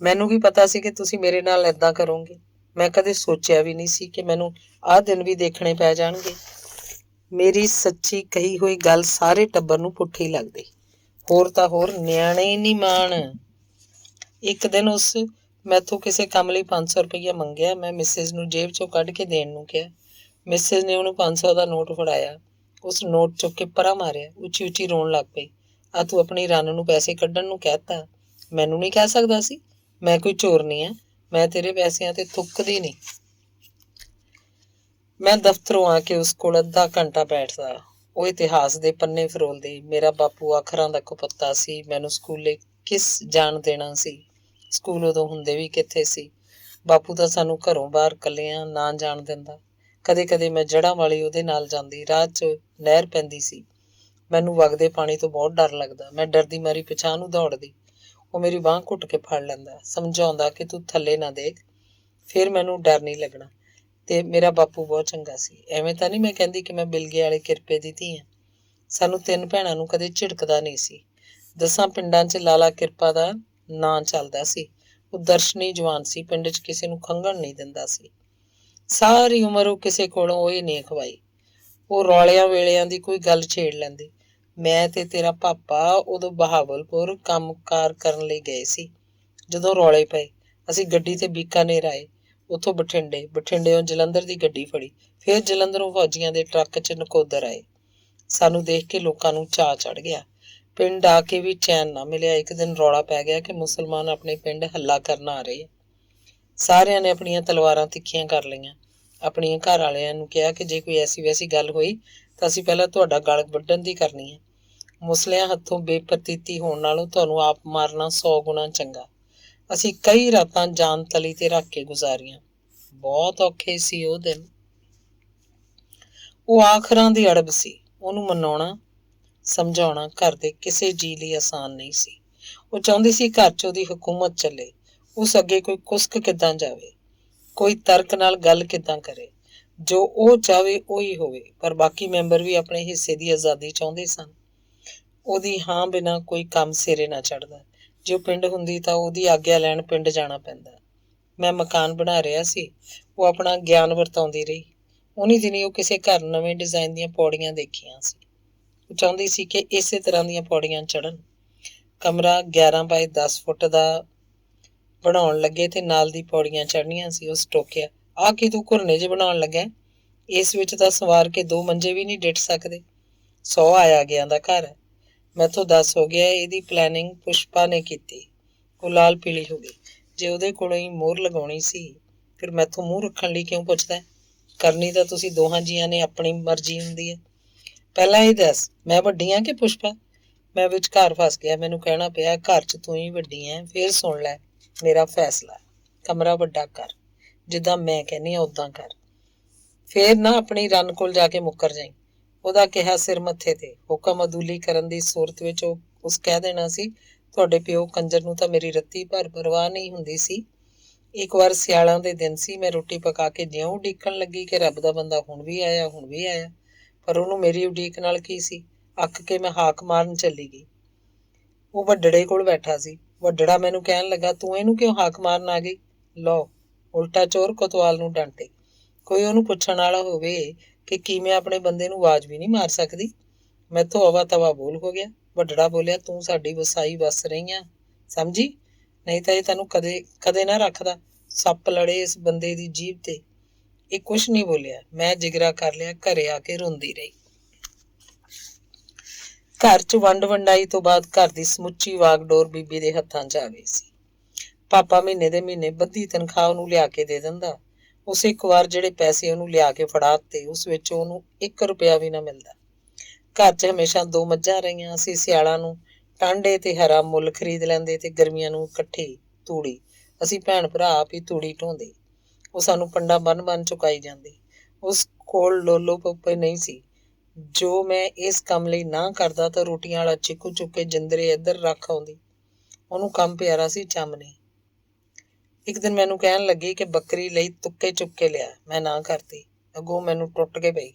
ਮੈਨੂੰ ਵੀ ਪਤਾ ਸੀ ਕਿ ਤੁਸੀਂ ਮੇਰੇ ਨਾਲ ਏਦਾਂ ਕਰੋਗੇ। ਮੈਂ ਕਦੇ ਸੋਚਿਆ ਵੀ ਨਹੀਂ ਸੀ ਕਿ ਮੈਨੂੰ ਆਹ ਦਿਨ ਵੀ ਦੇਖਣੇ ਪੈ ਜਾਣਗੇ। ਮੇਰੀ ਸੱਚੀ ਕਹੀ ਹੋਈ ਗੱਲ ਸਾਰੇ ਟੱਬਰ ਨੂੰ ਪੁੱਠੀ ਲੱਗਦੀ। ਹੋਰ ਤਾਂ ਹੋਰ ਨਿਆਣੇ ਨਹੀਂ ਮਾਣ। ਇੱਕ ਦਿਨ ਉਸ ਮੈਥੋਂ ਕਿਸੇ ਕੰਮ ਲਈ 500 ਰੁਪਈਆ ਮੰਗਿਆ। ਮੈਂ ਮਿਸਿਜ਼ ਨੂੰ ਜੇਬ ਚੋਂ ਕੱਢ ਕੇ ਦੇਣ ਨੂੰ ਕਿਹਾ। ਮਿਸਿਜ਼ ਨੇ ਉਹਨੂੰ 500 ਦਾ ਨੋਟ ਫੜਾਇਆ। ਉਸ ਨੋਟ ਚੁੱਕ ਕੇ ਪਰਾਂ ਮਾਰਿਆ। ਉੱਚੀ ਉੱਚੀ ਰੋਣ ਲੱਗ ਪਈ। ਆ ਤੂੰ ਆਪਣੀ ਰੰਨ ਨੂੰ ਪੈਸੇ ਕੱਢਣ ਨੂੰ ਕਹਿਤਾ, ਮੈਨੂੰ ਨਹੀਂ ਕਹਿ ਸਕਦਾ ਸੀ? ਮੈਂ ਕੋਈ ਚੋਰ ਨਹੀਂ ਆ। ਮੈਂ ਤੇਰੇ ਪੈਸਿਆਂ ਤੇ ਥੁੱਕਦੀ ਨਹੀਂ। ਮੈਂ ਦਫ਼ਤਰੋਂ ਆ ਕੇ ਉਸ ਕੋਲ ਅੱਧਾ ਘੰਟਾ ਬੈਠਦਾ। ਉਹ ਇਤਿਹਾਸ ਦੇ ਪੰਨੇ ਫਰੋਲਦੀ। ਮੇਰਾ ਬਾਪੂ ਅੱਖਰਾਂ ਦਾ ਕੁਪੱਤਾ ਸੀ। ਮੈਨੂੰ ਸਕੂਲੇ ਕਿਸ ਜਾਣ ਦੇਣਾ ਸੀ? ਸਕੂਲ ਉਦੋਂ ਹੁੰਦੇ ਵੀ ਕਿੱਥੇ ਸੀ। ਬਾਪੂ ਤਾਂ ਸਾਨੂੰ ਘਰੋਂ ਬਾਹਰ ਇਕੱਲਿਆਂ ਨਾ ਜਾਣ ਦਿੰਦਾ। ਕਦੇ ਕਦੇ ਮੈਂ ਜੜ੍ਹਾਂ ਵਾਲੀ ਉਹਦੇ ਨਾਲ ਜਾਂਦੀ। ਰਾਹ 'ਚ ਨਹਿਰ ਪੈਂਦੀ ਸੀ। ਮੈਨੂੰ ਵਗਦੇ ਪਾਣੀ ਤੋਂ ਬਹੁਤ ਡਰ ਲੱਗਦਾ। ਮੈਂ ਡਰਦੀ ਮਾਰੀ ਪਿਛਾਂਹ ਨੂੰ ਦੌੜਦੀ। ਉਹ ਮੇਰੀ ਬਾਂਹ ਘੁੱਟ ਕੇ ਫੜ ਲੈਂਦਾ, ਸਮਝਾਉਂਦਾ ਕਿ ਤੂੰ ਥੱਲੇ ਨਾ ਦੇਖ, ਫਿਰ ਮੈਨੂੰ ਡਰ ਨਹੀਂ ਲੱਗਣਾ। ਤੇ ਮੇਰਾ ਬਾਪੂ ਬਹੁਤ ਚੰਗਾ ਸੀ। ਐਵੇਂ ਤਾਂ ਨਹੀਂ ਮੈਂ ਕਹਿੰਦੀ ਕਿ ਮੈਂ ਬਿਲਗੇ ਵਾਲੇ ਕਿਰਪੇ ਦੀ ਧੀ ਹਾਂ। ਸਾਨੂੰ 3 ਭੈਣਾਂ ਨੂੰ ਕਦੇ ਝਿੜਕਦਾ ਨਹੀਂ ਸੀ। 10 ਪਿੰਡਾਂ 'ਚ ਲਾਲਾ ਕਿਰਪਾ ਦਾ ਨਾਂ ਚੱਲਦਾ ਸੀ। ਉਹ ਦਰਸ਼ਨੀ ਜਵਾਨ ਸੀ। ਪਿੰਡ 'ਚ ਕਿਸੇ ਨੂੰ ਖੰਘਣ ਨਹੀਂ ਦਿੰਦਾ ਸੀ। ਸਾਰੀ ਉਮਰ ਉਹ ਕਿਸੇ ਕੋਲੋਂ ਉਹ ਹੀ ਨਹੀਂ ਖਵਾਈ। ਉਹ ਰੌਲਿਆਂ ਵੇਲਿਆਂ ਦੀ ਕੋਈ ਗੱਲ ਛੇੜ ਲੈਂਦੀ। ਮੈਂ ਤੇ ਤੇਰਾ ਪਾਪਾ ਉਦੋਂ ਬਹਾਵਲਪੁਰ ਕੰਮਕਾਰ ਕਰਨ ਲਈ ਗਏ ਸੀ। ਜਦੋਂ ਰੌਲੇ ਪਏ ਅਸੀਂ ਗੱਡੀ ਤੇ ਬੀਕਾਨੇਰ ਆਏ। ਉੱਥੋਂ ਬਠਿੰਡਿਓਂ ਜਲੰਧਰ ਦੀ ਗੱਡੀ ਫੜੀ। ਫਿਰ ਜਲੰਧਰੋਂ ਫੌਜੀਆਂ ਦੇ ਟਰੱਕ 'ਚ ਨਕੋਦਰ ਆਏ। ਸਾਨੂੰ ਦੇਖ ਕੇ ਲੋਕਾਂ ਨੂੰ ਚਾਅ ਚੜ੍ਹ ਗਿਆ। ਪਿੰਡ ਆ ਕੇ ਵੀ ਚੈਨ ਨਾ ਮਿਲਿਆ। ਇੱਕ ਦਿਨ ਰੌਲਾ ਪੈ ਗਿਆ ਕਿ ਮੁਸਲਮਾਨ ਆਪਣੇ ਪਿੰਡ ਹੱਲਾ ਕਰਨ ਆ ਰਹੇ। ਸਾਰਿਆਂ ਨੇ ਆਪਣੀਆਂ ਤਲਵਾਰਾਂ ਤਿੱਖੀਆਂ ਕਰ ਲਈਆਂ। ਆਪਣੀਆਂ ਘਰ ਵਾਲਿਆਂ ਨੂੰ ਕਿਹਾ ਕਿ ਜੇ ਕੋਈ ਐਸੀ ਵੈਸੀ ਗੱਲ ਹੋਈ ਤਾਂ ਅਸੀਂ ਪਹਿਲਾਂ ਤੁਹਾਡਾ ਗਲ ਵੱਢਣ ਦੀ ਕਰਨੀ ਹੈ। ਮੁਸਲਿਆਂ ਹੱਥੋਂ ਬੇਪ੍ਰਤੀਤੀ ਹੋਣ ਨਾਲੋਂ ਤੁਹਾਨੂੰ ਆਪ ਮਾਰਨਾ 100 ਗੁਣਾ ਚੰਗਾ। ਅਸੀਂ ਕਈ ਰਾਤਾਂ ਜਾਨ ਤਲੀ ਤੇ ਰੱਖ ਕੇ ਗੁਜ਼ਾਰੀਆਂ। ਬਹੁਤ ਔਖੇ ਸੀ ਉਹ ਦਿਨ। ਉਹ ਆਖਰਾਂ ਦੀ ਅੜਬ ਸੀ। ਉਹਨੂੰ ਮਨਾਉਣਾ ਸਮਝਾਉਣਾ ਘਰ ਦੇ ਕਿਸੇ ਜੀਅ ਲਈ ਆਸਾਨ ਨਹੀਂ ਸੀ। ਉਹ ਚਾਹੁੰਦੀ ਸੀ ਘਰ 'ਚ ਉਹਦੀ ਹਕੂਮਤ ਚੱਲੇ। ਉਸ ਅੱਗੇ ਕੋਈ ਕੁਸਕ ਕਿੱਦਾਂ ਜਾਵੇ, ਕੋਈ ਤਰਕ ਨਾਲ ਗੱਲ ਕਿੱਦਾਂ ਕਰੇ। ਜੋ ਉਹ ਚਾਹੇ ਉਹੀ ਹੋਵੇ। ਪਰ ਬਾਕੀ ਮੈਂਬਰ ਵੀ ਆਪਣੇ ਹਿੱਸੇ ਦੀ ਆਜ਼ਾਦੀ ਚਾਹੁੰਦੇ ਸਨ। ਉਹਦੀ ਹਾਂ ਬਿਨਾਂ ਕੋਈ ਕੰਮ ਸਿਰੇ ਨਾ ਚੜ੍ਹਦਾ। ਜੇ ਉਹ ਪਿੰਡ ਹੁੰਦੀ ਤਾਂ ਉਹਦੀ ਆਗਿਆ ਲੈਣ ਪਿੰਡ ਜਾਣਾ ਪੈਂਦਾ। ਮੈਂ ਮਕਾਨ ਬਣਾ ਰਿਹਾ ਸੀ। ਉਹ ਆਪਣਾ ਗਿਆਨ ਵਰਤਾਉਂਦੀ ਰਹੀ। ਉਨੀ ਦਿਨੀ ਉਹ ਕਿਸੇ ਘਰ ਨਵੇਂ ਡਿਜ਼ਾਈਨ ਦੀਆਂ ਪੌੜੀਆਂ ਦੇਖੀਆਂ ਸੀ। ਉਹ ਚਾਹੁੰਦੀ ਸੀ ਕਿ ਇਸੇ ਤਰ੍ਹਾਂ ਦੀਆਂ ਪੌੜੀਆਂ ਚੜ੍ਹਨ। ਕਮਰਾ 11 ਬਾਏ 10 ਫੁੱਟ ਦਾ ਬਣਾਉਣ ਲੱਗੇ ਤੇ ਨਾਲ ਦੀ ਪੌੜੀਆਂ ਚੜ੍ਹਨੀਆਂ ਸੀ। ਉਸ ਟੋਕਿਆ, ਆਹ ਕੀ ਤੂੰ ਘੁਰਨੇ ਜਿਹੇ ਬਣਾਉਣ ਲੱਗਾ? ਇਸ ਵਿੱਚ ਤਾਂ ਸਵਾਰ ਕੇ 2 ਮੰਜੇ ਵੀ ਨਹੀਂ ਡਿੱਟ ਸਕਦੇ। 100 ਆਇਆ ਗਿਆ ਦਾ ਘਰ ਹੈ। ਮੈਥੋਂ 10 ਹੋ ਗਿਆ। ਇਹਦੀ ਪਲੈਨਿੰਗ ਪੁਸ਼ਪਾ ਨੇ ਕੀਤੀ। ਉਹ ਲਾਲ ਪੀਲੀ ਹੋ ਗਈ। ਜੇ ਉਹਦੇ ਕੋਲੋਂ ਹੀ ਮੋਹਰ ਲਗਾਉਣੀ ਸੀ ਫਿਰ ਮੈਥੋਂ ਮੂੰਹ ਰੱਖਣ ਲਈ ਕਿਉਂ ਪੁੱਛਦਾ? ਕਰਨੀ ਤਾਂ ਤੁਸੀਂ ਦੋਹਾਂ ਜੀਆਂ ਨੇ ਆਪਣੀ ਮਰਜ਼ੀ ਹੁੰਦੀ ਹੈ। ਪਹਿਲਾਂ ਇਹ ਦੱਸ, ਮੈਂ ਵੱਡੀ ਹਾਂ ਕਿ ਪੁਸ਼ਪਾ? ਮੈਂ ਵਿਚਕਾਰ ਫਸ ਗਿਆ। ਮੈਨੂੰ ਕਹਿਣਾ ਪਿਆ, ਘਰ 'ਚ ਤੂੰ ਹੀ ਵੱਡੀ ਹੈ। ਫਿਰ ਸੁਣ ਲੈ ਮੇਰਾ ਫੈਸਲਾ। ਕਮਰਾ ਵੱਡਾ ਕਰ, ਜਿੱਦਾਂ ਮੈਂ ਕਹਿੰਦੀ ਹਾਂ ਉੱਦਾਂ ਕਰ। ਫੇਰ ਨਾ ਆਪਣੀ ਰੰਨ ਕੋਲ ਜਾ ਕੇ ਮੁੱਕਰ ਜਾਈਂ। ਉਹਦਾ ਕਿਹਾ ਸਿਰ ਮੱਥੇ ਤੇ। ਹੁਕਮ ਅਦੂਲੀ ਕਰਨ ਦੀ ਸੂਰਤ ਵਿੱਚ ਉਹ ਉਸ ਕਹਿ ਦੇਣਾ ਸੀ, ਤੁਹਾਡੇ ਪਿਓ ਕੰਜਰ ਨੂੰ ਤਾਂ ਮੇਰੀ ਰੱਤੀ ਭਰ ਪਰਵਾਹ ਨਹੀਂ ਹੁੰਦੀ ਸੀ। ਇੱਕ ਵਾਰ ਸਿਆਲਾਂ ਦੇ ਦਿਨ ਸੀ। ਮੈਂ ਰੋਟੀ ਪਕਾ ਕੇ ਜਿਉਂ ਉਡੀਕਣ ਲੱਗੀ ਕਿ ਰੱਬ ਦਾ ਬੰਦਾ ਹੁਣ ਵੀ ਆਇਆ, ਹੁਣ ਵੀ ਆਇਆ। ਪਰ ਉਹਨੂੰ ਮੇਰੀ ਉਡੀਕ ਨਾਲ ਕੀ ਸੀ? ਅੱਕ ਕੇ ਮੈਂ ਹਾਕ ਮਾਰਨ ਚੱਲੀ ਗਈ। ਉਹ ਵੱਡੜੇ ਕੋਲ ਬੈਠਾ ਸੀ। ਵੱਡੜਾ ਮੈਨੂੰ ਕਹਿਣ ਲੱਗਾ, ਤੂੰ ਇਹਨੂੰ ਕਿਉਂ ਹਾਕ ਮਾਰਨ ਆ ਗਈ? ਲਓ, ਉਲਟਾ ਚੋਰ ਕੋਤਵਾਲ ਨੂੰ ਡਾਂਟੇ। ਕੋਈ ਉਹਨੂੰ ਪੁੱਛਣ ਵਾਲਾ ਹੋਵੇ ਕਿ ਕੀ ਮੈਂ ਆਪਣੇ ਬੰਦੇ ਨੂੰ ਆਵਾਜ਼ ਵੀ ਨਹੀਂ ਮਾਰ ਸਕਦੀ? ਮੈਥੋਂ ਅਵਾ ਤਵਾ ਬੋਲ ਹੋ ਗਿਆ। ਵੱਡੜਾ ਬੋਲਿਆ, ਤੂੰ ਸਾਡੀ ਵਸਾਈ ਵਸ ਰਹੀ ਆ, ਸਮਝੀ? ਨਹੀਂ ਤਾਂ ਇਹ ਤੈਨੂੰ ਕਦੇ ਕਦੇ ਨਾ ਰੱਖਦਾ। ਸੱਪ ਲੜੇ ਇਸ ਬੰਦੇ ਦੀ ਜੀਭ ਤੇ। ਇਹ ਕੁਛ ਨਹੀਂ ਬੋਲਿਆ। ਮੈਂ ਜਿਗਰਾ ਕਰ ਲਿਆ। ਘਰੇ ਆ ਕੇ ਰੋਂਦੀ ਰਹੀ। ਘਰ 'ਚ ਵੰਡ ਵੰਡਾਈ ਤੋਂ ਬਾਅਦ ਘਰ ਦੀ ਸਮੁੱਚੀ ਵਾਗਡੋਰ ਬੀਬੀ ਦੇ ਹੱਥਾਂ 'ਚ ਆ ਗਈ ਸੀ। ਪਾਪਾ ਮਹੀਨੇ ਦੇ ਮਹੀਨੇ ਬੱਧੀ ਤਨਖਾਹ ਉਹਨੂੰ ਲਿਆ ਕੇ ਦੇ ਦਿੰਦਾ। ਉਸ ਇੱਕ ਵਾਰ ਜਿਹੜੇ ਪੈਸੇ ਉਹਨੂੰ ਲਿਆ ਕੇ ਫੜਾ ਦਿੱਤੇ, ਉਸ ਵਿੱਚ ਉਹਨੂੰ 1 ਰੁਪਇਆ ਵੀ ਨਾ ਮਿਲਦਾ। ਘਰ 'ਚ ਹਮੇਸ਼ਾ 2 ਮੱਝਾਂ ਰਹੀਆਂ। ਅਸੀਂ ਸਿਆਲਾਂ ਨੂੰ ਟਾਂਡੇ ਤੇ ਹਰਾ ਮੁੱਲ ਖਰੀਦ ਲੈਂਦੇ ਤੇ ਗਰਮੀਆਂ ਨੂੰ ਇਕੱਠੀ ਤੂੜੀ। ਅਸੀਂ ਭੈਣ ਭਰਾ ਆਪ ਹੀ ਤੂੜੀ ਢੋਂਦੇ। ਉਹ ਸਾਨੂੰ ਪੰਡਾ ਬੰਨ ਚੁਕਾਈ ਜਾਂਦੀ। ਉਸ ਕੋਲ ਲੋਲੋ ਪੋਪੇ ਨਹੀਂ ਸੀ। ਜੋ ਮੈਂ ਇਸ ਕੰਮ ਲਈ ਨਾ ਕਰਦਾ ਤਾਂ ਰੋਟੀਆਂ ਵਾਲਾ ਚੀਕੂ ਚੁੱਕ ਕੇ ਜਿੰਦਰੇ ਇੱਧਰ ਰੱਖ ਆਉਂਦੀ। ਉਹਨੂੰ ਕੰਮ ਪਿਆਰਾ ਸੀ, ਚੰਮ ਨਹੀਂ। ਇੱਕ ਦਿਨ ਮੈਨੂੰ ਕਹਿਣ ਲੱਗੀ ਕਿ ਬੱਕਰੀ ਲਈ ਤੁੱਕੇ ਚੁੱਕ ਕੇ ਲਿਆ। ਮੈਂ ਨਾ ਕਰਤੀ। ਅੱਗੋਂ ਮੈਨੂੰ ਟੁੱਟ ਕੇ ਪਈ।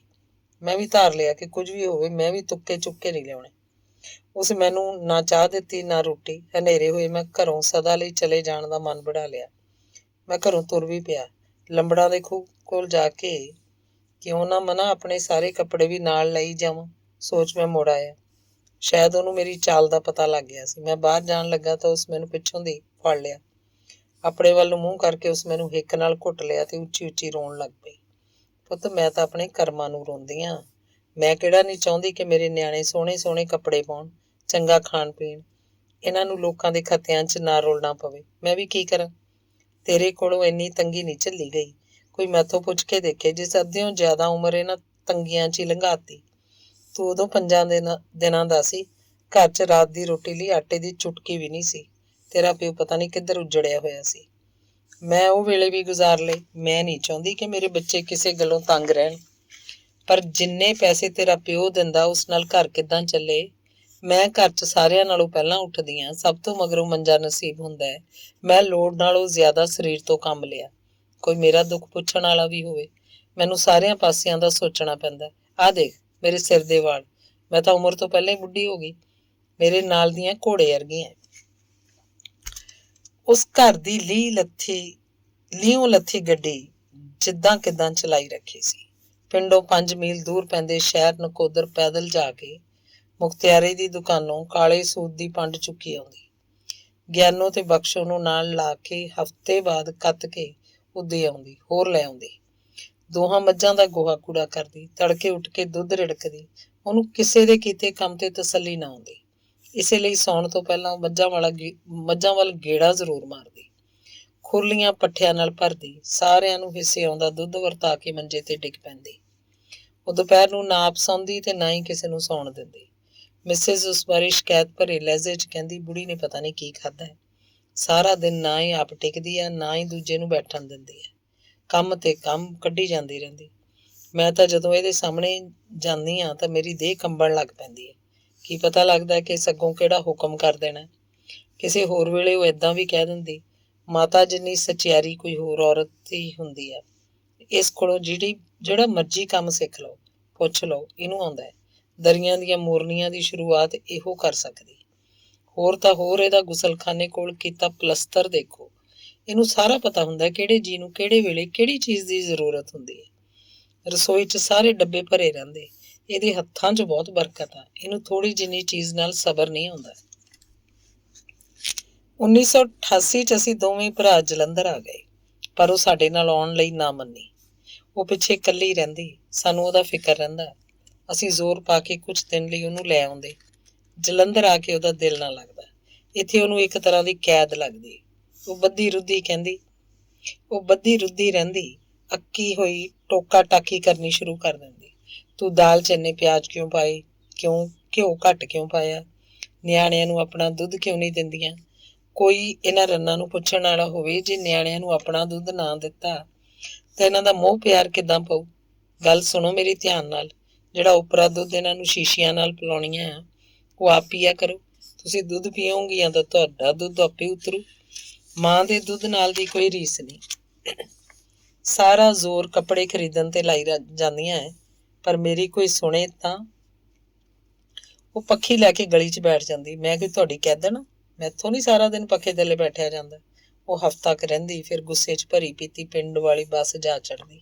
ਮੈਂ ਵੀ ਧਾਰ ਲਿਆ ਕਿ ਕੁਝ ਵੀ ਹੋਵੇ ਮੈਂ ਵੀ ਤੁੱਕੇ ਚੁੱਕ ਕੇ ਨਹੀਂ ਲਿਆਉਣੇ। ਉਸ ਮੈਨੂੰ ਨਾ ਚਾਹ ਦਿੱਤੀ ਨਾ ਰੋਟੀ। ਹਨੇਰੇ ਹੋਏ ਮੈਂ ਘਰੋਂ ਸਦਾ ਲਈ ਚਲੇ ਜਾਣ ਦਾ ਮਨ ਬਣਾ ਲਿਆ। ਮੈਂ ਘਰੋਂ ਤੁਰ ਵੀ ਪਿਆ। ਲੰਬੜਾਂ ਦੇ ਖੂਹ ਕੋਲ ਜਾ ਕੇ ਕਿਉਂ ਨਾ ਮਨਾ ਆਪਣੇ ਸਾਰੇ ਕੱਪੜੇ ਵੀ ਨਾਲ ਲਈ ਜਾਵਾਂ, ਸੋਚ ਮੈਂ ਮੁੜ ਆਇਆ। ਸ਼ਾਇਦ ਉਹਨੂੰ ਮੇਰੀ ਚਾਲ ਦਾ ਪਤਾ ਲੱਗ ਗਿਆ ਸੀ। ਮੈਂ ਬਾਹਰ ਜਾਣ ਲੱਗਾ ਤਾਂ ਉਸ ਮੈਨੂੰ ਪਿੱਛੋਂ ਦੀ ਫੜ ਲਿਆ। ਆਪਣੇ ਵੱਲ ਨੂੰ ਮੂੰਹ ਕਰਕੇ ਉਸ ਮੈਨੂੰ ਹਿੱਕ ਨਾਲ ਘੁੱਟ ਲਿਆ ਤੇ ਉੱਚੀ ਉੱਚੀ ਰੋਣ ਲੱਗ ਪਈ। ਪੁੱਤ, ਮੈਂ ਤਾਂ ਆਪਣੇ ਕਰਮਾਂ ਨੂੰ ਰੋਂਦੀ ਹਾਂ। ਮੈਂ ਕਿਹੜਾ ਨਹੀਂ ਚਾਹੁੰਦੀ ਕਿ ਮੇਰੇ ਨਿਆਣੇ ਸੋਹਣੇ ਸੋਹਣੇ ਕੱਪੜੇ ਪਾਉਣ, ਚੰਗਾ ਖਾਣ ਪੀਣ। ਇਹਨਾਂ ਨੂੰ ਲੋਕਾਂ ਦੇ ਖੱਤਿਆਂ 'ਚ ਨਾ ਰੋਲਣਾ ਪਵੇ। ਮੈਂ ਵੀ ਕੀ ਕਰਾਂ? ਤੇਰੇ ਕੋਲੋਂ ਇੰਨੀ ਤੰਗੀ ਨਹੀਂ ਝੱਲੀ ਗਈ। ਕੋਈ ਮੈਥੋਂ ਪੁੱਛ ਕੇ ਦੇਖੇ, ਜਿਸ ਅੱਧਿਓਂ ਜ਼ਿਆਦਾ ਉਮਰ ਇਹਨਾਂ ਤੰਗੀਆਂ 'ਚ ਹੀ ਲੰਘਾਤੀ। ਤੂੰ ਉਦੋਂ 5 ਦਿਨਾਂ ਦਾ ਸੀ। ਘਰ 'ਚ ਰਾਤ ਦੀ ਰੋਟੀ ਲਈ ਆਟੇ ਦੀ ਚੁਟਕੀ ਵੀ ਨਹੀਂ ਸੀ। ਤੇਰਾ ਪਿਓ ਪਤਾ ਨਹੀਂ ਕਿੱਧਰ ਉੱਜੜਿਆ ਹੋਇਆ ਸੀ। ਮੈਂ ਉਹ ਵੇਲੇ ਵੀ ਗੁਜ਼ਾਰ ਲਏ। ਮੈਂ ਨਹੀਂ ਚਾਹੁੰਦੀ ਕਿ ਮੇਰੇ ਬੱਚੇ ਕਿਸੇ ਗੱਲੋਂ ਤੰਗ ਰਹਿਣ। ਪਰ ਜਿੰਨੇ ਪੈਸੇ ਤੇਰਾ ਪਿਓ ਦਿੰਦਾ ਉਸ ਨਾਲ ਘਰ ਕਿੱਦਾਂ ਚੱਲੇ? ਮੈਂ ਘਰ 'ਚ ਸਾਰਿਆਂ ਨਾਲੋਂ ਪਹਿਲਾਂ ਉੱਠਦੀ ਹਾਂ। ਸਭ ਤੋਂ ਮਗਰੋਂ ਮੰਜਾ ਨਸੀਬ ਹੁੰਦਾ ਹੈ। ਮੈਂ ਲੋੜ ਨਾਲੋਂ ਜ਼ਿਆਦਾ ਸਰੀਰ ਤੋਂ ਕੰਮ ਲਿਆ। ਕੋਈ ਮੇਰਾ ਦੁੱਖ ਪੁੱਛਣ ਵਾਲਾ ਵੀ ਹੋਵੇ, ਮੈਨੂੰ ਸਾਰਿਆਂ ਪਾਸਿਆਂ ਦਾ ਸੋਚਣਾ ਪੈਂਦਾ। ਆਹ ਦੇਖ ਮੇਰੇ ਸਿਰ ਦੇ ਵਾਲ। ਮੈਂ ਤਾਂ ਉਮਰ ਤੋਂ ਪਹਿਲਾਂ ਹੀ ਬੁੱਢੀ ਹੋ ਗਈ। ਮੇਰੇ ਨਾਲ ਦੀਆਂ ਘੋੜੇ ਵਰਗੀਆਂ। ਉਸ ਘਰ ਦੀ ਲੀਹੋਂ ਲੱਥੀ ਗੱਡੀ ਜਿੱਦਾਂ ਕਿੱਦਾਂ ਚਲਾਈ ਰੱਖੀ ਸੀ। ਪਿੰਡੋਂ 5 ਮੀਲ ਦੂਰ ਪੈਂਦੇ ਸ਼ਹਿਰ ਨਕੋਦਰ ਪੈਦਲ ਜਾ ਕੇ ਮੁਖਤਿਆਰੇ ਦੀ ਦੁਕਾਨੋਂ ਕਾਲੇ ਸੂਤ ਦੀ ਪੰਡ ਚੁੱਕੀ ਆਉਂਦੀ। ਗਿਆਨੋ ਤੇ ਬਖਸ਼ੋ ਨੂੰ ਨਾਲ ਲਾ ਕੇ ਹਫ਼ਤੇ ਬਾਅਦ ਕੱਤ ਕੇ ਉੱਦੇ ਆਉਂਦੀ, ਹੋਰ ਲੈ ਆਉਂਦੀ। ਦੋਹਾਂ ਮੱਝਾਂ ਦਾ ਗੋਹਾ ਕੂੜਾ ਕਰਦੀ। ਤੜਕੇ ਉੱਠ ਕੇ ਦੁੱਧ ਰਿੜਕਦੀ। ਉਹਨੂੰ ਕਿਸੇ ਦੇ ਕੀਤੇ ਕੰਮ ਤੇ ਤਸੱਲੀ ਨਾ ਆਉਂਦੀ। ਇਸੇ ਲਈ ਸੌਣ ਤੋਂ ਪਹਿਲਾਂ ਉਹ ਮੱਝਾਂ ਵੱਲ ਗੇੜਾ ਜ਼ਰੂਰ ਮਾਰਦੀ। ਖੁਰਲੀਆਂ ਪੱਠਿਆਂ ਨਾਲ ਭਰਦੀ। ਸਾਰਿਆਂ ਨੂੰ ਹਿੱਸੇ ਆਉਂਦਾ ਦੁੱਧ ਵਰਤਾ ਕੇ ਮੰਜੇ ਤੇ ਡਿੱਗ ਪੈਂਦੀ। ਉਹ ਦੁਪਹਿਰ ਨੂੰ ਨਾ ਆਪ ਸੌਂਦੀ ਤੇ ਨਾ ਹੀ ਕਿਸੇ ਨੂੰ ਸੌਣ ਦਿੰਦੀ। ਮਿਸਿਸ ਉਸ ਬਾਰੇ ਸ਼ਿਕਾਇਤ ਭਰੇ ਲਹਿਜ਼ੇ 'ਚ ਕਹਿੰਦੀ, ਬੁੜੀ ਨੇ ਪਤਾ ਨਹੀਂ ਕੀ ਖਾਧਾ ਹੈ। ਸਾਰਾ ਦਿਨ ਨਾ ਹੀ ਆਪ ਟਿਕਦੀ ਆ, ਨਾ ਹੀ ਦੂਜੇ ਨੂੰ ਬੈਠਣ ਦਿੰਦੀ ਹੈ। ਕੰਮ ਤੇ ਕੰਮ ਕੱਢੀ ਜਾਂਦੀ ਰਹਿੰਦੀ। ਮੈਂ ਤਾਂ ਜਦੋਂ ਇਹਦੇ ਸਾਹਮਣੇ ਜਾਂਦੀ ਹਾਂ ਤਾਂ ਮੇਰੀ ਦੇਹ ਕੰਬਣ ਲੱਗ ਪੈਂਦੀ ਹੈ। ਕੀ ਪਤਾ ਲੱਗਦਾ ਕਿ ਸੱਗੋਂ ਕਿਹੜਾ ਹੁਕਮ ਕਰ ਦੇਣਾ। ਕਿਸੇ ਹੋਰ ਵੇਲੇ ਉਹ ਏਦਾਂ ਵੀ ਕਹਿ ਦਿੰਦੀ, ਮਾਤਾ ਜਿੰਨੀ ਸਚਿਆਰੀ ਕੋਈ ਹੋਰ ਔਰਤ ਹੀ ਹੁੰਦੀ ਆ। ਇਸ ਕੋਲੋਂ ਜਿਹੜਾ ਮਰਜ਼ੀ ਕੰਮ ਸਿੱਖ ਲਓ, ਪੁੱਛ ਲਓ, ਇਹਨੂੰ ਆਉਂਦਾ ਹੈ। ਦਰੀਆਂ ਦੀਆਂ ਮੋਰਨੀਆਂ ਦੀ ਸ਼ੁਰੂਆਤ ਇਹੋ ਕਰ ਸਕਦੀ। ਹੋਰ ਤਾਂ ਹੋਰ ਇਹਦਾ ਗੁਸਲਖਾਨੇ ਕੋਲ ਕੀਤਾ ਪਲਸਤਰ ਦੇਖੋ। ਇਹਨੂੰ ਸਾਰਾ ਪਤਾ ਹੁੰਦਾ ਕਿਹੜੇ ਜੀਅ ਨੂੰ ਕਿਹੜੇ ਵੇਲੇ ਕਿਹੜੀ ਚੀਜ਼ ਦੀ ਜ਼ਰੂਰਤ ਹੁੰਦੀ ਹੈ। ਰਸੋਈ 'ਚ ਸਾਰੇ ਡੱਬੇ ਭਰੇ ਰਹਿੰਦੇ। ਇਹਦੇ ਹੱਥਾਂ 'ਚ ਬਹੁਤ ਬਰਕਤ ਆ। ਇਹਨੂੰ ਥੋੜ੍ਹੀ ਜਿੰਨੀ ਚੀਜ਼ ਨਾਲ ਸਬਰ ਨਹੀਂ ਆਉਂਦਾ। 1988 'ਚ ਅਸੀਂ ਦੋਵੇਂ ਭਰਾ ਜਲੰਧਰ ਆ ਗਏ, ਪਰ ਉਹ ਸਾਡੇ ਨਾਲ ਆਉਣ ਲਈ ਨਾ ਮੰਨੀ। ਉਹ ਪਿੱਛੇ ਇਕੱਲੀ ਰਹਿੰਦੀ। ਸਾਨੂੰ ਉਹਦਾ ਫਿਕਰ ਰਹਿੰਦਾ। ਅਸੀਂ ਜ਼ੋਰ ਪਾ ਕੇ ਕੁਝ ਦਿਨ ਲਈ ਉਹਨੂੰ ਲੈ ਆਉਂਦੇ। ਜਲੰਧਰ ਆ ਕੇ ਉਹਦਾ ਦਿਲ ਨਾ ਲੱਗਦਾ। ਇੱਥੇ ਉਹਨੂੰ ਇੱਕ ਤਰ੍ਹਾਂ ਦੀ ਕੈਦ ਲੱਗਦੀ। ਉਹ ਬੱਧੀ ਰੁੱਧੀ ਰਹਿੰਦੀ। ਅੱਕੀ ਹੋਈ ਟੋਕਾ ਟਾਕੀ ਕਰਨੀ ਸ਼ੁਰੂ ਕਰ ਦਿੰਦੀ। ਤੂੰ ਦਾਲ 'ਚ ਇੰਨੇ ਪਿਆਜ਼ ਕਿਉਂ ਪਾਏ? ਘਿਓ ਘੱਟ ਕਿਉਂ ਪਾਇਆ? ਨਿਆਣਿਆਂ ਨੂੰ ਆਪਣਾ ਦੁੱਧ ਕਿਉਂ ਨਹੀਂ ਦਿੰਦੀਆਂ? ਕੋਈ ਇਹਨਾਂ ਰੰਨਾਂ ਨੂੰ ਪੁੱਛਣ ਵਾਲਾ ਹੋਵੇ, ਜੇ ਨਿਆਣਿਆਂ ਨੂੰ ਆਪਣਾ ਦੁੱਧ ਨਾ ਦਿੱਤਾ ਤਾਂ ਇਹਨਾਂ ਦਾ ਮੋਹ ਪਿਆਰ ਕਿੱਦਾਂ ਪਊ? ਗੱਲ ਸੁਣੋ ਮੇਰੀ ਧਿਆਨ ਨਾਲ। ਜਿਹੜਾ ਉਪਰਾ ਦੁੱਧ ਇਹਨਾਂ ਨੂੰ ਸ਼ੀਸ਼ੀਆਂ ਨਾਲ ਪਿਲਾਉਣੀਆਂ ਆ, ਉਹ ਆਪ ਪੀਆ ਕਰੋ। ਤੁਸੀਂ ਦੁੱਧ ਪੀਓਗੀਆਂ ਤਾਂ ਤੁਹਾਡਾ ਦੁੱਧ ਆਪੇ ਉਤਰੂ। ਮਾਂ ਦੇ ਦੁੱਧ ਨਾਲ ਦੀ ਕੋਈ ਰੀਸ ਨਹੀਂ। ਸਾਰਾ ਜ਼ੋਰ ਕੱਪੜੇ ਖਰੀਦਣ ਤੇ ਲਾਈ ਜਾਂਦੀਆਂ ਹੈ, ਪਰ ਮੇਰੀ ਕੋਈ ਸੁਣੇ ਤਾਂ ਉਹ ਪੱਖੀ ਲੈ ਕੇ ਗਲੀ 'ਚ ਬੈਠ ਜਾਂਦੀ। ਮੈਂ ਕਿ ਤੁਹਾਡੀ ਕਹਿਦਣ? ਮੈਥੋਂ ਨਹੀਂ ਸਾਰਾ ਦਿਨ ਪੱਖੇ ਥੱਲੇ ਬੈਠਿਆ ਜਾਂਦਾ। ਉਹ ਹਫ਼ਤਾ ਕੁ ਰਹਿੰਦੀ, ਫਿਰ ਗੁੱਸੇ 'ਚ ਭਰੀ ਪੀਤੀ ਪਿੰਡ ਵਾਲੀ ਬੱਸ ਜਾ ਚੜ੍ਹਦੀ।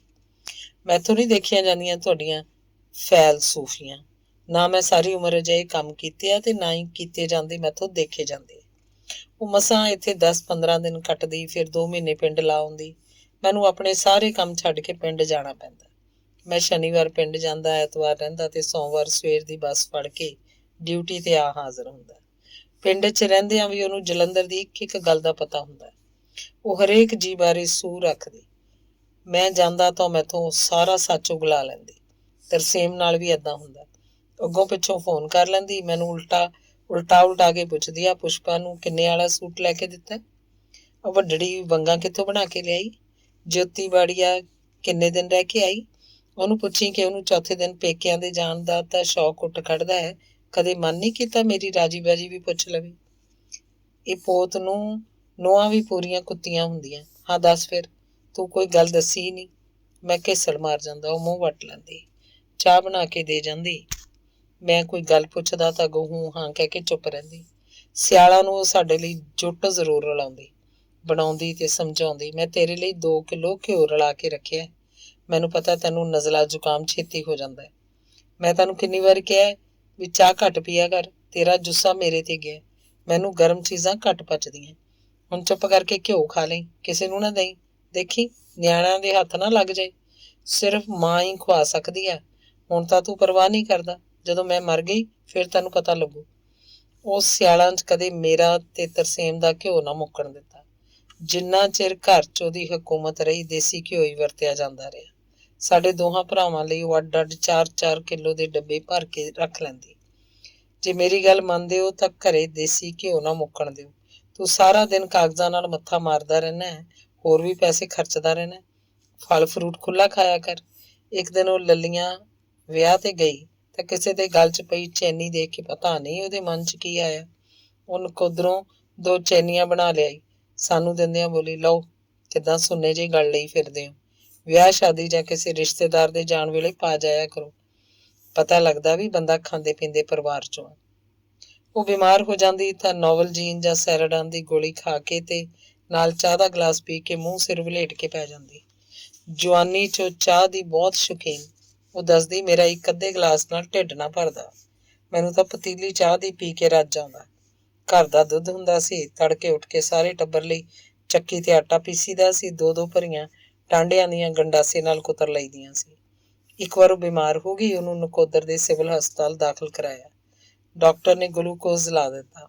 ਮੈਥੋਂ ਨਹੀਂ ਦੇਖੀਆਂ ਜਾਂਦੀਆਂ ਤੁਹਾਡੀਆਂ ਫੈਲਸੂਫੀਆਂ। ਨਾ ਮੈਂ ਸਾਰੀ ਉਮਰ ਅਜਿਹੇ ਕੰਮ ਕੀਤੇ ਆ ਤੇ ਨਾ ਹੀ ਕੀਤੇ ਜਾਂਦੇ ਮੈਥੋਂ ਦੇਖੇ ਜਾਂਦੇ। ਉਹ ਮਸਾਂ ਇੱਥੇ 10-15 ਦਿਨ ਕੱਟਦੀ, ਫਿਰ 2 ਮਹੀਨੇ ਪਿੰਡ ਲਾ ਆਉਂਦੀ। ਮੈਨੂੰ ਆਪਣੇ ਸਾਰੇ ਕੰਮ ਛੱਡ ਕੇ ਪਿੰਡ ਜਾਣਾ ਪੈਂਦਾ। ਮੈਂ ਸ਼ਨੀਵਾਰ ਪਿੰਡ ਜਾਂਦਾ, ਐਤਵਾਰ ਰਹਿੰਦਾ ਤੇ ਸੋਮਵਾਰ ਸਵੇਰ ਦੀ ਬੱਸ ਫੜ ਕੇ ਡਿਊਟੀ ਤੇ ਆ ਹਾਜ਼ਰ ਹੁੰਦਾ। ਪਿੰਡ 'ਚ ਰਹਿੰਦਿਆਂ ਵੀ ਉਹਨੂੰ ਜਲੰਧਰ ਦੀ ਇੱਕ ਗੱਲ ਦਾ ਪਤਾ ਹੁੰਦਾ। ਉਹ ਹਰੇਕ ਜੀਅ ਬਾਰੇ ਸੂਹ ਰੱਖਦੀ। ਮੈਂ ਜਾਂਦਾ ਤਾਂ ਮੈਥੋਂ ਸਾਰਾ ਸੱਚ ਉਗਲਾ ਲੈਂਦੀ। ਤਰਸੇਮ ਨਾਲ ਵੀ ਏਦਾਂ ਹੁੰਦਾ। ਅੱਗੋਂ ਪਿੱਛੋਂ ਫੋਨ ਕਰ ਲੈਂਦੀ। ਮੈਨੂੰ ਉਲਟਾ ਕੇ ਪੁੱਛਦੀ, ਆ ਪੁਸ਼ਪਾ ਨੂੰ ਕਿੰਨੇ ਵਾਲਾ ਸੂਟ ਲੈ ਕੇ ਦਿੱਤਾ? ਉਹ ਵੱਡੜੀ ਵੰਗਾਂ ਕਿੱਥੋਂ ਬਣਾ ਕੇ ਲਿਆਈ? ਜੋਤੀ ਬਾੜੀਆ ਕਿੰਨੇ ਦਿਨ ਰਹਿ ਕੇ ਆਈ? ਉਹਨੂੰ ਪੁੱਛੀ ਕਿ ਉਹਨੂੰ ਚੌਥੇ ਦਿਨ ਪੇਕਿਆਂ ਦੇ ਜਾਣ ਦਾ ਤਾਂ ਸ਼ੌਕ ਉੱਠ ਖੜਦਾ ਹੈ। ਕਦੇ ਮਨ ਨਹੀਂ ਕੀਤਾ ਮੇਰੀ ਰਾਜੀ ਬਾਜੀ ਵੀ ਪੁੱਛ ਲਵੇ। ਇਹ ਪੋਤ ਨੂੰ ਨੂੰਹਾਂ ਵੀ ਪੂਰੀਆਂ ਕੁੱਤੀਆਂ ਹੁੰਦੀਆਂ। ਹਾਂ ਦੱਸ ਫਿਰ, ਤੂੰ ਕੋਈ ਗੱਲ ਦੱਸੀ ਨਹੀਂ। ਮੈਂ ਘੇਸੜ ਮਾਰ ਜਾਂਦਾ, ਉਹ ਮੂੰਹ ਵੱਟ ਲੈਂਦੀ, ਚਾਹ ਬਣਾ ਕੇ ਦੇ ਜਾਂਦੀ। ਮੈਂ ਕੋਈ ਗੱਲ ਪੁੱਛਦਾ ਤਾਂ ਅੱਗੋਂ ਹੂੰ ਹਾਂ ਕਹਿ ਕੇ ਚੁੱਪ ਰਹਿੰਦੀ। ਸਿਆਲਾਂ ਨੂੰ ਉਹ ਸਾਡੇ ਲਈ ਜੁੱਟ ਜ਼ਰੂਰ ਰਲਾਉਂਦੀ, ਬਣਾਉਂਦੀ ਤੇ ਸਮਝਾਉਂਦੀ। ਮੈਂ ਤੇਰੇ ਲਈ 2 ਕਿਲੋ ਘਿਓ ਰਲਾ ਕੇ ਰੱਖਿਆ। ਮੈਨੂੰ ਪਤਾ ਤੈਨੂੰ ਨਜ਼ਲਾ ਜ਼ੁਕਾਮ ਛੇਤੀ ਹੋ ਜਾਂਦਾ। ਮੈਂ ਤੈਨੂੰ ਕਿੰਨੀ ਵਾਰ ਕਿਹਾ ਵੀ ਚਾਹ ਘੱਟ ਪੀਆ ਕਰ। ਤੇਰਾ ਜੁੱਸਾ ਮੇਰੇ ਤੇ ਗਿਆ। ਮੈਨੂੰ ਗਰਮ ਚੀਜ਼ਾਂ ਘੱਟ ਪਚਦੀਆਂ। ਹੁਣ ਚੁੱਪ ਕਰਕੇ ਘਿਓ ਖਾ ਲਈ, ਕਿਸੇ ਨੂੰ ਨਾ ਦੇਈਂ। ਦੇਖੀ ਨਿਆਣਿਆਂ ਦੇ ਹੱਥ ਨਾ ਲੱਗ ਜਾਏ। ਸਿਰਫ ਮਾਂ ਹੀ ਖਵਾ ਸਕਦੀ ਆ। ਹੁਣ ਤਾਂ ਤੂੰ ਪਰਵਾਹ ਨਹੀਂ ਕਰਦਾ। ਜਦੋਂ ਮੈਂ ਮਰ ਗਈ ਫਿਰ ਤੈਨੂੰ ਪਤਾ ਲੱਗੂ। ਉਸ ਸਿਆਲਾਂ 'ਚ ਕਦੇ ਮੇਰਾ ਤੇ ਤਰਸੇਮ ਦਾ ਘਿਓ ਨਾ ਮੁੱਕਣ ਦਿੱਤਾ। ਜਿੰਨਾ ਚਿਰ ਘਰ 'ਚ ਉਹਦੀ ਹਕੂਮਤ ਰਹੀ ਦੇਸੀ ਘਿਓ ਹੀ ਵਰਤਿਆ ਜਾਂਦਾ ਰਿਹਾ। ਸਾਡੇ ਦੋਹਾਂ ਭਰਾਵਾਂ ਲਈ ਉਹ ਅੱਡ ਅੱਡ 4-4 ਕਿਲੋ ਦੇ ਡੱਬੇ ਭਰ ਕੇ ਰੱਖ ਲੈਂਦੀ। ਜੇ ਮੇਰੀ ਗੱਲ ਮੰਨਦੇ ਹੋ ਤਾਂ ਘਰੇ ਦੇਸੀ ਘਿਓ ਨਾ ਮੁੱਕਣ ਦਿਓ। ਤੂੰ ਸਾਰਾ ਦਿਨ ਕਾਗਜ਼ਾਂ ਨਾਲ ਮੱਥਾ ਮਾਰਦਾ ਰਹਿਣਾ ਹੈ, ਹੋਰ ਵੀ ਪੈਸੇ ਖਰਚਦਾ ਰਹਿਣਾ। ਫਲ ਫਰੂਟ ਖੁੱਲ੍ਹਾ ਖਾਇਆ ਕਰ। ਇੱਕ ਦਿਨ ਉਹ ਲੱਲੀਆਂ ਵਿਆਹ ਤੇ ਗਈ ਤਾਂ ਕਿਸੇ ਦੇ ਗਲ 'ਚ ਪਈ ਚੈਨੀ ਦੇਖ ਕੇ ਪਤਾ ਨਹੀਂ ਉਹਦੇ ਮਨ 'ਚ ਕੀ ਆਇਆ। ਉਹ ਨਕੋਦਰੋਂ 2 ਚੈਨੀਆਂ ਬਣਾ ਲਿਆਈ। ਸਾਨੂੰ ਦਿੰਦਿਆਂ ਬੋਲੀ, ਲਓ ਕਿੱਦਾਂ ਸੁੰਨੇ ਜਿਹੇ ਗਲ ਲਈ ਫਿਰਦੇ ਹੋ। ਵਿਆਹ ਸ਼ਾਦੀ ਜਾਂ ਕਿਸੇ ਰਿਸ਼ਤੇਦਾਰ ਦੇ ਜਾਣ ਵੇਲੇ ਪਾ ਜਾਇਆ ਕਰੋ। ਪਤਾ ਲੱਗਦਾ ਵੀ ਬੰਦਾ ਖਾਂਦੇ ਪੀਂਦੇ ਪਰਿਵਾਰ 'ਚੋਂ ਆ। ਉਹ ਬਿਮਾਰ ਹੋ ਜਾਂਦੀ ਤਾਂ ਨੋਵਲਜੀਨ ਜਾਂ ਸੈਰਾਡਾਨ ਦੀ ਗੋਲੀ ਖਾ ਕੇ ਤੇ ਨਾਲ ਚਾਹ ਦਾ ਗਲਾਸ ਪੀ ਕੇ ਮੂੰਹ ਸਿਰ ਵਲੇਟ ਕੇ ਪੈ ਜਾਂਦੀ। ਜਵਾਨੀ 'ਚ ਚਾਹ ਦੀ ਬਹੁਤ ਸ਼ੌਕੀਨ। ਉਹ ਦੱਸਦੀ ਮੇਰਾ ਇੱਕ ਅੱਧੇ ਗਲਾਸ ਨਾਲ ਢਿੱਡ ਨਾ ਭਰਦਾ। ਮੈਨੂੰ ਤਾਂ ਪਤੀਲੀ ਚਾਹ ਦੀ ਪੀ ਕੇ ਰੱਜ ਆਉਂਦਾ। ਘਰ ਦਾ ਦੁੱਧ ਹੁੰਦਾ ਸੀ। ਤੜਕੇ ਉੱਠ ਕੇ ਸਾਰੇ ਟੱਬਰ ਲਈ ਚੱਕੀ ਤੇ ਆਟਾ ਪੀਸੀਦਾ ਸੀ। 2-2 ਭਰੀਆਂ ਟਾਂਡਿਆਂ ਦੀਆਂ ਗੰਡਾਸੇ ਨਾਲ ਕੁਤਰ ਲਈਦੀਆਂ ਸੀ। ਇੱਕ ਵਾਰ ਉਹ ਬਿਮਾਰ ਹੋ ਗਈ। ਉਹਨੂੰ ਨਕੋਦਰ ਦੇ ਸਿਵਲ ਹਸਪਤਾਲ ਦਾਖਲ ਕਰਾਇਆ। ਡਾਕਟਰ ਨੇ ਗਲੂਕੋਜ਼ ਲਾ ਦਿੱਤਾ।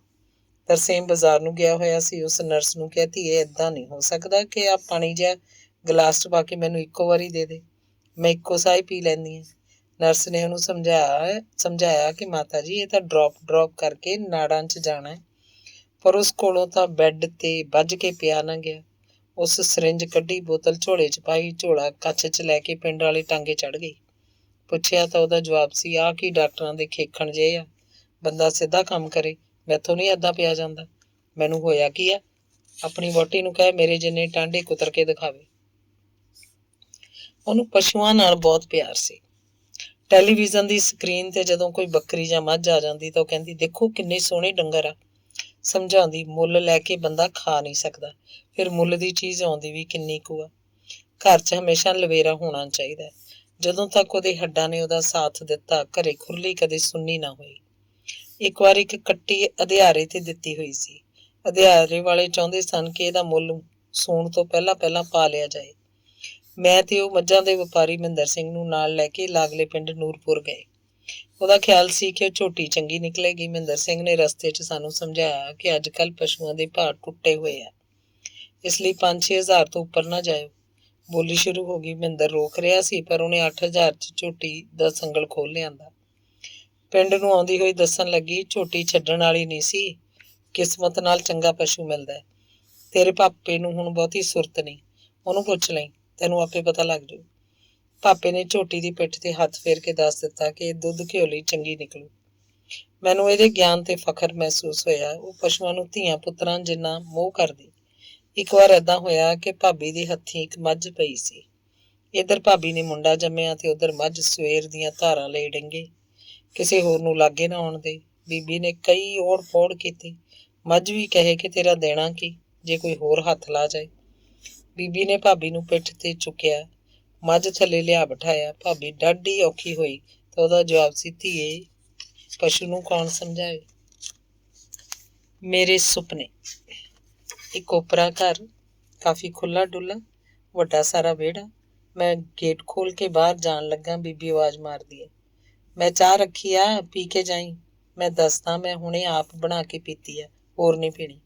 ਤਰਸੇਮ ਬਾਜ਼ਾਰ ਨੂੰ ਗਿਆ ਹੋਇਆ ਸੀ। ਉਸ ਨਰਸ ਨੂੰ ਕਿਹਾ, ਧੀਏ ਏਦਾਂ ਨਹੀਂ ਹੋ ਸਕਦਾ ਕਿ ਆਹ ਪਾਣੀ ਜਿਹਾ ਗਲਾਸ 'ਚ ਪਾ ਕੇ ਮੈਨੂੰ ਇੱਕੋ ਵਾਰੀ ਦੇ ਦੇ। ਮੈਂ ਇੱਕੋ ਸਾਹ ਹੀ ਪੀ ਲੈਂਦੀ ਹਾਂ। ਨਰਸ ਨੇ ਉਹਨੂੰ ਸਮਝਾਇਆ ਕਿ ਮਾਤਾ ਜੀ ਇਹ ਤਾਂ ਡ੍ਰੌਪ ਕਰਕੇ ਨਾੜਾਂ 'ਚ ਜਾਣਾ। ਪਰ ਉਸ ਕੋਲੋਂ ਤਾਂ ਬੈੱਡ ਤੇ ਵੱਜ ਕੇ ਪਿਆ ਨਾ ਗਿਆ। ਉਸ ਸਰਿੰਜ ਕੱਢੀ, ਬੋਤਲ ਝੋਲੇ 'ਚ ਪਾਈ, ਝੋਲਾ ਕੱਛ 'ਚ ਲੈ ਕੇ ਪਿੰਡ ਵਾਲੇ ਟਾਂਗੇ ਚੜ੍ਹ ਗਈ। ਪੁੱਛਿਆ ਤਾਂ ਉਹਦਾ ਜਵਾਬ ਸੀ, ਆਹ ਕੀ ਡਾਕਟਰਾਂ ਦੇ ਖੇਖਣ ਜਿਹੇ ਆ। ਬੰਦਾ ਸਿੱਧਾ ਕੰਮ ਕਰੇ, ਮੈਥੋਂ ਨਹੀਂ ਏਦਾਂ ਪਿਆ ਜਾਂਦਾ। ਮੈਨੂੰ ਹੋਇਆ ਕੀ ਆ? ਆਪਣੀ ਵਹੁਟੀ ਨੂੰ ਕਹਿ ਮੇਰੇ ਜਿੰਨੇ ਟਾਂਡੇ ਕੁਤਰ ਕੇ ਦਿਖਾਵੇ। ਉਹਨੂੰ ਪਸ਼ੂਆਂ ਨਾਲ ਬਹੁਤ ਪਿਆਰ ਸੀ। ਟੈਲੀਵਿਜ਼ਨ ਦੀ ਸਕਰੀਨ ਤੇ ਜਦੋਂ ਕੋਈ ਬੱਕਰੀ ਜਾਂ ਮੱਝ ਆ ਜਾਂਦੀ ਤਾਂ ਉਹ ਕਹਿੰਦੀ, ਦੇਖੋ ਕਿੰਨੇ ਸੋਹਣੇ ਡੰਗਰ ਆ। ਸਮਝਾਉਂਦੀ, ਮੁੱਲ ਲੈ ਕੇ ਬੰਦਾ ਖਾ ਨਹੀਂ ਸਕਦਾ, ਫਿਰ ਮੁੱਲ ਦੀ ਚੀਜ਼ ਆਉਂਦੀ ਵੀ ਕਿੰਨੀ ਕੁ ਆ। ਘਰ 'ਚ ਹਮੇਸ਼ਾ ਲਵੇਰਾ ਹੋਣਾ ਚਾਹੀਦਾ। ਜਦੋਂ ਤੱਕ ਉਹਦੇ ਹੱਡਾਂ ਨੇ ਉਹਦਾ ਸਾਥ ਦਿੱਤਾ ਘਰੇ ਖੁਰਲੀ ਕਦੇ ਸੁੰਨੀ ਨਾ ਹੋਈ। ਇੱਕ ਵਾਰ ਇੱਕ ਕੱਟੀ ਅਧਿਆਰੇ ਤੇ ਦਿੱਤੀ ਹੋਈ ਸੀ। ਅਧਿਆਰੇ ਵਾਲੇ ਚਾਹੁੰਦੇ ਸਨ ਕਿ ਇਹਦਾ ਮੁੱਲ ਸੂਣ ਤੋਂ ਪਹਿਲਾਂ ਪਹਿਲਾਂ ਪਾ ਲਿਆ ਜਾਏ। ਮੈਂ ਤੇ ਉਹ ਮੱਝਾਂ ਦੇ ਵਪਾਰੀ ਮਹਿੰਦਰ ਸਿੰਘ ਨੂੰ ਨਾਲ ਲੈ ਕੇ ਲਾਗਲੇ ਪਿੰਡ ਨੂਰਪੁਰ ਗਏ। ਉਹਦਾ ਖਿਆਲ ਸੀ ਕਿ ਉਹ ਝੋਟੀ ਚੰਗੀ ਨਿਕਲੇਗੀ। ਮਹਿੰਦਰ ਸਿੰਘ ਨੇ ਰਸਤੇ 'ਚ ਸਾਨੂੰ ਸਮਝਾਇਆ ਕਿ ਅੱਜ ਕੱਲ੍ਹ ਪਸ਼ੂਆਂ ਦੇ ਭਾਅ ਟੁੱਟੇ ਹੋਏ ਆ, ਇਸ ਲਈ 5-6 ਹਜ਼ਾਰ ਤੋਂ ਉੱਪਰ ਨਾ ਜਾਇਓ। ਬੋਲੀ ਸ਼ੁਰੂ ਹੋ ਗਈ। ਮਹਿੰਦਰ ਰੋਕ ਰਿਹਾ ਸੀ ਪਰ ਉਹਨੇ 8,000 'ਚ ਝੋਟੀ ਦਾ ਸੰਗਲ ਖੋਲ੍ਹ ਲਿਆਂਦਾ। ਪਿੰਡ ਨੂੰ ਆਉਂਦੀ ਹੋਈ ਦੱਸਣ ਲੱਗੀ, ਝੋਟੀ ਛੱਡਣ ਵਾਲੀ ਨਹੀਂ ਸੀ, ਕਿਸਮਤ ਨਾਲ ਚੰਗਾ ਪਸ਼ੂ ਮਿਲਦਾ। ਤੇਰੇ ਪਾਪੇ ਨੂੰ ਹੁਣ ਬਹੁਤੀ ਸੁਰਤ ਨਹੀਂ, ਉਹਨੂੰ ਪੁੱਛ ਲਈ, ਤੈਨੂੰ ਆਪੇ ਪਤਾ ਲੱਗ ਜਾਊ। ਪਾਪੇ ਨੇ ਝੋਟੀ ਦੀ ਪਿੱਠ ਤੇ ਹੱਥ ਫੇਰ ਕੇ ਦੱਸ ਦਿੱਤਾ ਕਿ ਇਹ ਦੁੱਧ ਘਿਓ ਲਈ ਚੰਗੀ ਨਿਕਲੂ। ਮੈਨੂੰ ਇਹਦੇ ਗਿਆਨ ਤੇ ਫਖਰ ਮਹਿਸੂਸ ਹੋਇਆ। ਉਹ ਪਸ਼ੂਆਂ ਨੂੰ ਧੀਆਂ ਪੁੱਤਰਾਂ ਜਿੰਨਾ ਮੋਹ ਕਰਦੀ। ਇੱਕ ਵਾਰ ਏਦਾਂ ਹੋਇਆ ਕਿ ਭਾਬੀ ਦੇ ਹੱਥੀਂ ਇੱਕ ਮੱਝ ਪਈ ਸੀ। ਇੱਧਰ ਭਾਬੀ ਨੇ ਮੁੰਡਾ ਜੰਮਿਆ ਤੇ ਉੱਧਰ ਮੱਝ ਸਵੇਰ ਦੀਆਂ ਧਾਰਾਂ ਲਈ ਡਿੰਗੇ। ਕਿਸੇ ਹੋਰ ਨੂੰ ਲਾਗੇ ਨਾ ਆਉਣ ਦੇ। ਬੀਬੀ ਨੇ ਕਈ ਓੜ ਪੋੜ ਕੀਤੀ। ਮੱਝ ਵੀ ਕਹੇ ਕਿ ਤੇਰਾ ਦੇਣਾ ਕੀ ਜੇ ਕੋਈ ਹੋਰ ਹੱਥ ਲਾ ਜਾਏ। ਬੀਬੀ ਨੇ ਭਾਬੀ ਨੂੰ ਪਿੱਠ ਤੇ ਚੁੱਕਿਆ, ਮੱਝ ਥੱਲੇ ਲਿਆ ਬਿਠਾਇਆ। ਭਾਬੀ ਡਾਢੀ ਔਖੀ ਹੋਈ ਤਾਂ ਉਹਦਾ ਜਵਾਬ ਸੀ, ਧੀਏ ਪਸ਼ੂ ਨੂੰ ਕੌਣ ਸਮਝਾਏ। ਮੇਰੇ ਸੁਪਨੇ। ਇੱਕ ਓਪਰਾ ਘਰ, ਕਾਫੀ ਖੁੱਲ੍ਹਾ ਡੁੱਲਾ, ਵੱਡਾ ਸਾਰਾ ਵਿਹੜਾ। ਮੈਂ ਗੇਟ ਖੋਲ੍ਹ ਕੇ ਬਾਹਰ ਜਾਣ ਲੱਗਾ, ਬੀਬੀ ਆਵਾਜ਼ ਮਾਰਦੀ ਹੈ, ਮੈਂ ਚਾਹ ਰੱਖੀ ਆ, ਪੀ ਕੇ ਜਾਈਂ। ਮੈਂ ਦੱਸਦਾ, ਮੈਂ ਹੁਣੇ ਆਪ ਬਣਾ ਕੇ ਪੀਤੀ ਆ, ਹੋਰ ਨਹੀਂ ਪੀਣੀ।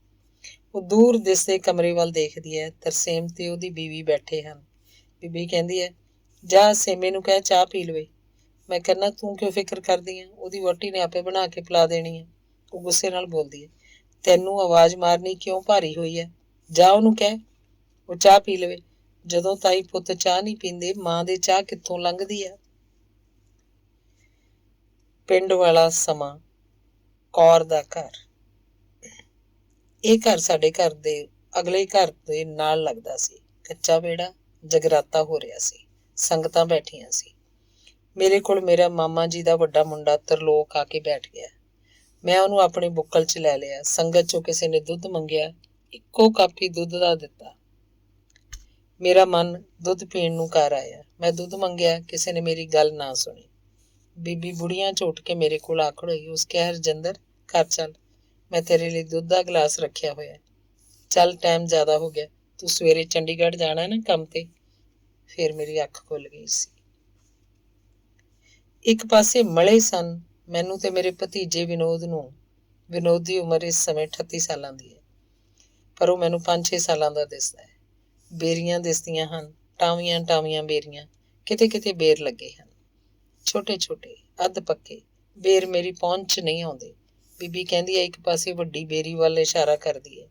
ਉਹ ਦੂਰ ਦਿਸਦੇ ਕਮਰੇ ਵੱਲ ਦੇਖਦੀ ਹੈ। ਤਰਸੇਮ ਤੇ ਉਹਦੀ ਬੀਵੀ ਬੈਠੇ ਹਨ। ਬੀਬੀ ਕਹਿੰਦੀ ਹੈ, ਜਾ ਸੇਮੇ ਨੂੰ ਕਹਿ ਚਾਹ ਪੀ ਲਵੇ। ਮੈਂ ਕਹਿੰਦਾ, ਤੂੰ ਕਿਉਂ ਫਿਕਰ ਕਰਦੀ ਹੈ, ਉਹਦੀ ਵਹੁਟੀ ਨੇ ਆਪੇ ਬਣਾ ਕੇ ਪਿਲਾ ਦੇਣੀ ਹੈ। ਉਹ ਗੁੱਸੇ ਨਾਲ ਬੋਲਦੀ ਹੈ, ਤੈਨੂੰ ਆਵਾਜ਼ ਮਾਰਨੀ ਕਿਉਂ ਭਾਰੀ ਹੋਈ ਹੈ, ਜਾ ਉਹਨੂੰ ਕਹਿ ਉਹ ਚਾਹ ਪੀ ਲਵੇ। ਜਦੋਂ ਤਾਈ ਪੁੱਤ ਚਾਹ ਨਹੀਂ ਪੀਂਦੇ, ਮਾਂ ਦੇ ਚਾਹ ਕਿੱਥੋਂ ਲੰਘਦੀ ਆ। ਪਿੰਡ ਵਾਲਾ ਸਮਾਂ, ਕੌਰ ਦਾ ਘਰ। ਇਹ ਘਰ ਸਾਡੇ ਘਰ ਦੇ ਅਗਲੇ ਘਰ ਦੇ ਨਾਲ ਲੱਗਦਾ ਸੀ। ਕੱਚਾ ਵਿਹੜਾ, ਜਗਰਾਤਾ ਹੋ ਰਿਹਾ ਸੀ, ਸੰਗਤਾਂ ਬੈਠੀਆਂ ਸੀ। ਮੇਰੇ ਕੋਲ ਮੇਰਾ ਮਾਮਾ ਜੀ ਦਾ ਵੱਡਾ ਮੁੰਡਾ ਤਰਲੋਕ ਆ ਕੇ ਬੈਠ ਗਿਆ। ਮੈਂ ਉਹਨੂੰ ਆਪਣੇ ਬੁੱਕਲ 'ਚ ਲੈ ਲਿਆ। ਸੰਗਤ 'ਚੋਂ ਕਿਸੇ ਨੇ ਦੁੱਧ ਮੰਗਿਆ, ਇੱਕੋ ਕੱਪ ਹੀ ਦੁੱਧ ਦਾ ਦਿੱਤਾ। ਮੇਰਾ ਮਨ ਦੁੱਧ ਪੀਣ ਨੂੰ ਕਰ ਆਇਆ। ਮੈਂ ਦੁੱਧ ਮੰਗਿਆ, ਕਿਸੇ ਨੇ ਮੇਰੀ ਗੱਲ ਨਾ ਸੁਣੀ। ਬੀਬੀ ਬੁੜੀਆਂ 'ਚ ਉੱਠ ਕੇ ਮੇਰੇ ਕੋਲ ਆ ਖੜੋਈ। ਉਸ ਕਿਹਾ, ਹਰਜਿੰਦਰ ਘਰ ਚੱਲ, ਮੈਂ ਤੇਰੇ ਲਈ ਦੁੱਧ ਦਾ ਗਲਾਸ ਰੱਖਿਆ ਹੋਇਆ। ਚੱਲ, ਟਾਈਮ ਜ਼ਿਆਦਾ ਹੋ ਗਿਆ, ਤੂੰ ਸਵੇਰੇ ਚੰਡੀਗੜ੍ਹ ਜਾਣਾ ਨਾ ਕੰਮ ਤੇ। ਫਿਰ ਮੇਰੀ ਅੱਖ ਖੁੱਲ ਗਈ ਸੀ। ਇੱਕ ਪਾਸੇ ਮਲੇ ਸਨ ਮੈਨੂੰ ਤੇ ਮੇਰੇ ਭਤੀਜੇ ਵਿਨੋਦ ਨੂੰ। ਵਿਨੋਦ ਦੀ ਉਮਰ ਇਸ ਸਮੇਂ 38 ਸਾਲਾਂ ਦੀ ਹੈ, ਪਰ ਉਹ ਮੈਨੂੰ 5-6 ਸਾਲਾਂ ਦਾ ਦਿਸਦਾ ਹੈ। ਬੇਰੀਆਂ ਦਿਸਦੀਆਂ ਹਨ, ਟਾਵੀਆਂ ਟਾਵੀਆਂ ਬੇਰੀਆਂ, ਕਿਤੇ ਕਿਤੇ ਬੇਰ ਲੱਗੇ ਹਨ, ਛੋਟੇ ਛੋਟੇ ਅੱਧ ਪੱਕੇ। ਬੇਰ ਮੇਰੀ ਪਹੁੰਚ 'ਚ ਨਹੀਂ ਆਉਂਦੇ। ਬੀਬੀ ਕਹਿੰਦੀ ਹੈ, ਇੱਕ ਪਾਸੇ ਵੱਡੀ ਬੇਰੀ ਵੱਲ ਇਸ਼ਾਰਾ ਕਰਦੀ ਹੈ।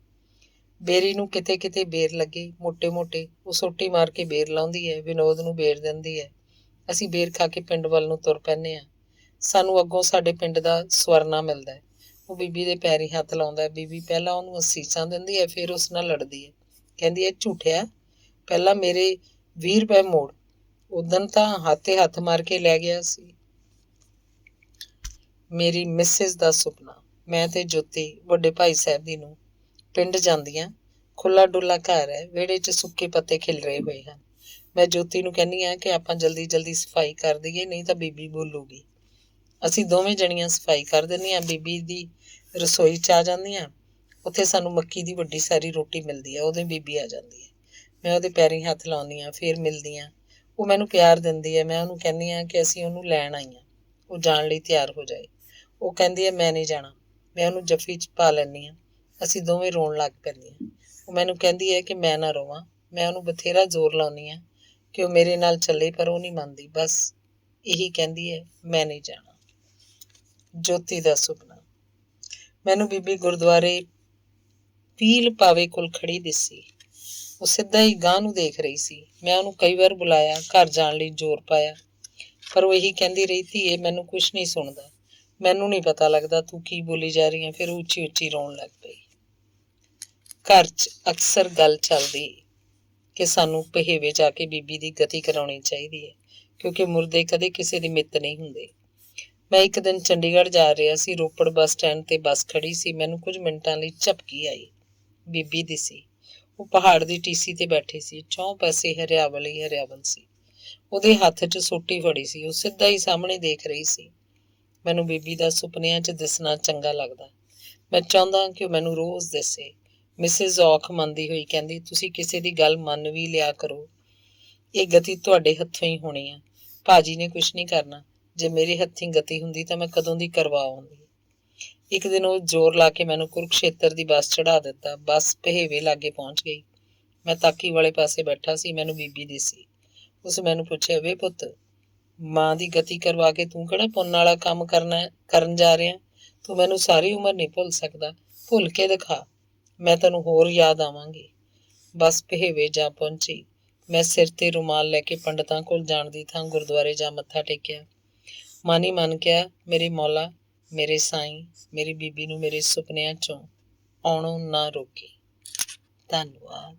ਬੇਰੀ ਨੂੰ ਕਿਤੇ ਕਿਤੇ ਬੇਰ ਲੱਗੇ, ਮੋਟੇ ਮੋਟੇ। ਉਹ ਸੋਟੀ ਮਾਰ ਕੇ ਬੇਰ ਲਾਉਂਦੀ ਹੈ, ਵਿਨੋਦ ਨੂੰ ਬੇਰ ਦਿੰਦੀ ਹੈ। ਅਸੀਂ ਬੇਰ ਖਾ ਕੇ ਪਿੰਡ ਵੱਲ ਨੂੰ ਤੁਰ ਪੈਂਦੇ ਹਾਂ। ਸਾਨੂੰ ਅੱਗੋਂ ਸਾਡੇ ਪਿੰਡ ਦਾ ਸਵਰਨਾ ਮਿਲਦਾ ਹੈ। ਉਹ ਬੀਬੀ ਦੇ ਪੈਰੀਂ ਹੱਥ ਲਾਉਂਦਾ। ਬੀਬੀ ਪਹਿਲਾਂ ਉਹਨੂੰ ਅਸੀਸਾਂ ਦਿੰਦੀ ਹੈ, ਫਿਰ ਉਸ ਨਾਲ ਲੜਦੀ ਹੈ। ਕਹਿੰਦੀ ਹੈ, ਝੂਠਿਆ, ਪਹਿਲਾਂ ਮੇਰੇ 20 ਰੁਪਏ ਮੋੜ। ਉਦਣ ਤਾਂ ਹੱਥੇ ਹੱਥ ਮਾਰ ਕੇ ਲੈ ਗਿਆ ਸੀ। ਮੇਰੀ ਮਿਸਿਸ ਦਾ ਸੁਪਨਾ। ਮੈਂ ਤੇ ਜੋਤੀ ਵੱਡੇ ਭਾਈ ਸਾਹਿਬ ਦੀ ਨੂੰ ਪਿੰਡ ਜਾਂਦੀਆਂ। ਖੁੱਲਾ ਡੁੱਲਾ ਘਰ ਹੈ, ਵਿਹੜੇ 'ਚ ਸੁੱਕੇ ਪੱਤੇ ਖਿਲ ਰਹੇ ਹੋਏ ਹਨ। ਮੈਂ ਜੋਤੀ ਨੂੰ ਕਹਿੰਦੀ ਹਾਂ ਕਿ ਆਪਾਂ ਜਲਦੀ ਜਲਦੀ ਸਫਾਈ ਕਰ ਦਈਏ, ਨਹੀਂ ਤਾਂ ਬੀਬੀ ਬੋਲੂਗੀ। ਅਸੀਂ ਦੋਵੇਂ ਜਣੀਆਂ ਸਫਾਈ ਕਰ ਦਿੰਦੀਆਂ। ਬੀਬੀ ਦੀ ਰਸੋਈ 'ਚ ਆ ਜਾਂਦੀਆਂ। ਉੱਥੇ ਸਾਨੂੰ ਮੱਕੀ ਦੀ ਵੱਡੀ ਸਾਰੀ ਰੋਟੀ ਮਿਲਦੀ ਹੈ। ਉਹਦੇ ਬੀਬੀ ਆ ਜਾਂਦੀ ਹੈ। ਮੈਂ ਉਹਦੇ ਪੈਰੀਂ ਹੱਥ ਲਾਉਂਦੀ ਹਾਂ, ਫਿਰ ਮਿਲਦੀ ਹਾਂ। ਉਹ ਮੈਨੂੰ ਪਿਆਰ ਦਿੰਦੀ ਹੈ। ਮੈਂ ਉਹਨੂੰ ਕਹਿੰਦੀ ਹਾਂ ਕਿ ਅਸੀਂ ਉਹਨੂੰ ਲੈਣ ਆਈਆਂ। ਉਹ ਜਾਣ ਲਈ ਤਿਆਰ ਹੋ ਜਾਏ। ਉਹ ਕਹਿੰਦੀ ਹੈ, ਮੈਂ ਨਹੀਂ ਜਾਣਾ। ਮੈਂ ਉਹਨੂੰ ਜੱਫੀ 'ਚ ਪਾ ਲੈਂਦੀ ਹਾਂ। ਅਸੀਂ ਦੋਵੇਂ ਰੋਣ ਲੱਗ ਪੈਂਦੀਆਂ। ਉਹ ਮੈਨੂੰ ਕਹਿੰਦੀ ਹੈ ਕਿ ਮੈਂ ਨਾ ਰੋਵਾਂ। ਮੈਂ ਉਹਨੂੰ ਬਥੇਰਾ ਜ਼ੋਰ ਲਾਉਂਦੀ ਹਾਂ ਕਿ ਉਹ ਮੇਰੇ ਨਾਲ ਚੱਲੇ, ਪਰ ਉਹ ਨਹੀਂ ਮੰਨਦੀ। ਬਸ ਇਹੀ ਕਹਿੰਦੀ ਹੈ, ਮੈਂ ਨਹੀਂ ਜਾਣਾ। ਜੋਤੀ ਦਾ ਸੁਪਨਾ। ਮੈਨੂੰ ਬੀਬੀ ਗੁਰਦੁਆਰੇ ਪੀਲ ਪਾਵੇ ਕੋਲ ਖੜੀ ਦਿਸੀ। ਉਹ ਸਿੱਧਾ ਹੀ ਗਾਂ ਨੂੰ ਦੇਖ ਰਹੀ ਸੀ। ਮੈਂ ਉਹਨੂੰ ਕਈ ਵਾਰ ਬੁਲਾਇਆ, ਘਰ ਜਾਣ ਲਈ ਜ਼ੋਰ ਪਾਇਆ, ਪਰ ਉਹ ਇਹੀ ਕਹਿੰਦੀ ਰਹੀ, ਧੀਏ ਮੈਨੂੰ ਕੁਛ ਨਹੀਂ ਸੁਣਦਾ, ਮੈਨੂੰ ਨਹੀਂ ਪਤਾ ਲੱਗਦਾ ਤੂੰ ਕੀ ਬੋਲੀ ਜਾ ਰਹੀ ਹੈ। ਫਿਰ ਉੱਚੀ ਉੱਚੀ ਰੋਣ ਲੱਗ ਪਈ। ਘਰ 'ਚ ਅਕਸਰ ਗੱਲ ਚੱਲਦੀ ਕਿ ਸਾਨੂੰ ਪਹੇਵੇ ਜਾ ਕੇ ਬੀਬੀ ਦੀ ਗਤੀ ਕਰਾਉਣੀ ਚਾਹੀਦੀ ਹੈ, ਕਿਉਂਕਿ ਮੁਰਦੇ ਕਦੇ ਕਿਸੇ ਦੀ ਮਿੱਤ ਨਹੀਂ ਹੁੰਦੇ। ਮੈਂ ਇੱਕ ਦਿਨ ਚੰਡੀਗੜ੍ਹ ਜਾ ਰਿਹਾ ਸੀ। ਰੋਪੜ ਬੱਸ ਸਟੈਂਡ ਤੇ ਬੱਸ ਖੜੀ ਸੀ। ਮੈਨੂੰ ਕੁਝ ਮਿੰਟਾਂ ਲਈ ਝਪਕੀ ਆਈ। ਬੀਬੀ ਦਿਸੀ। ਉਹ ਪਹਾੜ ਦੀ ਟੀਸੀ ਤੇ ਬੈਠੀ ਸੀ। 4 ਪਾਸੇ ਹਰਿਆਵਲ ਹੀ ਹਰਿਆਵਲ ਸੀ। ਉਹਦੇ ਹੱਥ 'ਚ ਸੋਟੀ ਫੜੀ ਸੀ। ਉਹ ਸਿੱਧਾ ਹੀ ਸਾਹਮਣੇ ਦੇਖ ਰਹੀ ਸੀ। ਮੈਨੂੰ ਬੀਬੀ ਦਾ ਸੁਪਨਿਆਂ 'ਚ ਦਿਸਣਾ ਚੰਗਾ ਲੱਗਦਾ। ਮੈਂ ਚਾਹੁੰਦਾ ਕਿ ਉਹ ਮੈਨੂੰ ਰੋਜ਼ ਦਿਸੇ। ਮਿਸਿਸ ਔਖ ਮੰਨਦੀ ਹੋਈ ਕਹਿੰਦੀ, ਤੁਸੀਂ ਕਿਸੇ ਦੀ ਗੱਲ ਮੰਨ ਵੀ ਲਿਆ ਕਰੋ। ਇਹ ਗਤੀ ਤੁਹਾਡੇ ਹੱਥੋਂ ਹੀ ਹੋਣੀ ਆ। ਭਾਜੀ ਨੇ ਕੁਛ ਨਹੀਂ ਕਰਨਾ। ਜੇ ਮੇਰੇ ਹੱਥੀਂ ਗਤੀ ਹੁੰਦੀ ਤਾਂ ਮੈਂ ਕਦੋਂ ਦੀ ਕਰਵਾ ਆਉਂਦੀ। ਇੱਕ ਦਿਨ ਉਹ ਜ਼ੋਰ ਲਾ ਕੇ ਮੈਨੂੰ ਕੁਰੂਕਸ਼ੇਤਰ ਦੀ ਬੱਸ ਚੜ੍ਹਾ ਦਿੱਤਾ। ਬੱਸ ਪਹੇਵੇ ਲਾਗੇ ਪਹੁੰਚ ਗਈ। ਮੈਂ ਤਾਕੀ ਵਾਲੇ ਪਾਸੇ ਬੈਠਾ ਸੀ। ਮੈਨੂੰ ਬੀਬੀ ਦਿਸੀ। ਉਸ ਮੈਨੂੰ ਪੁੱਛਿਆ, ਵੇ ਪੁੱਤ, ਮਾਂ ਦੀ ਗਤੀ ਕਰਵਾ ਕੇ ਤੂੰ ਕਿਹੜਾ ਪੁੰਨ ਵਾਲਾ ਕੰਮ ਕਰਨ ਜਾ ਰਿਹਾ? ਤੂੰ ਮੈਨੂੰ ਸਾਰੀ ਉਮਰ ਨਹੀਂ ਭੁੱਲ ਸਕਦਾ। ਭੁੱਲ ਕੇ ਦਿਖਾ, ਮੈਂ ਤੈਨੂੰ ਹੋਰ ਯਾਦ ਆਵਾਂਗੀ। ਬੱਸ ਪਹੇਵੇ ਜਾ ਪਹੁੰਚੀ। ਮੈਂ ਸਿਰ ਤੇ ਰੁਮਾਲ ਲੈ ਕੇ ਪੰਡਤਾਂ ਕੋਲ ਜਾਣ ਦੀ ਥਾਂ ਗੁਰਦੁਆਰੇ ਜਾ ਮੱਥਾ ਟੇਕਿਆ। ਮਨ ਹੀ ਮਨ ਕਿਹਾ, ਮੇਰੇ ਮੌਲਾ, ਮੇਰੇ ਸਾਈਂ, ਮੇਰੀ ਬੀਬੀ ਨੂੰ ਮੇਰੇ ਸੁਪਨਿਆਂ 'ਚੋਂ ਆਉਣੋਂ ਨਾ ਰੋਕੀ। ਧੰਨਵਾਦ।